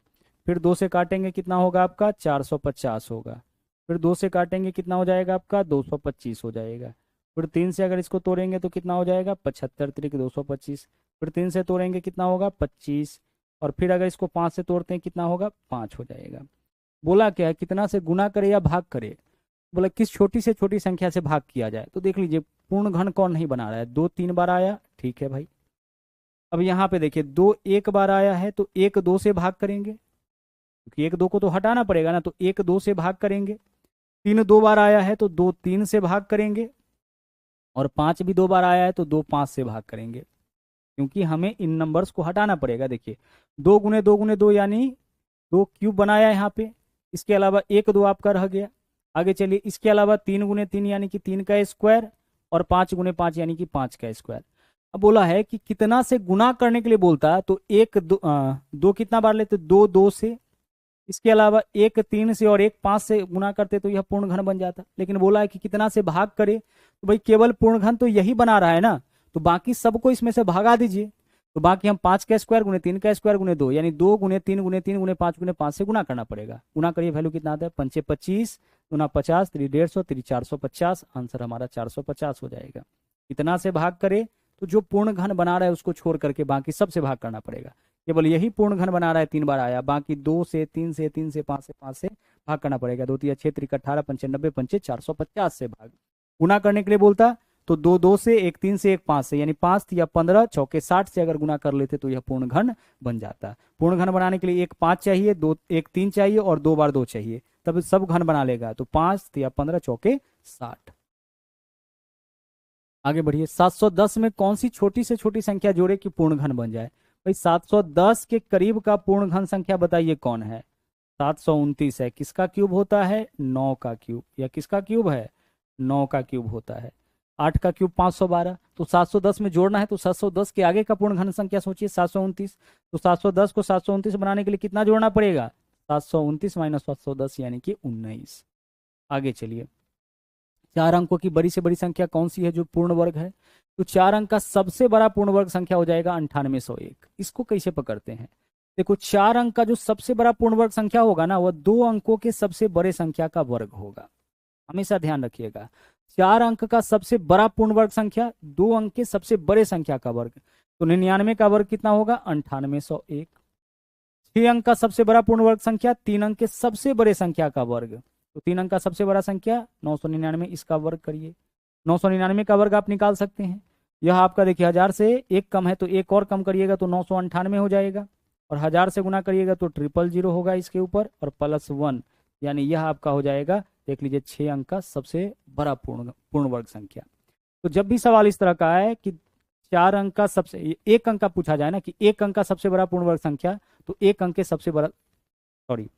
फिर 2 से काटेंगे कितना होगा आपका 450 होगा, फिर 2 से काटेंगे कितना हो जाएगा आपका 225 हो जाएगा, फिर 3 से अगर इसको तोड़ेंगे तो कितना हो जाएगा 75 त्रिक 225, फिर 3 से तोड़ेंगे कितना होगा 25, और फिर अगर इसको 5 से तोड़ते हैं कितना होगा 5 हो जाएगा। बोला क्या है, कितना से गुना करे या भाग करे, बोला किस छोटी से छोटी संख्या से भाग किया जाए। तो देख लीजिए पूर्ण घन कौन नहीं बना रहा है, 2 3 बार आया, ठीक है भाई। अब यहाँ पे देखिए 2 1 बार आया है तो 1 2 से भाग करेंगे, क्योंकि 1 2 को तो हटाना पड़ेगा ना, तो 1 2 से भाग करेंगे। 3 2 बार आया है तो 2 3 से भाग करेंगे, और 5 भी 2 बार आया है तो 2 5 से भाग करेंगे, क्योंकि हमें इन नंबर्स को हटाना पड़ेगा। देखिए 2 गुने 2 गुने 2 यानी 2 क्यूब बनाया यहाँ पे, इसके अलावा 1 2 आपका रह गया। आगे चलिए, इसके अलावा 3 गुने 3 यानी कि 3 का स्क्वायर, और 5 गुने 5 यानी कि 5 का स्क्वायर। अब बोला है कि कितना से गुना करने के लिए बोलता है, तो 2 कितना बार लेते 2 2 से, इसके अलावा 1 3 से और 1 5 से गुना करते तो यह पूर्ण घन बन जाता। लेकिन बोला है कि कितना से भाग करे, तो भाई केवल पूर्ण घन तो यही बना रहा है ना, तो बाकी सबको इसमें से भागा दीजिए। तो बाकी हम 5 का स्क्वायर गुने 3 का स्क्वायर गुने 2 यानी 2 गुने 3 गुने 3 गुने 5 गुने 5 से गुना करना पड़ेगा। गुना करिए, वैल्यू कितना आता है 5 25 गुना 50 3 150 3 450, आंसर हमारा 450 हो जाएगा। इतना से भाग करे तो जो पूर्ण घन बना रहा है उसको छोड़ करके बाकी सबसे भाग करना पड़ेगा। केवल यही पूर्ण घन बना रहा है 3 बार आया, बाकी 2 से 3 से 3 से 5 से 5 से भाग करना पड़ेगा। 2 3 6 3 18 95 पंचे 450 से भाग। गुना करने के लिए बोलता तो 2 2 से 1 3 से 1 5 से, यानी 5 या 15 चौके 60 से अगर गुना कर लेते तो यह पूर्ण घन बन जाता। पूर्ण घन बनाने के लिए 1 5 चाहिए, 2 1 3 चाहिए और 2 बार 2 चाहिए, तब सब घन बना लेगा। तो 5 या 15 चौके 60। आगे बढ़िए, 710 में कौन सी छोटी से छोटी संख्या जोड़े कि पूर्ण घन बन जाए। भाई 710 के करीब का पूर्ण घन संख्या बताइए कौन है। 729 है, किसका क्यूब होता है 9 का क्यूब, या किसका क्यूब है 9 का क्यूब होता है। 8 का क्यूब 512, तो 710 में जोड़ना है तो 710 के आगे का पूर्ण घन संख्या सोचिए 729, तो 710 को 729 बनाने के लिए कितना जोड़ना पड़ेगा 729 माइनस 710 यानी कि 19। आगे चलिए, 4 अंकों की बड़ी से बड़ी संख्या कौन सी है जो पूर्ण वर्ग है। तो 4 अंक का सबसे बड़ा पूर्ण वर्ग संख्या हो जाएगा 9801। इसको कैसे पकड़ते हैं, देखो 4 अंक का जो सबसे बड़ा पूर्ण वर्ग संख्या होगा ना, वह 2 अंकों के सबसे बड़े संख्या का वर्ग होगा। हमेशा ध्यान रखिएगा, 4 अंक का सबसे बड़ा पूर्ण वर्ग संख्या 2 अंक के सबसे बड़े संख्या का वर्ग। तो 99 का वर्ग कितना होगा 9801। 6 अंक का सबसे बड़ा पूर्ण वर्ग संख्या 3 अंक के सबसे बड़े संख्या का वर्ग, तो 3 अंक का सबसे बड़ा संख्या 999, इसका वर्ग करिए। 999 का वर्ग आप निकाल सकते हैं। यह आपका देखिए 1000 से 1 कम है तो 1 और कम करिएगा तो 998 हो जाएगा, और 1000 से गुना करिएगा तो 000 होगा इसके ऊपर, और +1 यानी यह आपका हो जाएगा, देख लीजिए 6 अंक का सबसे बड़ा पूर्ण वर्ग संख्या। तो जब भी सवाल इस तरह का है कि 4 अंक का सबसे, एक अंक का पूछा जाए ना कि एक अंक का सबसे बड़ा पूर्ण वर्ग संख्या, तो एक अंक के सबसे बड़ा, सॉरी,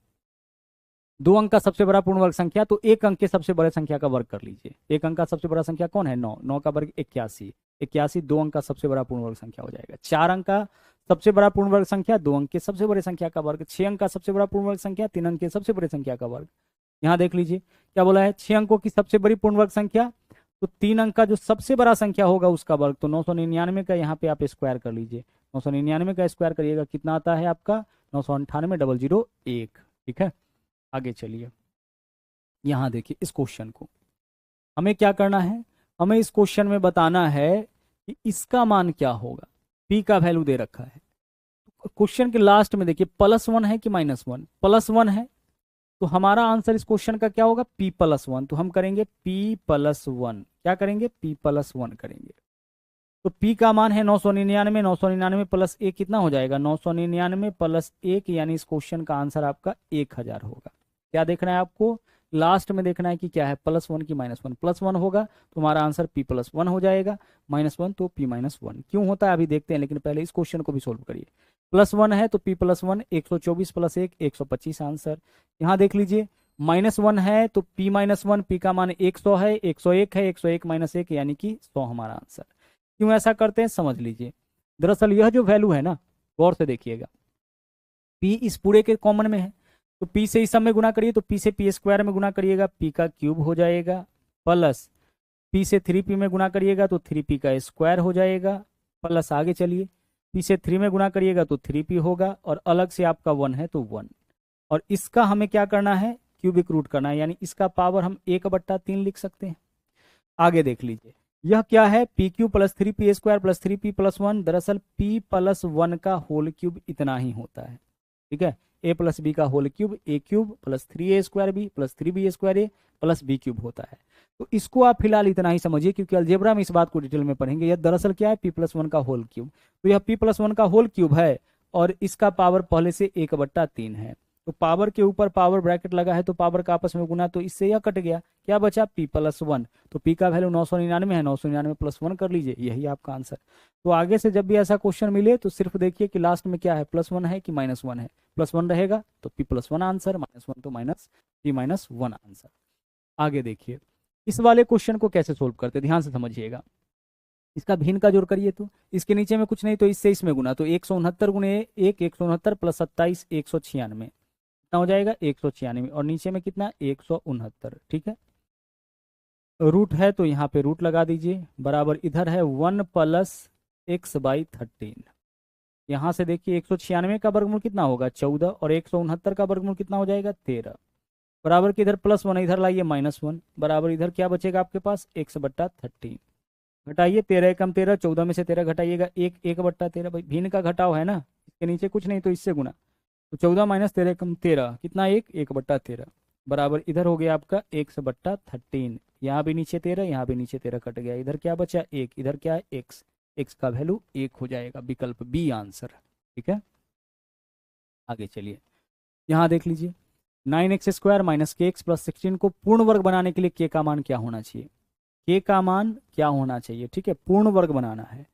2 अंक का सबसे बड़ा पूर्ण वर्ग संख्या, तो एक अंक के सबसे बड़े संख्या का वर्ग कर लीजिए। एक अंक का सबसे बड़ा संख्या कौन है? 9, 9 का वर्ग 81, 81 2 अंक का सबसे बड़ा पूर्ण वर्ग संख्या हो जाएगा। 4 अंक का सबसे बड़ा पूर्ण वर्ग संख्या, 2 अंक के सबसे बड़े संख्या का वर्ग। 6 अंक का सबसे बड़ा पूर्ण वर्ग संख्या, 3 अंक के सबसे बड़े संख्या का वर्ग। यहाँ देख लीजिए क्या बोला है, 6 अंकों की सबसे बड़ी पूर्ण वर्ग संख्या, तो 3 अंक का जो सबसे बड़ा संख्या होगा उसका वर्ग, तो 999 का यहाँ पे आप स्क्वायर कर लीजिए। 999 का स्क्वायर करिएगा, कितना आता है आपका? 998,001। ठीक है, आगे चलिए। यहाँ देखिए इस क्वेश्चन को हमें क्या करना है, हमें इस क्वेश्चन में बताना है कि इसका मान क्या होगा। p का वैल्यू दे रखा है, क्वेश्चन के लास्ट में देखिए +1 है कि -1, +1 है, तो हमारा आंसर इस क्वेश्चन का क्या होगा? p+1। तो हम करेंगे p+1, क्या करेंगे? p+1 करेंगे। तो p का मान है 999, 999 प्लस 1 कितना हो जाएगा? 999 प्लस 1, यानी इस क्वेश्चन का आंसर आपका 1000 होगा। क्या देखना है आपको? लास्ट में देखना है कि क्या है, +1 की -1। +1 होगा तो हमारा आंसर p+1 हो जाएगा, -1 तो p-1 क्यों होता है अभी देखते हैं, लेकिन पहले इस क्वेश्चन को भी सोल्व करिए। +1 है तो p+1, 124 प्लस 1 125 आंसर। यहाँ देख लीजिए -1 है तो p-1, p का मान 100 है, 101 है, 101 - 1 यानी कि 100 हमारा आंसर। क्यों ऐसा करते हैं समझ लीजिए। दरअसल यह जो वैल्यू है ना, गौर से देखिएगा, p इस पूरे के कॉमन में है, तो p से इस सब में गुना करिए, तो p से p² में गुना करिएगा, p का क्यूब हो जाएगा, प्लस p से 3p में गुना करिएगा तो 3p का स्क्वायर हो जाएगा, प्लस आगे चलिए p से 3 में गुना करिएगा तो 3p होगा, और अलग से आपका 1 है तो 1। और इसका हमें क्या करना है? क्यूबिक रूट करना है, यानी इसका पावर हम 1/3 लिख सकते हैं। आगे देख लीजिए यह क्या है, pq + 3p² + 3p+1। दरअसल p+1 का होल क्यूब इतना ही होता है। ठीक है, a + b का whole cube a³ + 3a² b + 3b² a + b³ होता है। तो इसको आप फिलहाल इतना ही समझिए, क्योंकि अलजेब्रा में इस बात को डिटेल में पढ़ेंगे। यह दरअसल क्या है, p+1 का होल क्यूब। तो यह p+1 का होल क्यूब है और इसका पावर पहले से 1/3 है। तो पावर के ऊपर पावर ब्रैकेट लगा है तो पावर का आपस में गुना, तो इससे यह कट गया, क्या बचा? p+1। तो p का वैल्यू 999 है, 999 + 1 कर लीजिए, यही आपका आंसर। तो आगे से जब भी ऐसा क्वेश्चन मिले तो सिर्फ देखिए कि लास्ट में क्या है, +1 है कि -1 है। +1 रहेगा तो p+1 आंसर, -1 तो p-1 आंसर। आगे देखिए इस वाले क्वेश्चन को कैसे सोल्व करते, ध्यान से समझिएगा। इसका भिन्न का जोड़ करिए, तो इसके नीचे में कुछ नहीं तो इससे इसमें गुना, तो 169 गुणे 1 169 + 27 196, कितना हो जाएगा? 196, और नीचे में कितना? 169। ठीक है, रूट है तो यहाँ पे रूट लगा दीजिए, बराबर इधर है 1 + x/13। यहाँ से देखिए 196 का वर्गमूल कितना होगा? 14, और 169 का वर्गमूल कितना हो जाएगा? 13। बराबर के इधर +1 इधर लाइए -1, बराबर इधर क्या बचेगा आपके पास? x/13। घटाइए, 13 × 13 14 में से 13 घटाइएगा, 1/13। भाई भिन्न का घटाव है ना, इसके नीचे कुछ नहीं तो इससे गुना, तो 14 - 13 × 13 कितना? 1/13। बराबर इधर हो गया आपका x/13। यहाँ भी नीचे 13, यहाँ भी नीचे 13 कट गया, इधर क्या बचा? 1, इधर क्या है? x। x का वैल्यू 1 हो जाएगा, विकल्प बी आंसर। ठीक है, आगे चलिए। यहाँ देख लीजिए 9x² - kx + 16 को पूर्ण वर्ग बनाने के लिए k का मान क्या होना चाहिए? k का मान क्या होना चाहिए? ठीक है, पूर्ण वर्ग बनाना है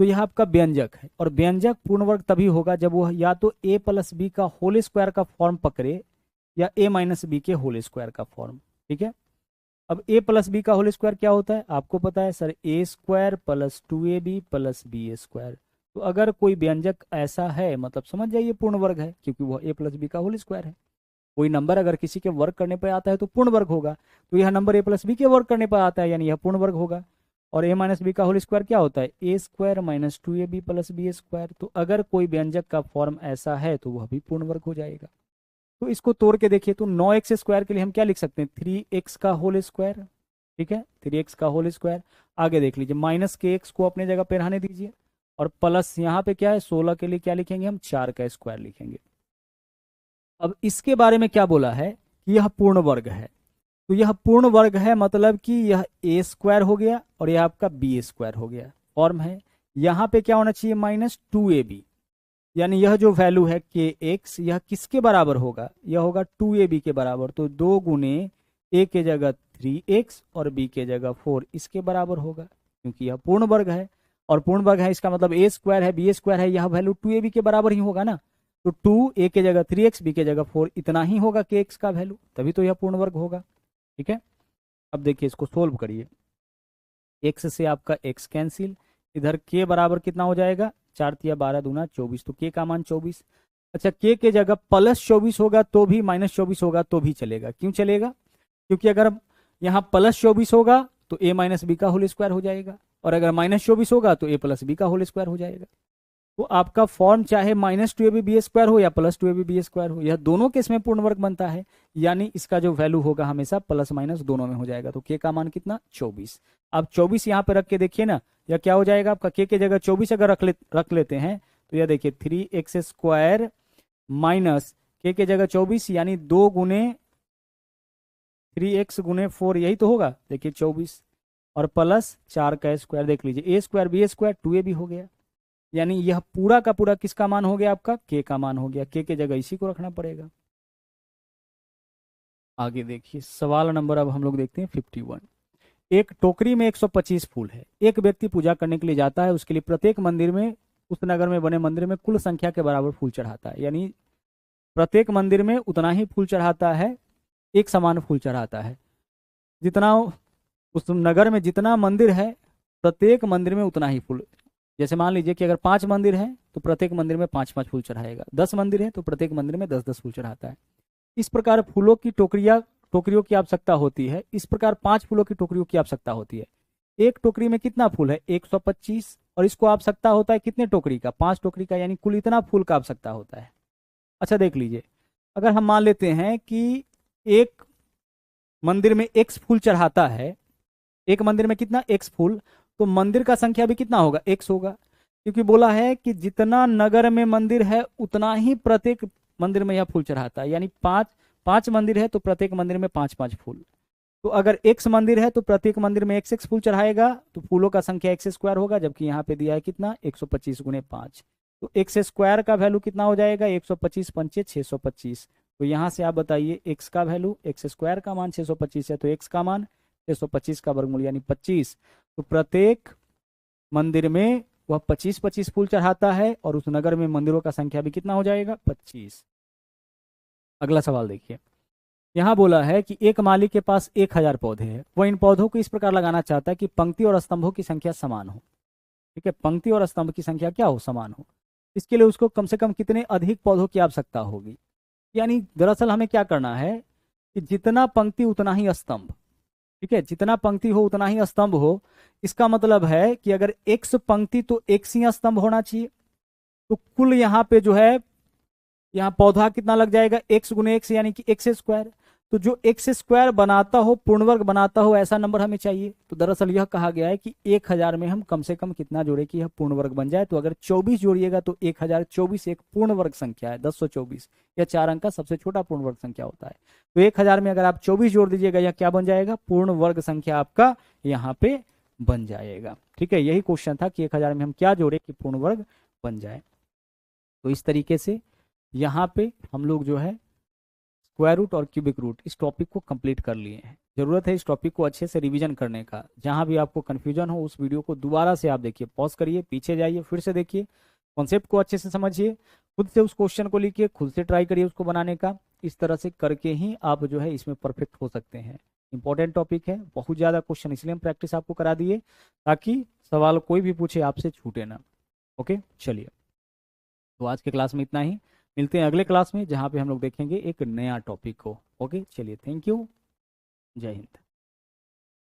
तो यह आपका व्यंजक है, और व्यंजक पूर्ण वर्ग तभी होगा जब वह या तो a + b का होल स्क्वायर का फॉर्म पकड़े या a - b के होल स्क्वायर का फॉर्म। ठीक है, अब a + b का होल स्क्वायर क्या होता है आपको पता है सर, a² + 2ab + b²। तो अगर कोई व्यंजक ऐसा है मतलब समझ जाइए पूर्ण वर्ग है, क्योंकि वह a + b का होल स्क्वायर है। कोई नंबर अगर किसी के वर्ग करने पर आता है तो पूर्ण वर्ग होगा, तो यह नंबर a + b के वर्ग करने पर आता है, यानी यह पूर्ण वर्ग होगा। और a - b का होल स्क्वायर क्या होता है? a² - 2ab + b²। तो अगर कोई व्यंजक का फॉर्म ऐसा है तो वह भी पूर्ण वर्ग हो जाएगा। तो इसको तोड़ के देखिए, तो 9x² के लिए हम क्या लिख सकते हैं? 3x का होल स्क्वायर। ठीक है, 3x का होल स्क्वायर। आगे देख लीजिए -kx को अपने जगह पे रहने दीजिए, और प्लस यहाँ पे क्या है 16 के लिए क्या लिखेंगे हम? 4 का स्क्वायर लिखेंगे। अब इसके बारे में क्या बोला है कि यह पूर्ण वर्ग है, तो यह पूर्ण वर्ग है मतलब कि यह a² हो गया और यह आपका b² हो गया, फॉर्म है। यहाँ पे क्या होना चाहिए? -2ab, यानी यह जो वैल्यू है kx यह किसके बराबर होगा? यह होगा 2ab के बराबर। तो 2 गुने a के जगह 3x और b के जगह 4 इसके बराबर होगा, क्योंकि यह पूर्ण वर्ग है। और पूर्ण वर्ग है इसका मतलब ए स्क्वायर है बी स्क्वायर है, यह वैल्यू 2ab के बराबर ही होगा ना। तो 2a के जगह 3x, b के जगह 4, इतना ही होगा के x का वैल्यू, तभी तो यह पूर्ण वर्ग होगा। ठीक है, अब देखिए इसको सोल्व करिए। x से आपका x कैंसिल, इधर k बराबर कितना हो जाएगा, 4 तिया 12 दूना 24, तो k का मान 24। अच्छा, k के जगह +24 होगा तो भी, -24 होगा तो भी चलेगा। क्यों चलेगा, क्योंकि अगर यहाँ +24 होगा तो a माइनस बी का होल स्क्वायर हो जाएगा, और अगर -24 होगा तो a प्लस बी का होल स्क्वायर हो जाएगा। तो आपका फॉर्म चाहे -2ab बी स्क्वायर हो या +2ab बी स्क्वायर हो, यह दोनों केस में पूर्ण वर्ग बनता है, यानी इसका जो वैल्यू होगा हमेशा प्लस माइनस दोनों में हो जाएगा। तो k का मान कितना, 24। अब 24 यहाँ पे रख के देखिए ना, यह क्या हो जाएगा आपका, k के जगह 24 अगर रख लेते हैं तो यह देखिए 3x स्क्वायर माइनस k के जगह 24, यानी 2 गुने 3x गुने 4, यही तो होगा। देखिए 24 और प्लस 4 का स्क्वायर, देख लीजिए a square B square 2ab हो गया, यानी यह पूरा का पूरा किसका मान हो गया, आपका k का मान हो गया। k के जगह इसी को रखना पड़ेगा। आगे देखिए सवाल नंबर, अब हम लोग देखते हैं 51। एक टोकरी में 125 फूल है। एक व्यक्ति पूजा करने के लिए जाता है, उसके लिए प्रत्येक मंदिर में, उस नगर में बने मंदिर में कुल संख्या के बराबर फूल चढ़ाता है, यानी प्रत्येक मंदिर में उतना ही फूल चढ़ाता है, एक समान फूल चढ़ाता है। जितना उस नगर में जितना मंदिर है, प्रत्येक मंदिर में उतना ही फूल। जैसे मान लीजिए कि अगर 5 मंदिर है तो प्रत्येक मंदिर में 5-5 फूल चढ़ाएगा, 10 मंदिर है तो प्रत्येक मंदिर में 10-10 फूल चढ़ाता है। इस प्रकार फूलों की टोकरियों की आवश्यकता होती है। इस प्रकार 5 फूलों की टोकरियों की आवश्यकता होती है। एक टोकरी में कितना फूल है, 125, और इसको आवश्यकता होता है कितने टोकरी का, 5 टोकरी का, यानी कुल इतना फूल का आवश्यकता होता है। अच्छा देख लीजिए, अगर हम मान लेते हैं कि एक मंदिर में x फूल चढ़ाता है, एक मंदिर में कितना x फूल, तो मंदिर का संख्या भी कितना होगा, x होगा, क्योंकि बोला है कि जितना नगर में मंदिर है उतना ही प्रत्येक मंदिर में यह फूल चढ़ाता है, यानी 5 मंदिर है तो प्रत्येक मंदिर में 5-5 फूल। तो अगर x मंदिर है तो प्रत्येक मंदिर में x फूल चढ़ाएगा, तो फूलों का संख्या x स्क्वायर होगा, जबकि यहाँ पे दिया है कितना, 125 गुने 5। तो x स्क्वायर का वैल्यू कितना हो जाएगा, 125 पंचे 625। तो यहाँ से आप बताइए x का वैल्यू, x स्क्वायर का मान 625 है तो x का मान 625 का वर्गमूल यानी 25। तो प्रत्येक मंदिर में वह 25-25 फूल चढ़ाता है, और उस नगर में मंदिरों का संख्या भी कितना हो जाएगा, 25। अगला सवाल देखिए, यहाँ बोला है कि एक माली के पास 1000 पौधे हैं। वह इन पौधों को इस प्रकार लगाना चाहता है कि पंक्ति और स्तंभों की संख्या समान हो। ठीक है, पंक्ति और स्तंभ की संख्या क्या हो, समान हो। इसके लिए उसको कम से कम कितने अधिक पौधों की आवश्यकता होगी, यानी दरअसल हमें क्या करना है कि जितना पंक्ति उतना ही स्तंभ। ठीक है, जितना पंक्ति हो उतना ही स्तंभ हो। इसका मतलब है कि अगर x पंक्ति तो x ही स्तंभ होना चाहिए। तो कुल यहाँ पे जो है, यहाँ पौधा कितना लग जाएगा, x गुने x, यानी कि x स्क्वायर। तो जो x स्क्वायर बनाता हो, पूर्ण वर्ग बनाता हो, ऐसा नंबर हमें चाहिए। तो दरअसल यह कहा गया है कि 1000 में हम कम से कम कितना जोड़े कि यह पूर्ण वर्ग बन जाए। तो अगर 24 जोड़िएगा तो 1024 एक पूर्ण वर्ग संख्या है, 1024 यह 4 अंक का सबसे छोटा पूर्ण वर्ग संख्या होता है। तो 1000 में अगर आप 24 जोड़ दीजिएगा, यह क्या बन जाएगा, पूर्ण वर्ग संख्या आपका यहाँ पे बन जाएगा। ठीक है, यही क्वेश्चन था कि 1000 में हम क्या जोड़े कि पूर्ण वर्ग बन जाए। तो इस तरीके से यहाँ पे हम लोग जो है स्क्वायर रूट और क्यूबिक रूट इस टॉपिक को कंप्लीट कर लिए हैं। जरूरत है इस टॉपिक को अच्छे से रिवीजन करने का। जहां भी आपको कंफ्यूजन हो उस वीडियो को दोबारा से आप देखिए, पॉज करिए, पीछे जाइए, फिर से देखिए, कॉन्सेप्ट को अच्छे से समझिए, खुद से उस क्वेश्चन को लिखिए, खुद से ट्राई करिए उसको बनाने का। इस तरह से करके ही आप जो है इसमें परफेक्ट हो सकते हैं। इंपॉर्टेंट टॉपिक है, बहुत ज़्यादा क्वेश्चन, इसलिए हम प्रैक्टिस आपको करा दिए ताकि सवाल कोई भी पूछे आपसे छूटे ना। ओके, चलिए, तो आज के क्लास में इतना ही। मिलते हैं अगले क्लास में, जहाँ पे हम लोग देखेंगे एक नया टॉपिक को। ओके, चलिए, थैंक यू, जय हिंद।